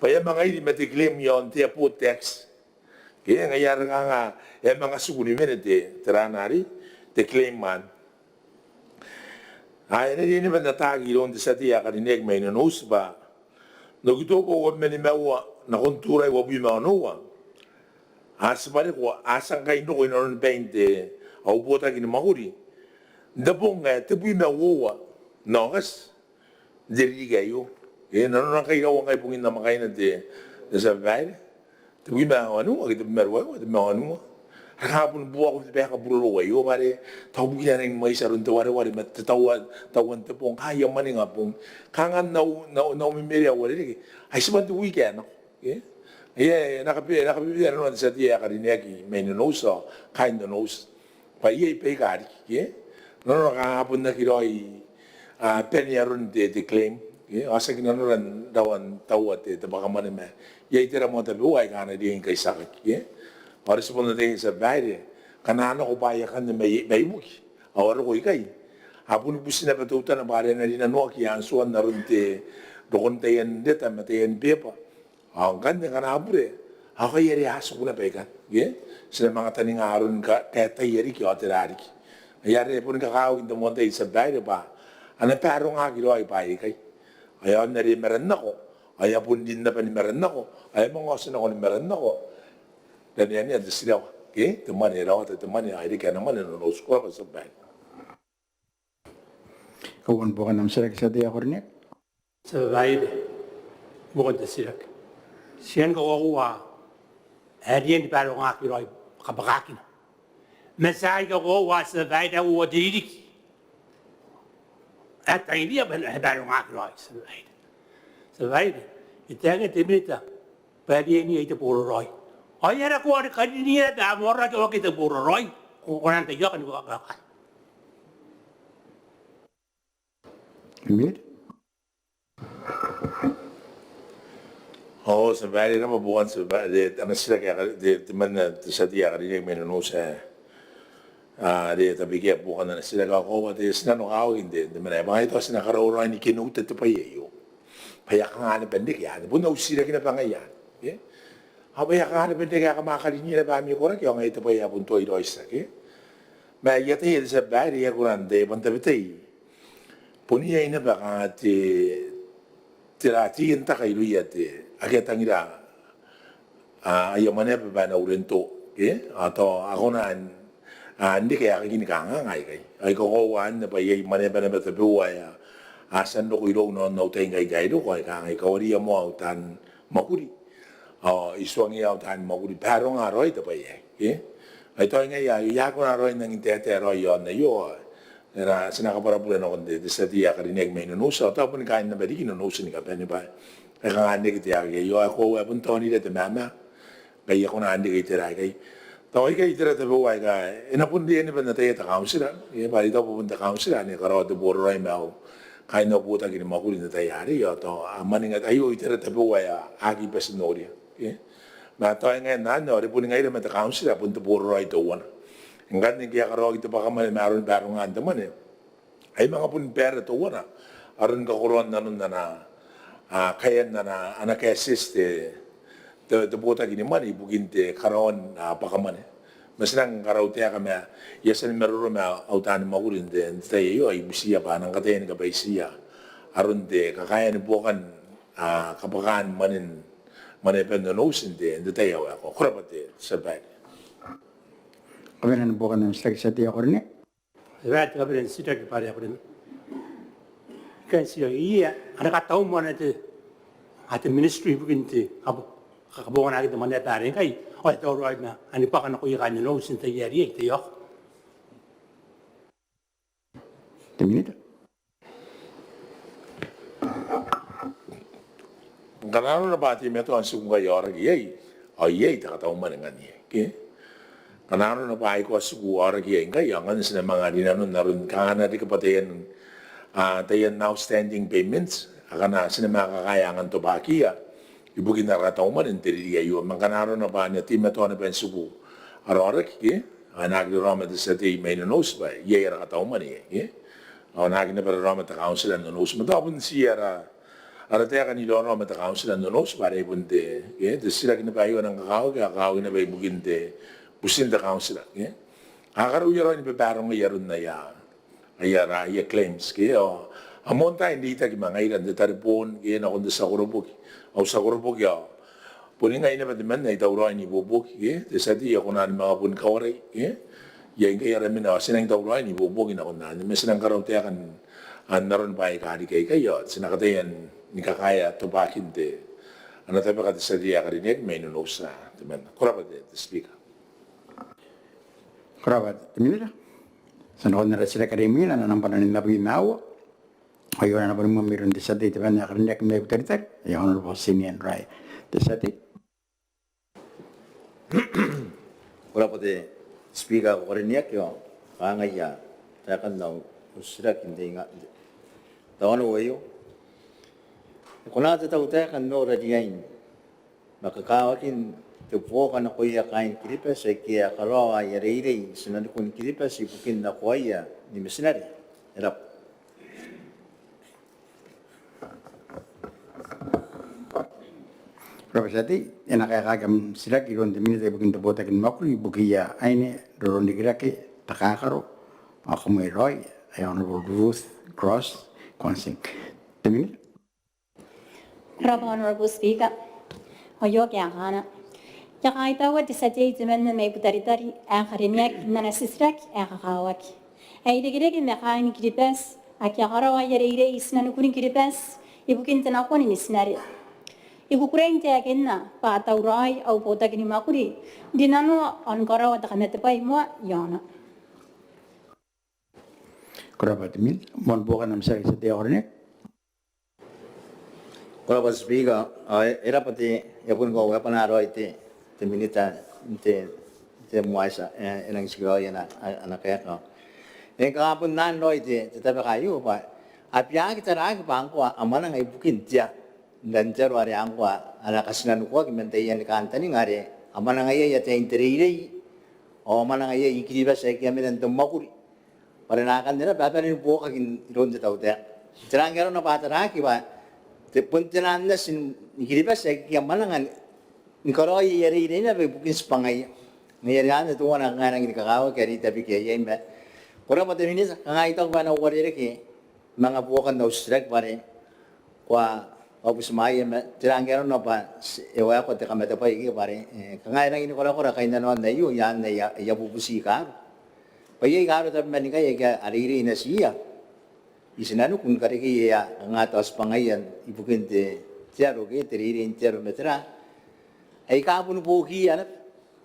pa ya mga hindi matiklaim yon te po tax kaya ngayar nga mga suguni men te teranari te claim man ay na din ba natagi ron sa tiya kaninig may nanus ba no gito ko wa men mewa na kontura wa bi ma noa asbare ko asang kay no inon 20 au bota kin mahuri dabong te bi mewa nogas diri gayo no kay gawa kay pungin na makay na de sa baile te wi ma anu ak de merwa de ma anu hapon buwa ko be ka bulo gayo mare taw bu yan ng may sarun to wari mat tawan te pong kaya man nga pong kangan na mi meria wari ay saban to weekend no nakapi ano sa tiya ka dineki may no so kind of knows pa ye pe gari no hapon na kiroi penyaron de claim asa ginanuran dawan tawat te baka man me ye tira mo ta buhay kana di kay sakit oras po na tingin sa baile kanano ko baya kan may muki awaro ko ikay hapon busin na patutan na bare na dinano ki ansuan na runte dokon tayen deta matayen pepa ang ganda kana apure ako yeri aso kuna pekan sila mga taning aron ka keta yeri ki oterari yari po nakakaw into mo tayo sa baile ba ana pero nga gilo ay bayi kay ayaw na rin meron ako ayaw po din na pa ni meron ako ayaw mga osin ako ni meron ako dan yan yan sila teman raw teman ay di kaya naman nanos ko sa bayi kawan bukan nam sila sa dia hornet sa baile bukan ta sila siyan ko wa adiyan pero nga gilo ay kabakakin masay ko wa sa baile wa didik at ang hindi ba baru ngakroy sa baile itang timita pwede niya ito puro roy ay ara ko ari kanina da mora ko kita puro roy kung kunan tayo kan ko ka Emir sa baile na mabukan sa baile ano sila kaya de man sa tiya ka rin may no sa de tabi kaya bukan na sila ko at sila no kaw hindi man ay mga ito sila karoon ni kinuta to pa iyo payak nga na bendik yan bunaw sila kinapangayan payak nga na bendik kaya kamakalinya na ba mi ko kaya nga ito pa iya punto ito isa may yata yun sa bahay iya kurante pantabitay puniya ina ba ka tiratiin ta kayo yate akitang ila ayaw man ba na ulinto ato ako na hindi kaya kini kangangay kay ay kokowan na pa yay maneba na matabuhay asan do kuilo no tay ngay gaido ko ay kangay kawari mo autan makuri iswang iya autan makuri pero nga roy ta pa yay ay to ngay ya ko na roy nang intete roy yon na yo na sinakapara pula na konde sa tiya ka rinig may nunusa tapos kain na bali kinunusa ni kapani ba ay kangandi kitiya kay yo ako apun to ni de mama kaya ko na andi kay tira kay tawai kay tira ta buhay ka inapun di ni ba na tayo ta councilor bali to pupunta councilor ni karo to boro ray mau kay no puta kini makuli na tayo hari yo to maning at ayo tira ta buhay agi pas noria na to ngay na no ri pun ngay na ta councilor punta boro ray to wana ngan ni kaya karo ito pa kaman meron barong nga naman ay mga pun pera to wana aron ka kuron na nun na kaya na anak assist te bota gini man ibugin te karon pakaman mas nang karaw te kami yasan meruro ma autan magurin te tayo ay bisiya pa nang katayin ka ba isiya aron de kakaya ni bukan kapakaan manin manepen no sinde de tayo ako kurabate sabay Kami na bukan ng slag sa tiya ko rin eh. Rat ka rin sila ka pare ako rin. Kan siya iya, anak tahu mo na te at ministry bukin te kakabungan natin naman na pare kay o ito right na ani pa kan ako ikan no sinte yari te yok. Timinita. Ganano na ba ti meto ang sugunga yorag yay ay takataw man nga niya okay kanano na ba ko sugu yorag yay ngay ang sa mga dinanon naron kana di kapatayan tayan outstanding payments akana sa mga kakayangan to bakiya ibugin na rataw man intiri yayo man kanano na ba niya ti meto na ben sugu yorag okay anak di rama de sa ti may nos ba yay rataw man okay anak ni para rama ta council no nos mo tapon siya Arate kan ilo no mata council no nos para ibunte ye de sila kinabayo ng kakao na bay buginte busin da council ye akaru yaro ni bebarong yaron na ya ayara ya claims ke o amonta hindi ta ki mga ilan de taripon ye na kundi sa kurubok o sa kurubok ya puning ay na ba man na itawro ni bubok ye de sa di ako na mga pun kawre ye ye ngay aramin na sinang tawro ni bubok ina ko na may sinang karote kan naron ba ikali kay kayo sinakatayan ni kakaya tubakin de ano tayo pa sa diya karinig may nunos na teman kuraba de speaker Kurabat, timinita. Sa nakon na sila karimina na nampanan nila paginawa. Ayaw na naman mamiron di sa dito ba na karinig may butaritak. Ayaw na po sinian rai. Di sa dito. Kuraba de speaker ko karinig yo kangaya takan daw usira kindi nga tawano wayo Kuna ta tau ta kan no radiain makakawakin te po kan ko ya kain kripa se kia karawa ya reire sinan kun kripa si pukin na ko ya ni mesinari erap Profesati, enakakagam sila kiron de minute bukin tabota kin makuri bukiya aine doron digiraki takakaro ako may roy ay honorable Ruth Cross Consing. Timinita. Honorable Speaker, Hoyok Yahana. Yakaita wa disati zimen may butaritari akhariniak nanasisrak akawak. Ay digirek na kain kiripes akyakarawa yare isnan kunin kiripes ibukin tanakon ni sinari. Ikukureng tiakin na pataurai au potagini makuri dinano ankarawa takanetepay mo yana. Kurabat min mon bukan nam sari sa tiya kornek. Kuraba speaker era pati yapun ko wepanaro ite minita te muaisa enang siguro yana anak ko kapun nan lo ite tetapi kayu pa apya kita rag bangko amana ngai bukin dia dan jar wari angko anak kasinan ko kimenteyan kantani ngare amana ngai ya te interire o amana ngai ikiriba se kiamen makuri paranakan dira paparin po kakin ronde tawte terangero na patara ki ba te puntenan na sin ikiriba se kiamalangan Nikoro yeri ini na bukin sepangai. Ngayon na tuwa na nga nang ikakawa kaya tabi kaya yun ba. Kura mo tayo niya kanga ito ba na warire ki mga buwakan na ustrek pare. Kwa opus maya tirangero na pa ewa ko te kameta pa iki pare. Kanga nang ini kora kaya nanon na iyo yan na yabubusi ka. Paya ikaro tabi manika ya ariri na siya. Isinano kung kare kaya nga taos pangayan ibukin te tiaro ke teriri tiaro metra. Ay kapun pugi anak,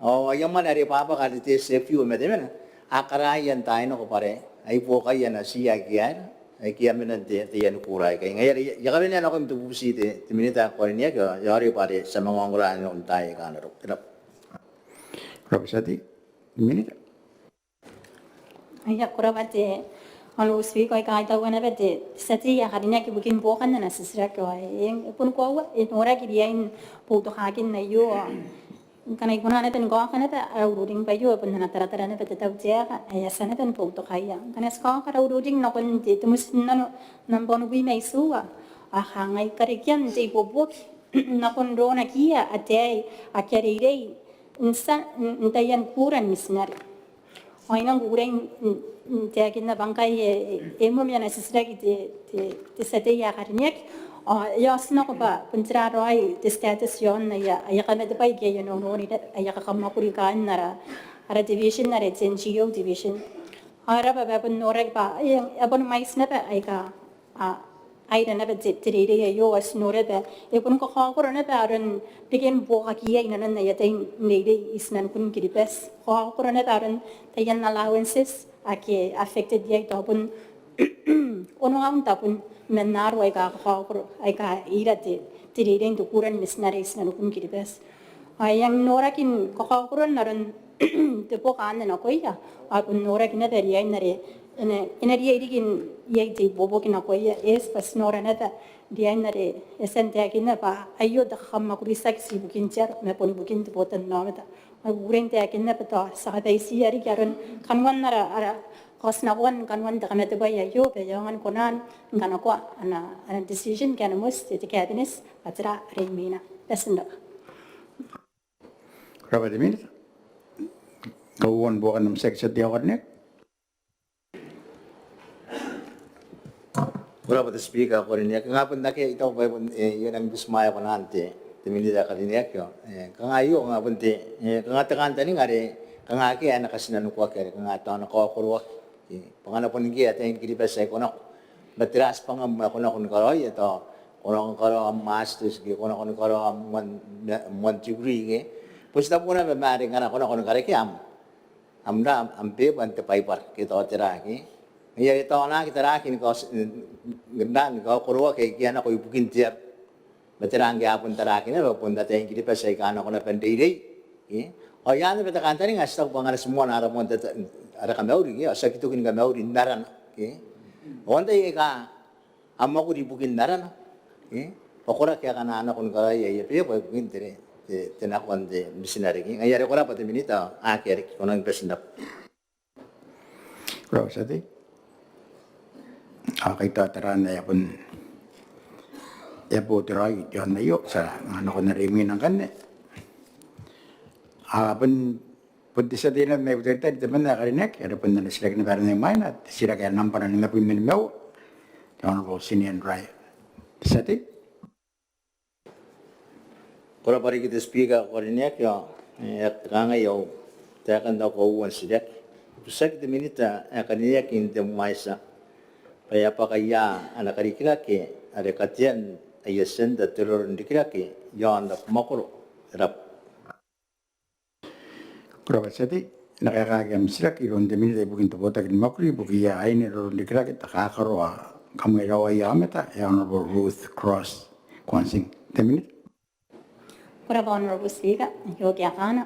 oh yang mana dari papa kali tes sefiu macam akarayan tayo no pare, ay po kaya na siya kian, ay kian menante tiyan kurai kaya ngayon ya kami na ako mitubusi te minita ko niya ko yari pare sa mga nguraan ng tayo kanaro. Profesati, minita. Ay kurabate. Kalau speak ay kahit ako na bete, sa tiya karinya ki bukin bukan na nasisira ko ay pun ko wa ora ki dia in puto hakin na yo kanay kuna na tan ko kana ta uruding pa yo pun na tara na bete taw tiya ay sana tan puto kaya kanas ko ka uruding na kun ti tumus na nan bonu bi mai suwa a hangay karikyan ti bobok na kun ro na kia atay akyarire insan intayan kuran misnari Ainang gureng te kinna bangkai emomia na sisragi te sate ya karniak ya sna ko ba puntra roi te status yon ya ya kana de pai ge no no ni ya ka kama kuri kan nara ara division nara NGO division ara ba ba pun norek ba ya abon mai sna ba ai ka ai na ba te te re yo as nore ba e pun ko ko ro na ba ran begin bo ka ki ai na na ya te ne re isnan kun ki bes ko ko na ba ran te yan allowances ake affected dia to pun ono ang tapun menaro ay ka ay ka ira te tireng to kuran misnaris na kun kiribes ay yang nora kin kuran naron te po kan na ko ya apun nora kin na dari ay nare ina dia irikin ye te bobo kin ko ya es pas nora na ta dia nare esente kin na pa ayo da khamma kurisak si bukin jar me poni bukin te potan na ta ay urente kin na pa sa ta isi ari karon kanwan nara ara kosnawan kanwan da kamete baya yo be yangan konan ngana ko ana decision kana mus te cabinet atra remina pesenda Berapa di minit? Kawan bukan 6 section dia warnet. Berapa the speaker ko rin niya. Nga pun naki ikaw pa yun ang bismaya ko nante. Timinida ka rin niya kyo. Kangayo nga pun ti. Kangatakanta ni nga rin. Kangaki ay nakasinanu ko kaya. Kangataw na kawakurwa. Pangana po nigi at yung kiripes ay kunak. Batiras pang ako na kung karoy ito. Kunak kung karoy ang masters. Kunak kung karoy ang 1 degree. Pusta po na maring ka na kunak kung karoy kiyam. Amda ang pipan te paipar. Kita o tiraki. Ngayon ito na kita rakin ko. Gandaan ko kurwa kay kiyan ako ibukin tiyap. Batirang gyapon tarakin na. Punta tayong kiripes ay kano ko na pandiray. O yan na patakanta rin nga. Stak pangalas mo na aramon ada kamauri ya sakit tuh kan kamauri naran onda ye ka amma ko dibukin naran pokora kaya kana anak kun kaya ya pe ko bukin tere tenak wande misinari ki ngayare kora pate minita akhir kono presendap Bro, sati. Kita terang ya pun ya po terai yon na yo sa ano ko na rimin ang kanne. Pun Pwede sa din na may utilita dito man na karinek, pero pwede na sila kinapara na yung main at sila kaya nampara na nga pwede na the Honorable Sinian Raya. Sati? Kora pari kita speaker karinek ya at kangayaw takan daw ko uwan sila. Pusak kita minita karinek hindi maisa. Kaya pa kaya anak karikirake ada katian ayasan da teror ndikirake yan da makuro rap. Kurang sati, nakakagam sila kilon demi na bukin tupota kin makri bukiya ay ni ron dikira kita kakarwa kami rawa yameta ya Honorable Ruth Cross Kwansing. Demi Kurang Honorable Speaker, yogi akana.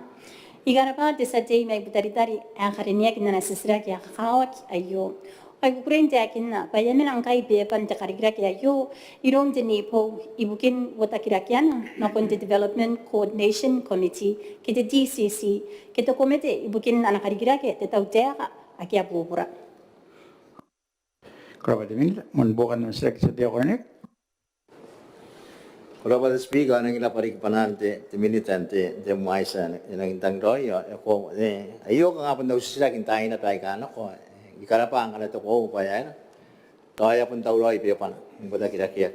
Igarapa te sate mai butaritari akarinia kinna nasisra ki akawak ayo. Ay kukurin te akinna payamen angkai bepan te karigra ki ayo irom te nepo ibukin watakirakiana na konti Development Coordination Committee kita DCC kita komite ibukin anak karigra ki te tau te aki apupura. Kurang demi mun bukan sila sati ako nek. Kora pa speaker nang ila parik panante te militante te maisa nang intang royo ko ayo ka nga pun daw sila kintain na tay kana ko ikarapa ang kana to ko pa yan kaya pun daw roy pe pan boda kira-kira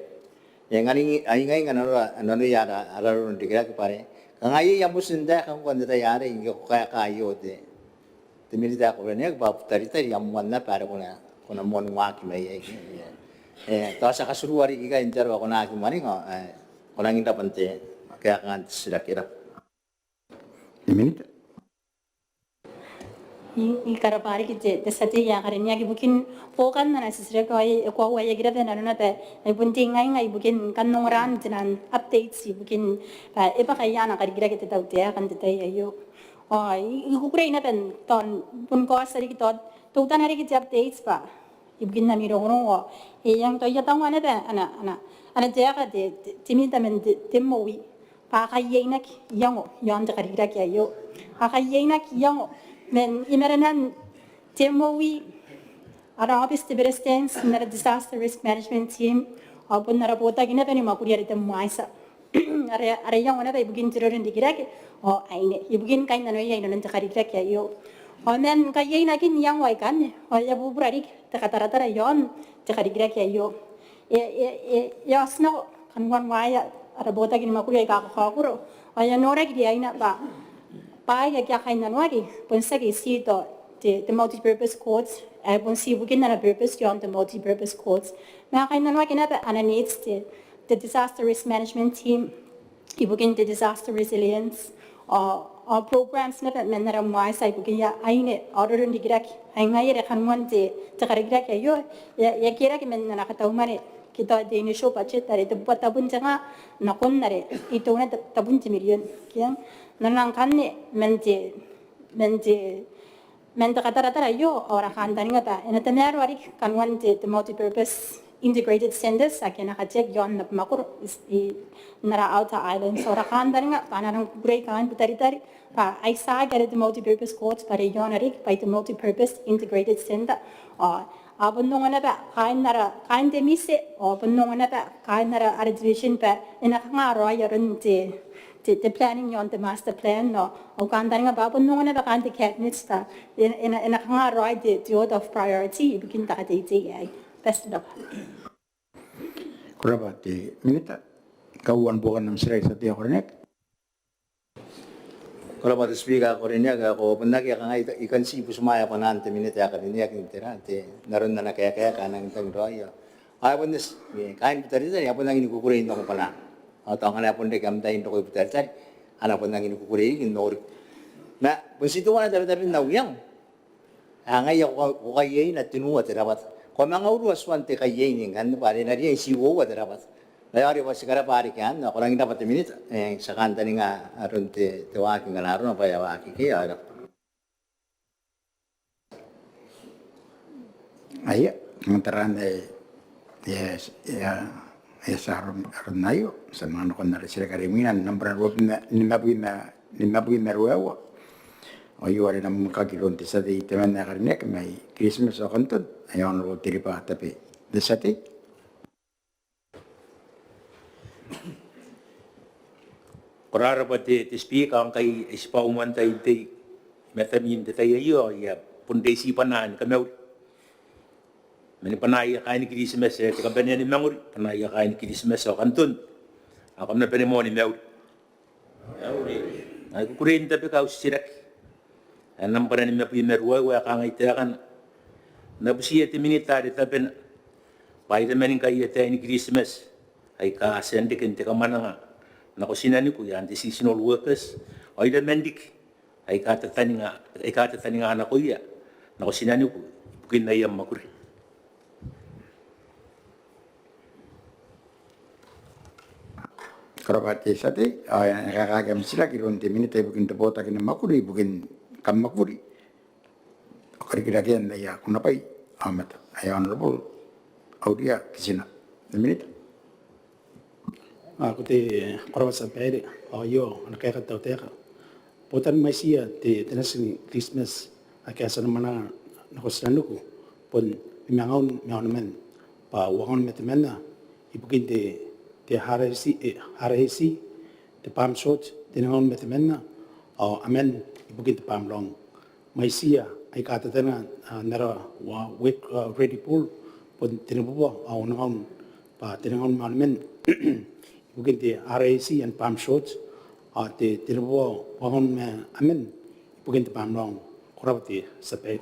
yang ani ay ngay ano yara araro dikira ki pare kangayi yang musinda kan ko ndata yare ingo kaya kayo te milita ko ne ba tari yang manna para ko na mon waki mai ta sa kasuruari iga injar ko na ki mani ko orang kita penting kaya kan sudah kira. Minit. Ikara pari kita desati ya karena kita bukin pokan na nasisre ko ay ko ay gira na na te ay bunting ngay bukin kan nongran tinan updates bukin iba kaya na karigira kita tau te kan te ayo. Ay ikukray na pen ton pun ko sari kita tutan hari kita updates pa. Ibugin na miro ko yang to ya tawon na pen ana dia kata timita men timowi pakaiyenak yango yon te karira kya yo pakaiyenak yango men imeranan timowi ara office de resistance na disaster risk management team apun na rapota kina pani makuriya rite maisa are yango na ibugin tirorin dikira ke o aine ibugin kain na no yain nan te karira kya yo O men kaya na kin yang wai kan o ya bu brari te katara yon te karigira kya yo ya sno kan wan wai ada bota kin makuri ka ka kuro o ya nora ki dia ina ba ya kya kain nan wagi pun sa ki si to the multi-purpose courts pun si bukin na purpose yon the multi-purpose courts na kain nan wagi na ba ana needs the disaster risk management team ibukin the disaster resilience programs na men na ramai sai bukin ya aine order ndi girak ai ngai re kan mon te karigira kya yo ya kira ki men na ka tau mare kita de initial budget tare te buat tabun janga na kon nare itu na tabun million kiang nanang kan ne men te kata yo ora kan tani ngata ena te nero ari kan wan te multi-purpose integrated centers akena ka check yon na makur nara outer islands ora kan tani nga panarang break kan putari pa ai sa get the multi-purpose courts para yon ari pa the multi-purpose integrated center abundong na ba kain de mise abundong na ba kain nara division pa ena nga ro yaron the planning yon the master plan no o kan nga babon no na kan the cabinet sta in nga right the order of priority begin ta te ai best of Kurabati minita kawan bukan nam sirai sati kornek. Kalau pada speaker Korea ko pernah kaya kang ikan si pusmaya panante minute ya kaninya kintera te naron na kaya kanang tang royo. Ay punis kain putari tari apa nang ini kukurin ko pala. Atau ang hanapon de kam tayo ko putari tari hanapon nang ini kukurin nor. Na punsitu wana tapi nauyang. Angay ko kayay na tinuwa terabat. Ko mga uruas wante kayay ning kan pare na ri si wo terabat. Layari was sigara pare kan ako lang dapat minute sa kanta ni nga aron te waki nga laro na paya waki kaya. Aya mantaran yes ya aron nayo sa mga kon na sila kariminan nambran rob na nimabugin na ruwa. O yuwari na makakilunti sa di teman na karinek may Christmas o kantod ayon ro tiripa tapi desati Korara ba te speak ang kay ispa umantay te metamin te tayo ya pundesi panan kamau mani panay kain ni Christmas te kabanya ni manguri panay kain ni Christmas o kantun ako na penimoni mau ay kukurin tapi kau sirak anam para ni mapi merwa wa ka ngai te kan na busia te minita de tapi pai de menin kai te ni Christmas ay ka sende kente ka mananga na kusina ni ku ya anti seasonal workers ay de mendik ay ka tatani nga na ko ya na kusina ni ku bukin na yam makuri Korabati sati ay nakakagam sila kilunti minita bukin tebota kina makuri bukin kam makuri kira-kira na ya kunapay amat ay honorable audia kisina minita Aku te korwa sa pere yo nakaya tau teka potan mai sia te tenasini Christmas akaya sa namana nakosano ko pon miangaon men pa wangon metemena ibukin te haresi te palm shot te nangaon metemena amen ibukin te palm long mai sia ay kata tena nara wet ready pool pon tinabuwa nangaon pa tinangaon men Mungkin di RAC and palm shots, di tinabuwa wangon amen, mungkin di palm long, kurang di sapet.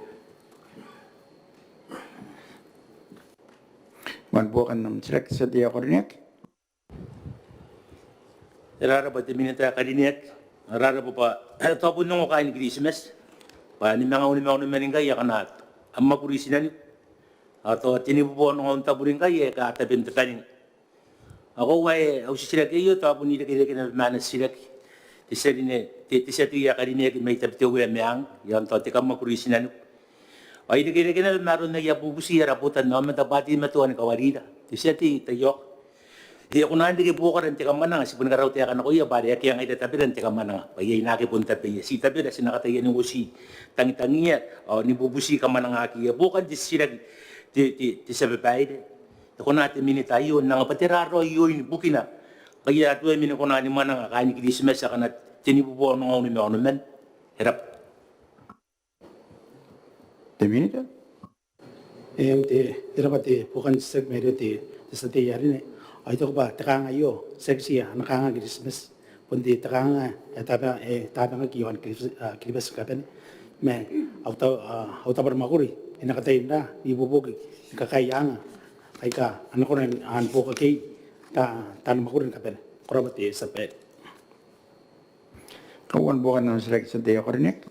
Bukan nam sirak sa dia kornek. Rara ba te minita kadinet rara pa tapon nung kain Christmas pa ni mga meninga ya kanat amma kurisinan ato tinibuwa nung taburin kay ka tabin tanin Ako ay sirak iyo tapon ni kaya manas sirak tiserine tisati ya kadinet may tabtewe meang yan to tika makurisinan ay kaya maron na yabubusi raputan no matapati matuan kawarida tisati tayo Di ako na hindi po ka rin tika manang si pun karaw tiya ka na kuya bari kaya nga itatabi rin tika manang payay nakipunta piya si tabi na sinakataya ng usi tangi-tangiya o nibubusi ka manang akiya bukan di sila di sa babae ako natin minita yun nang patiraro yun bukin na kaya ito ay minako na ni manang kain ni Christmas ka na tinibubuan ng mga men hirap The minute? te irapati bukan sek meriti sati yarine ai to ba takanga yo seksia nakanga Christmas pundi takanga etapa tapa kiwan Christmas kapen me auta bermakuri ina katainda ibu bogi kakayanga ai ka anakonen an boka kei tan makurin kapen korabati sape Kawan bukan ng select sa tayo karinek.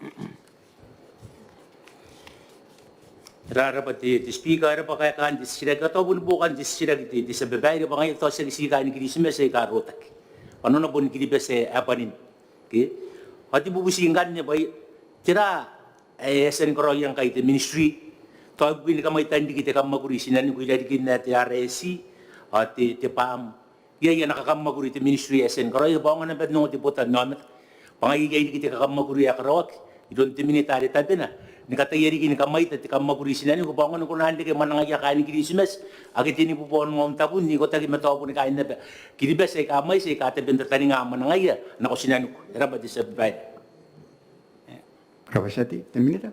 Rarapati, the speaker, Pakakan, the Siragatabun Bokan, the Siragati, the Sababai, Bangai, Tosa, Sika, and Christmas, a Karotak. Panonabun Kiribes, Apanin. What you see in Ganya by Tira, a Sen Koroyan Kai, the ministry, Top Win Kamaitan, the Kamaguris, and we let in at the RAC, or the Pam, Yay and Akamaguri, the ministry, as in Koroy Bongan, but no, the Botan Nomet, Pangai, the Kamaguri Akarok, you don't diminish Tabina. Nikatayari kini kamay tati kamaguri sinani ko bangon ko nandi kay manangaya kain Christmas agit ini po pon ngom tapun ni ko tagi mataw po ni kain na kiribes ay kamay say kate benta tani nga manangaya nako sinani ko era ba disabay Profesati, the minute?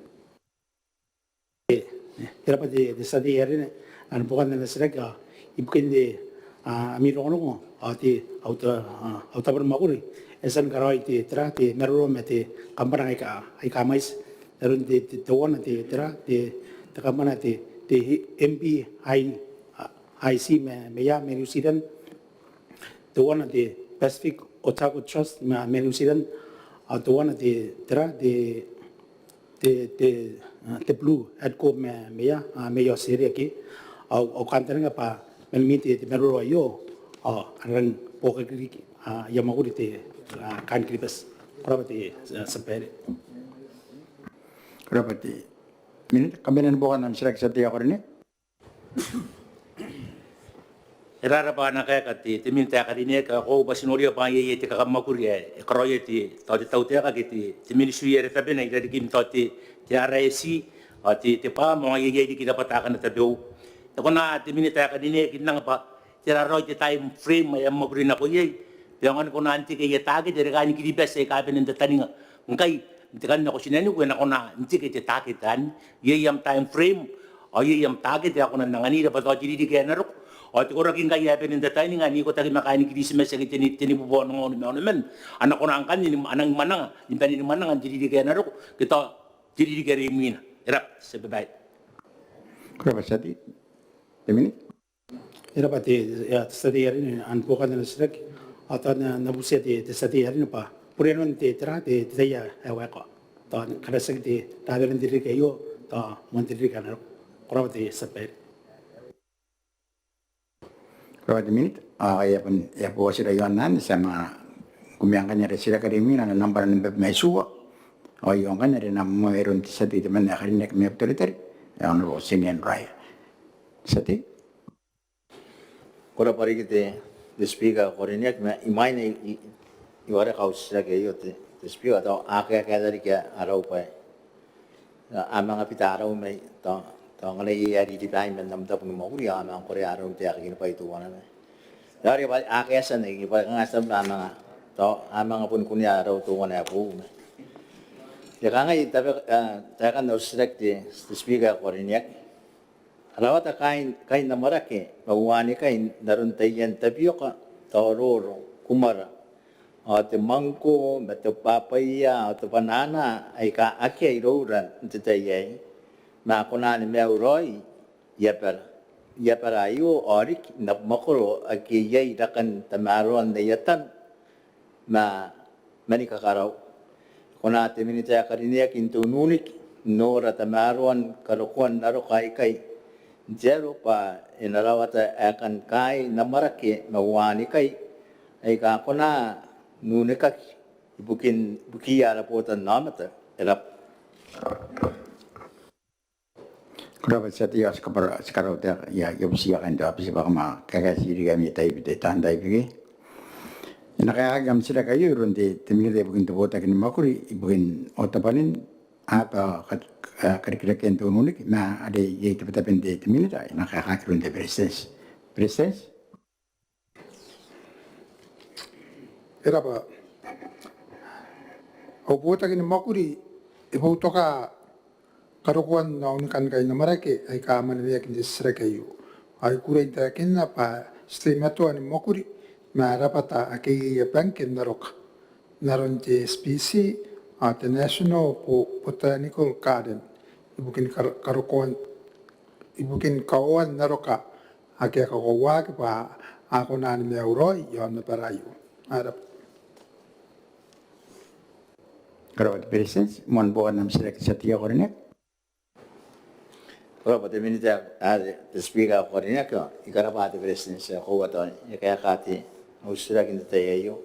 irapati sati yarine an bukan na sirega ibukindi amiro ko ati auta bermakuri esan karoy ti trati meron meti kamparang ay kamais Terus di tawana di tera di takamana di MP IC me New Zealand tawana di Pacific Otago Trust New Zealand tawana di tera di blue adko me yo serie ki au kantan pa melmiti di meruro yo arang poka ki yamaguri di kan kribas probati sampai Rapati. Minute, kabinan bukan ng select sa tayo karinek. Rara na kaya kati timinta karine ka ko basinori pa ye te ka makuri kroye ti tau te ka kiti ti ministry re tabe na ida kim toti ti RAC ati te pa mo ye di kita patakan ta do to na ti minta karine kinang pa ti raro ti time frame ya makuri na ko ye yang ko na anti ke ye tagi de ka ni ki bese ka ben de taninga ngai Tikan na ko sinani ko na ko na hindi kita takitan ye yam time frame o ye yam target ako na nangani da pato diri di kaya narok o ti ko raking kaya pe ninda tayo nga ni ko tagi makain Christmas sa kitini tinibubo ng men anak ko na ang kanin anang manang ni manang diri di kaya narok kita diri di kaya mina irap sa babay Kenapa tadi? Minute? irapati sati yarin an bukan na sirek atau na busia di sati yarin pa Purihan ti tera ti saya awak to kada sagti taberan diri kayo to mantri kana kurang ti sampai Kenapa minute? Ya pun ya buat sila yon nan sama kumiangkan nyari sila karimi na nampak nampak mesua. Oh yon kan nyari nama meron ti sati teman ya karinek me otoriter. Ya ono sinian raya. Sati? Kora pari kita the speaker korinek me imaine iwara kaus lagi yote the speaker atau akeh dari kia arau pai amang apita arau mai to ngalai ari di pai men nam tapung mo kuri amang kore arau te akin pai tu wana me dari pai akeh san ni pai ngasam amang to amang pun kunya arau tu wana pu me ya kangai tapi kan no select the speaker korinek Rawata kain namarake mawani kain darun tayan tapioka tororo kumara ate mangko beto papaya atau banana ai ka ake iroran tetaye ma konani meuroi ya per ayu orik na makoro ake yai dakan tamaron neyatan ma manika karau konate minita karinia kintu nunik nora tamaron karokuan naro kai Jero pa inarawata akan kai namarake mawani kai ay ka kona nunikak bukia rapotan namata erap Kenapa saya sekarang ya usia kan dah habis bakal kakak siri kami tapi tanda ini. Nak kaya kami sila kayo runti tempat dia bukan tempat yang makuri bukan otapanin apa kira-kira kento unik na ada ye kita pende tempat nak kaya runti presence. Era pa. O puta que ni makuri e po toka karukuan na unikan kay na marake ay kaman niya kin sira kayo ay kuray ta kin na pa streamato ani mokuri marapata aki bankin narok naron ti SPC at the National Botanical Garden ibukin karukuan ibukin kawan naroka aki kakawag pa ako na ni Euroi yon na parayo arap Karawat presence, mon bukan nam sila Setia Korinek. Kalau pada minit ada speaker Korinek ko, ikarapati presence ko wato, kaya kati usira kinta tayo.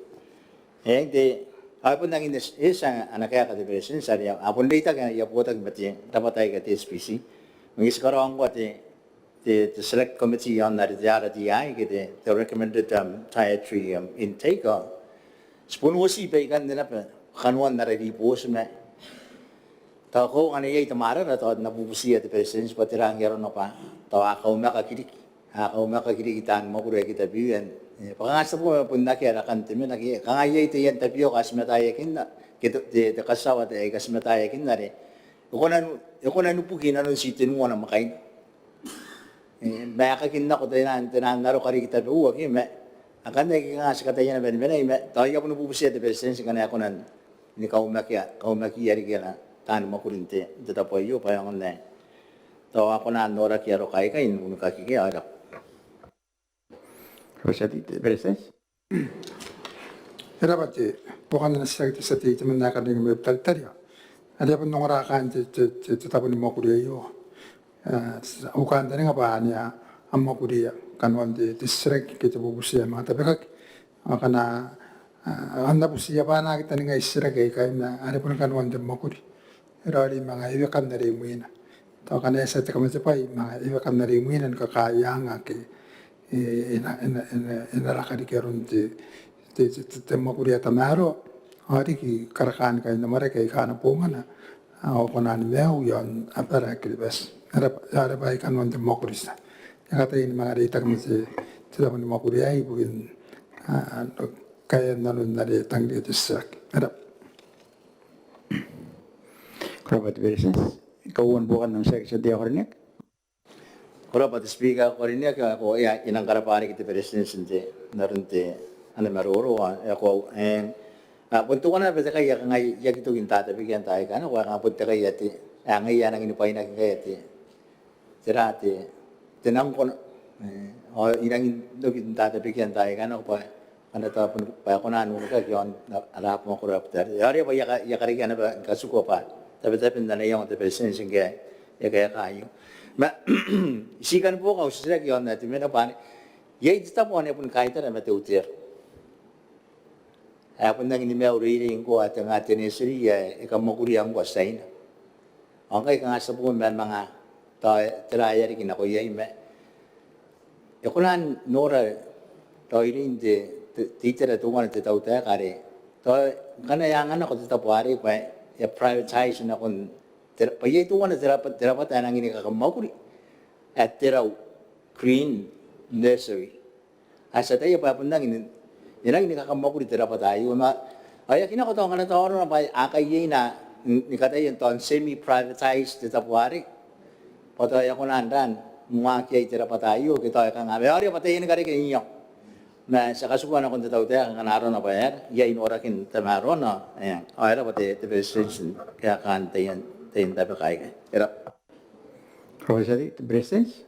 De apun nang isa anak kaya kati presence ari apun data kaya ya potag bati dapat ay kati SPC. Mengis karang ko the select committee on that DI get the recommended dietary intake spoon wasi pa ikan din pa kanuan na repos na tako ani ay tamara na to nabubusiya the president patirang yaro no pa tawa ka umakakiri kitan mo kure kita biyan pangasa po punna kaya kan timi naki kangaya ito yan tapio kasmataya kinna kito de kasawa de kasmataya kinna re ukonan upukin ano si tinuwa na makain baka kinna ko tanan naro kari kita uwa kime akan dahil nga sa katayan na benbenay tayo ka po nabubusiya de president kana ako nan ni kaumaki yari kaya tan mo kurinte data po iyo pa yung online to ako na nora kaya kai kain uno kakiki ada Rosati presence. Era bate bukan na sa ti man na kading may taltarya ada pa nung rakan ti tapon ni mokuri iyo ukan tani nga pa niya ang mokuri kanwan ti district kita bubusiya mga tapekak kana anda busiya pa na kita nga isira kay na ada pun kanwan ti mokuri rari mga iwakan na rin muina to kana sa ti kamay pay mga iwakan na rin muina kakaya nga ke inaraka di keron ti mokuri atamaro hari ki karakan kay na mare kay kana punga na ako na ni meo yon apara kilibas ara bay kanwan ti mokuri sa kata ini mga rita kami si tapon ni mokuri ay bugin kaya nanon na rin tanggi ito sa harap. Karawat presence, kauan bukan nam sila Setia Korinek. Kalau pada speaker Korinek ako inang karapani kita president sinte narunte ano maruro ako puntukan na pwede kaya ngay yagito ginta tapi kaya tayo kan ako nga punta kaya ti ngay yan ang inupay na kaya ti tirati tinang ko inang ginta tapi kaya tayo kan ako pa ano to pa ako na ano ka yon arap mo ko rapter yari ba yakari na ba kasuko pa tapi na yung the president kaya kayo ma isikan po ka usira yon natin may na pa yay dita po ano pun kaita na mateutir apun nang ini mau reading ko at ang atin isri ikamukuri ang wasain ang kay nga sa po mga traya rin ako yay me yakunan nora toirin de titira tungan te tau te kare to kana yang ana ko te tapuari pa ya privatize na kon pa ye tungan te dapat anang ini kakamukuri at terau green nursery asa tayo pa pun nang ini yan ang nakakamukuri dapat tayo ay kinako to kana to na pa akay na nikatay yung ton semi privatized te tapuari pato ya ko nandan mga kay dapat tayo kito ka nga may patay ni kare kinyo na sa kasukuan akong tataw tayo, ang kanaro na bayar, yain orakin tamaro na, ayan, ayra pati the president, kaya kantayan, tayo tayo kaya. Era. Rosati presence.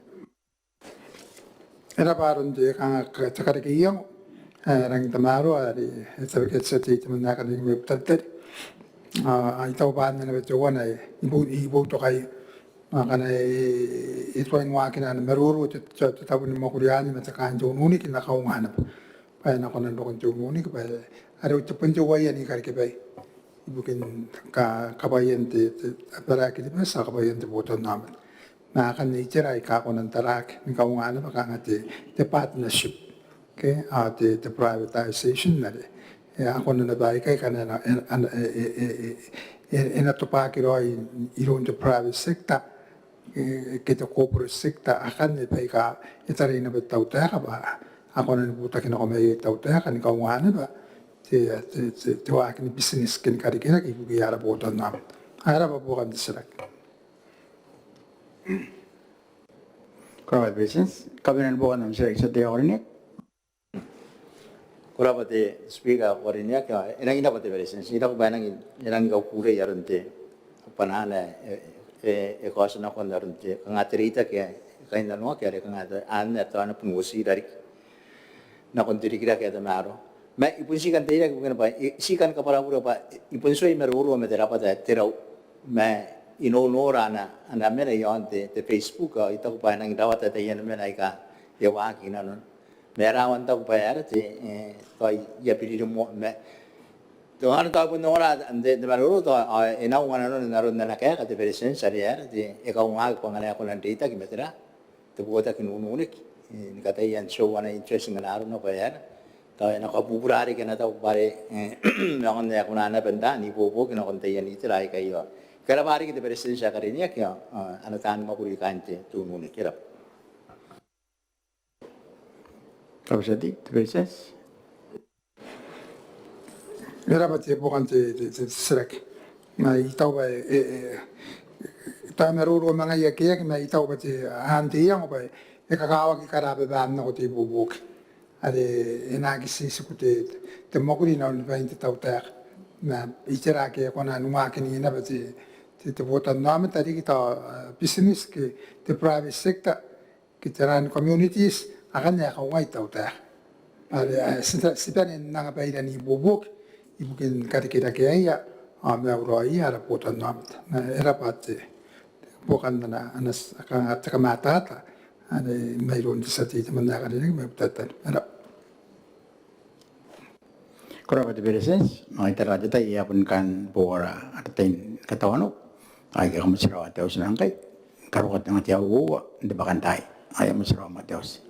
Era paron di kang kakarikiyang rang tamaro ari sabiket sa ti man na kading may tatter ay tawban na beto wana ibu to kay kana ito ang wakin na maruro tapon mo kuryani man sa kanjo nuni kin nakaungana pa na konan do kanjo nuni pa ari to panjo wayan ni karke bay ibukin kabayan ti para kiti pa sa kabayan ti boton naman na kan nature ay kakonan tarak ni kaungana pa kangati the partnership okay the privatization na ako na nabay kay kanana inatupaki ro iron the private sector kita corporate sector akan ipay ka itari na bitaw ta ka ba ako na nabuta kina ko may taw ta kan ka ngana ba ti akin business kin kari kina ki giyara botan na ara ba bukan disarak Kurabat Presence, kabinan bukan ng sila sa tiyo rin Kurapati speaker korinya ka inang ina pati presence ina ko banang inang gau kure yarunte panana e cosa na kon yarunte kanga terita ke kain no ke re kanga an to ana pungusi dari na kon tiri kira ke ta maro ma ipun sikan teira ko pa sikan ka para pura pa ipun soi mer uru me tera pa terau ma ino nora ana mena yonte te Facebook ita ko banang dawata te yan mena ka ya wa kina non Merawan tau bayar ti koi ya pili mo me to han tau pun ora ande de baru to ena wana no naron na kaya ka te persen sariar ti e ka unga ko ngala ko nan data ki metera te buota ki nu unik ni kata yan show wana interest ngala no bayar ta ena ka buburari ke na tau pare ngon ya kuna na benda ni bobo ki no kon te yan itira ai kai yo kala bari ki te persen sa karinya ki ana tan ma kuri kante tu nu ni kira Tapos tadi, Presence. Merapati bukan te serak. Ma itau ba ta meruru mga yakiyak ma itau ba te hanti yang ba e kakawa ki karabe ba na ko te bubuk. Ade enagi sisi te mokuri na ba inte tau ta. Na itera ke kona numa ke ni na ba te vota nome tadi kita business ke te private sector ki teran communities akan ya kau ngai tau ta. Ada sebenarnya nang apa ini bubuk ibu kan kata kita kaya me uroi ada potan nam na era pate bukan na anas akan atas mata ada mailun di sati teman nak ada ni me betatan ada Kurabat Presence, mga itara dito iyapon kan buwara at tayo katawan o ay kamu siraw at tayo sinangkay karukat ng atiyaw uwa hindi ba kantay ay mo siraw Mateos.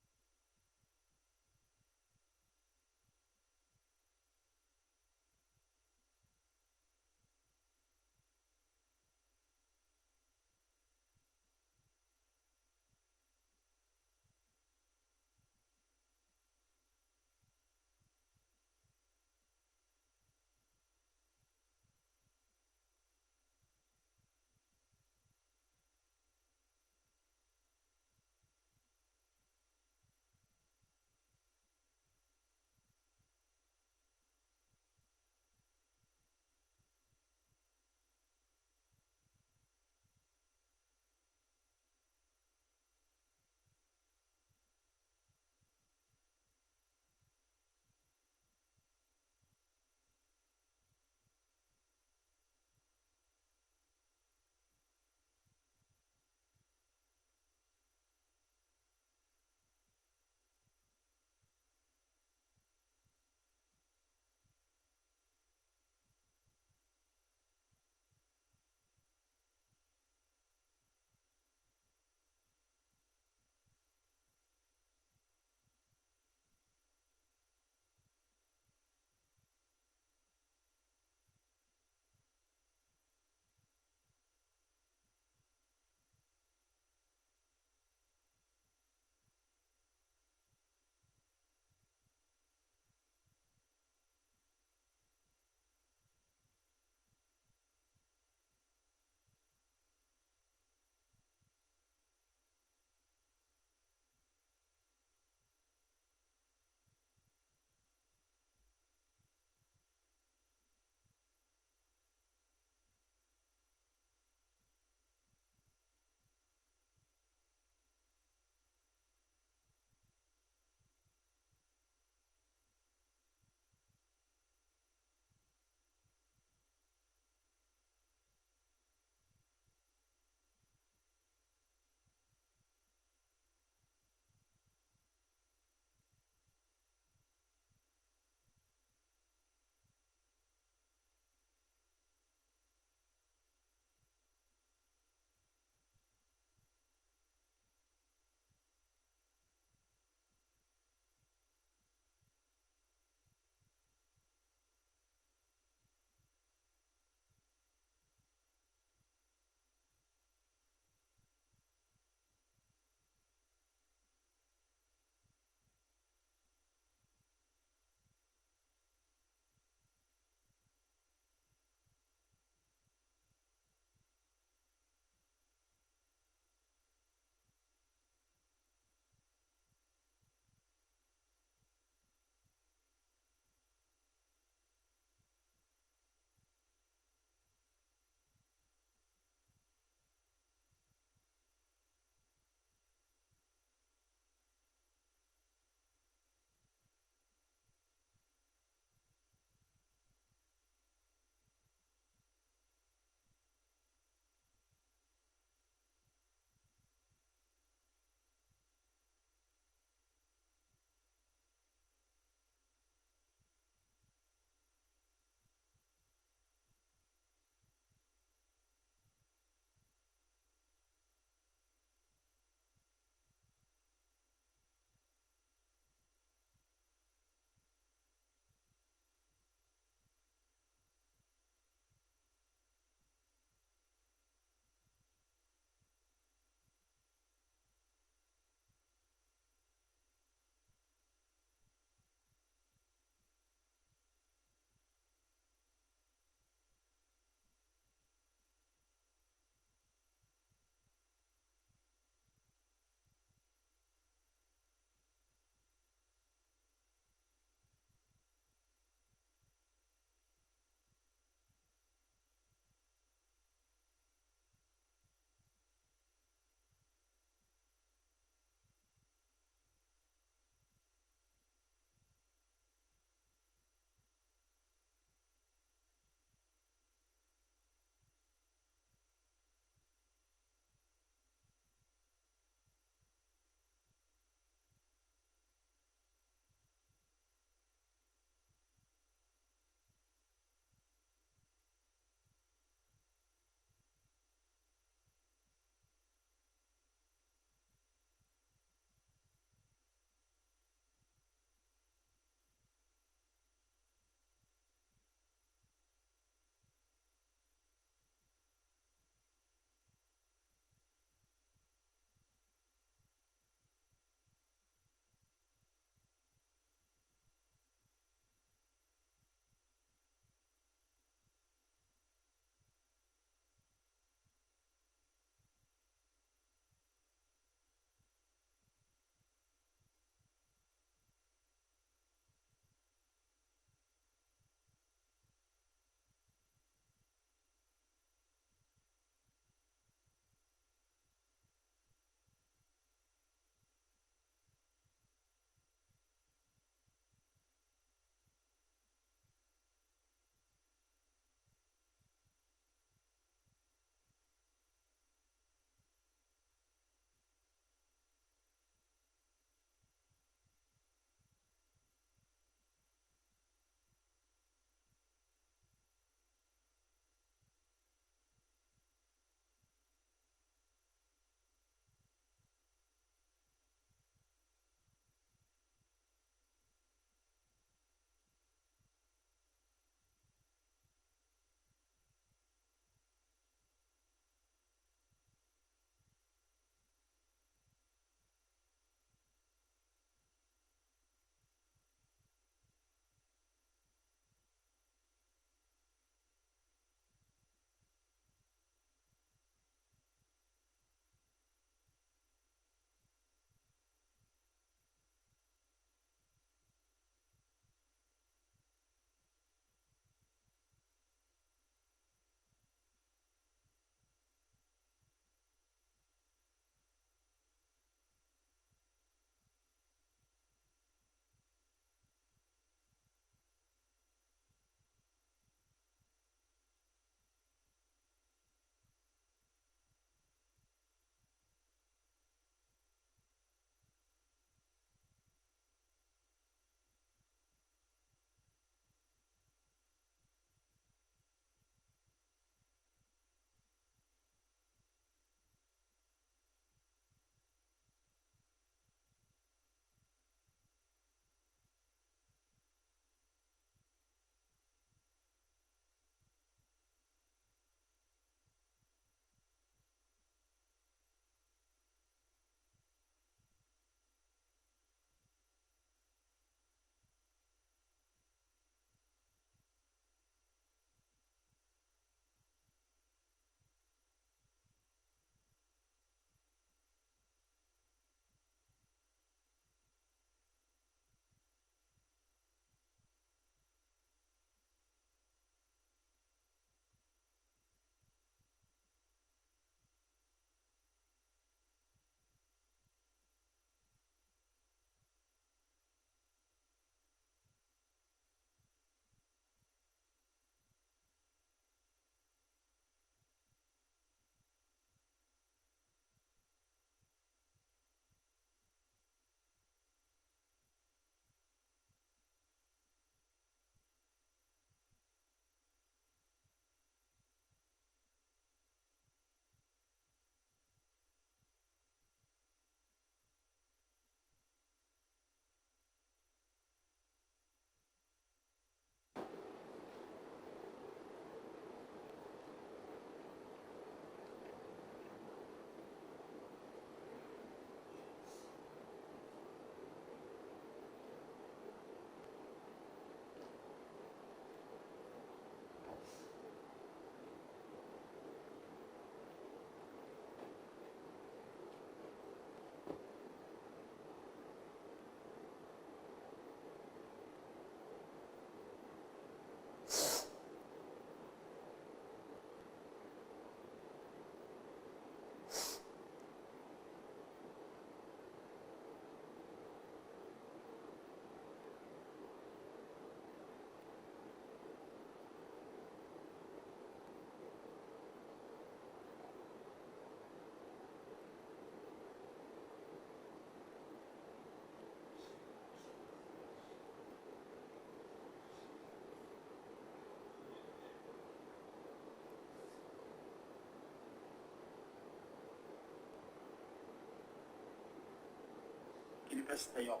kinibas tayo.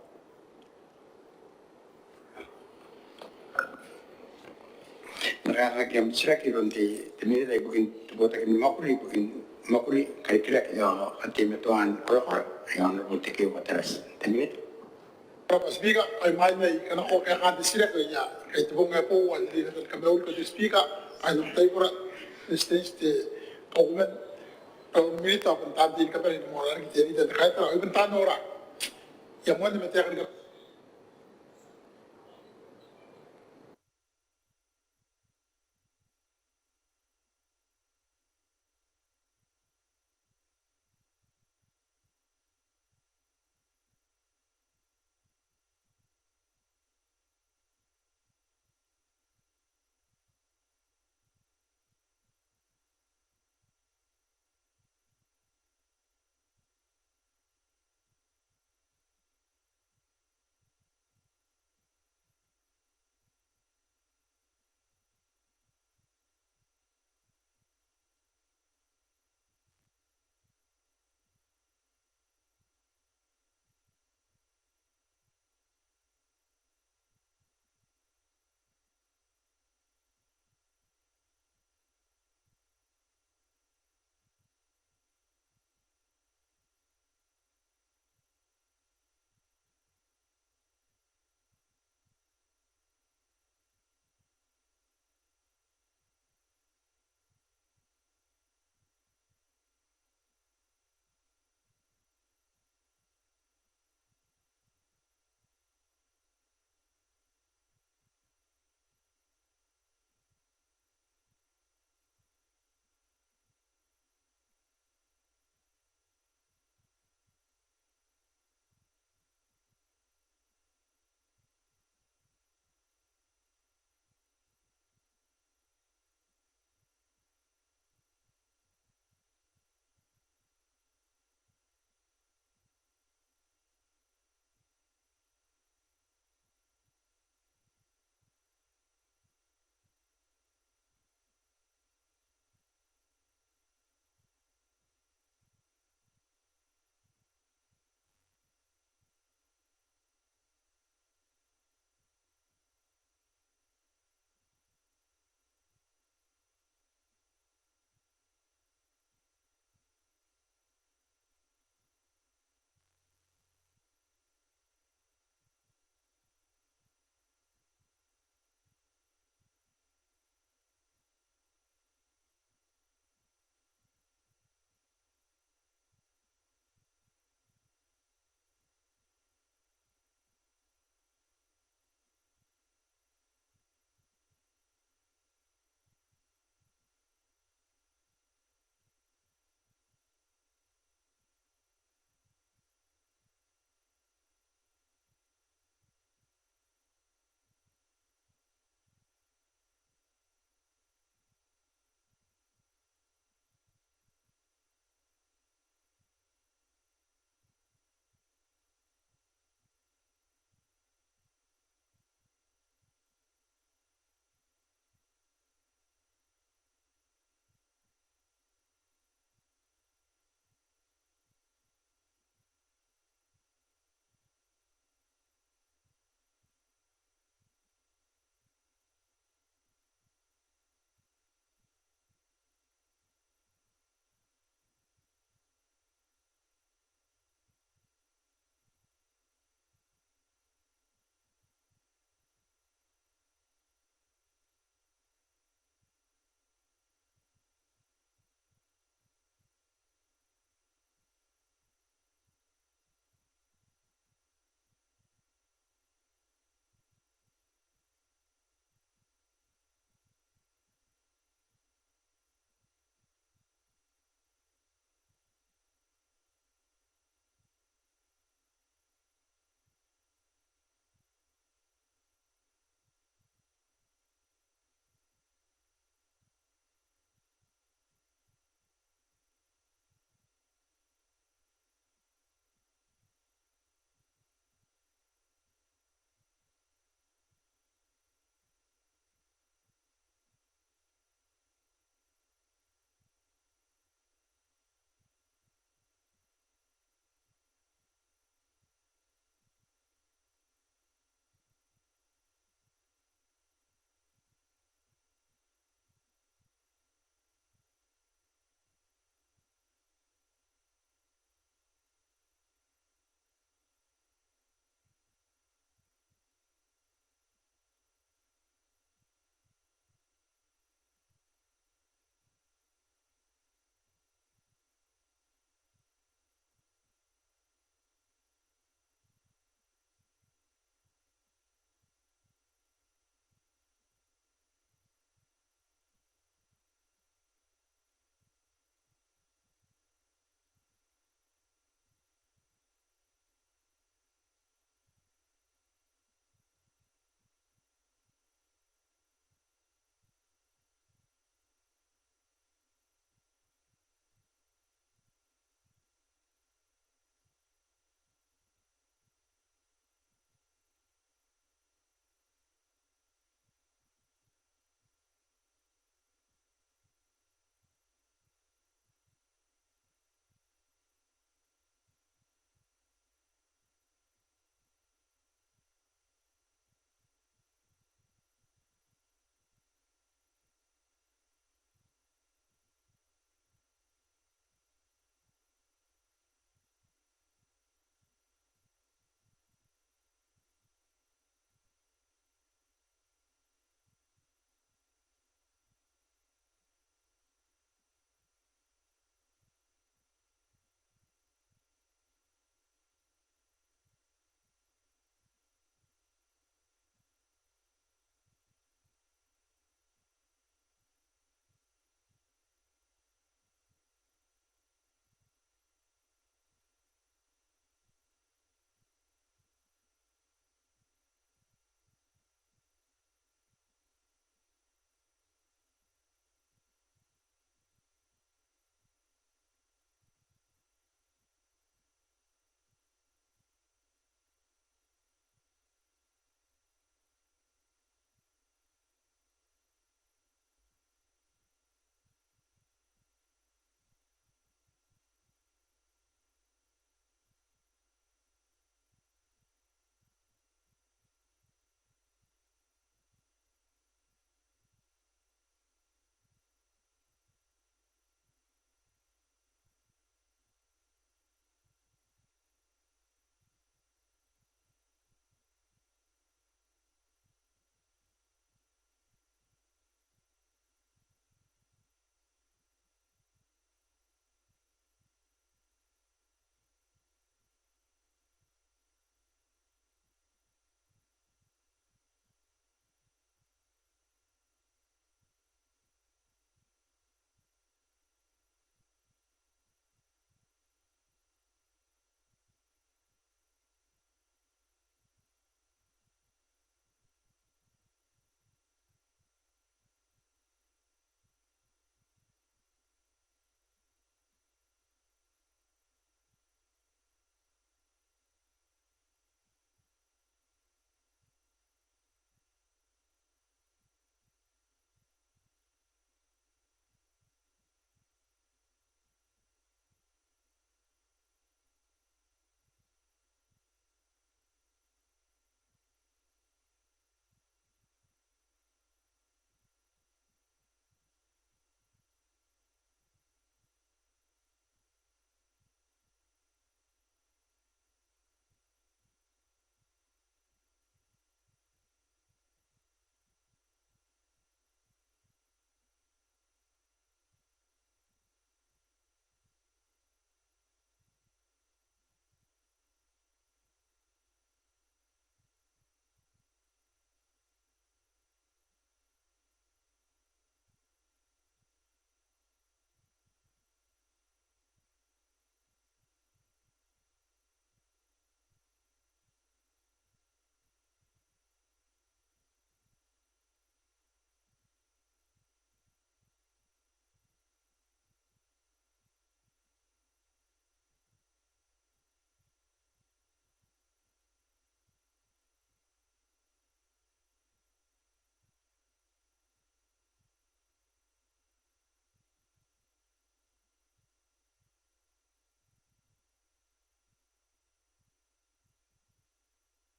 Nakakakiam sila kilon ti temini dai bukin tubota kin makuri kai kira yo antime tuan korokor yang buti ke wataras temini Para speaker, ay may kana ko kaya kada sila ko ya. Kay tubong nga po wal di na kamel ko speaker ay nung tayo pura instance de government pero milita pun tadi ka pa ni mo rar ki tedi da kay tara ibn tanora. Ya mo ni mete ka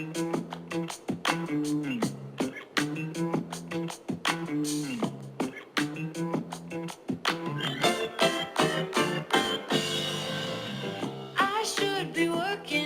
I should be working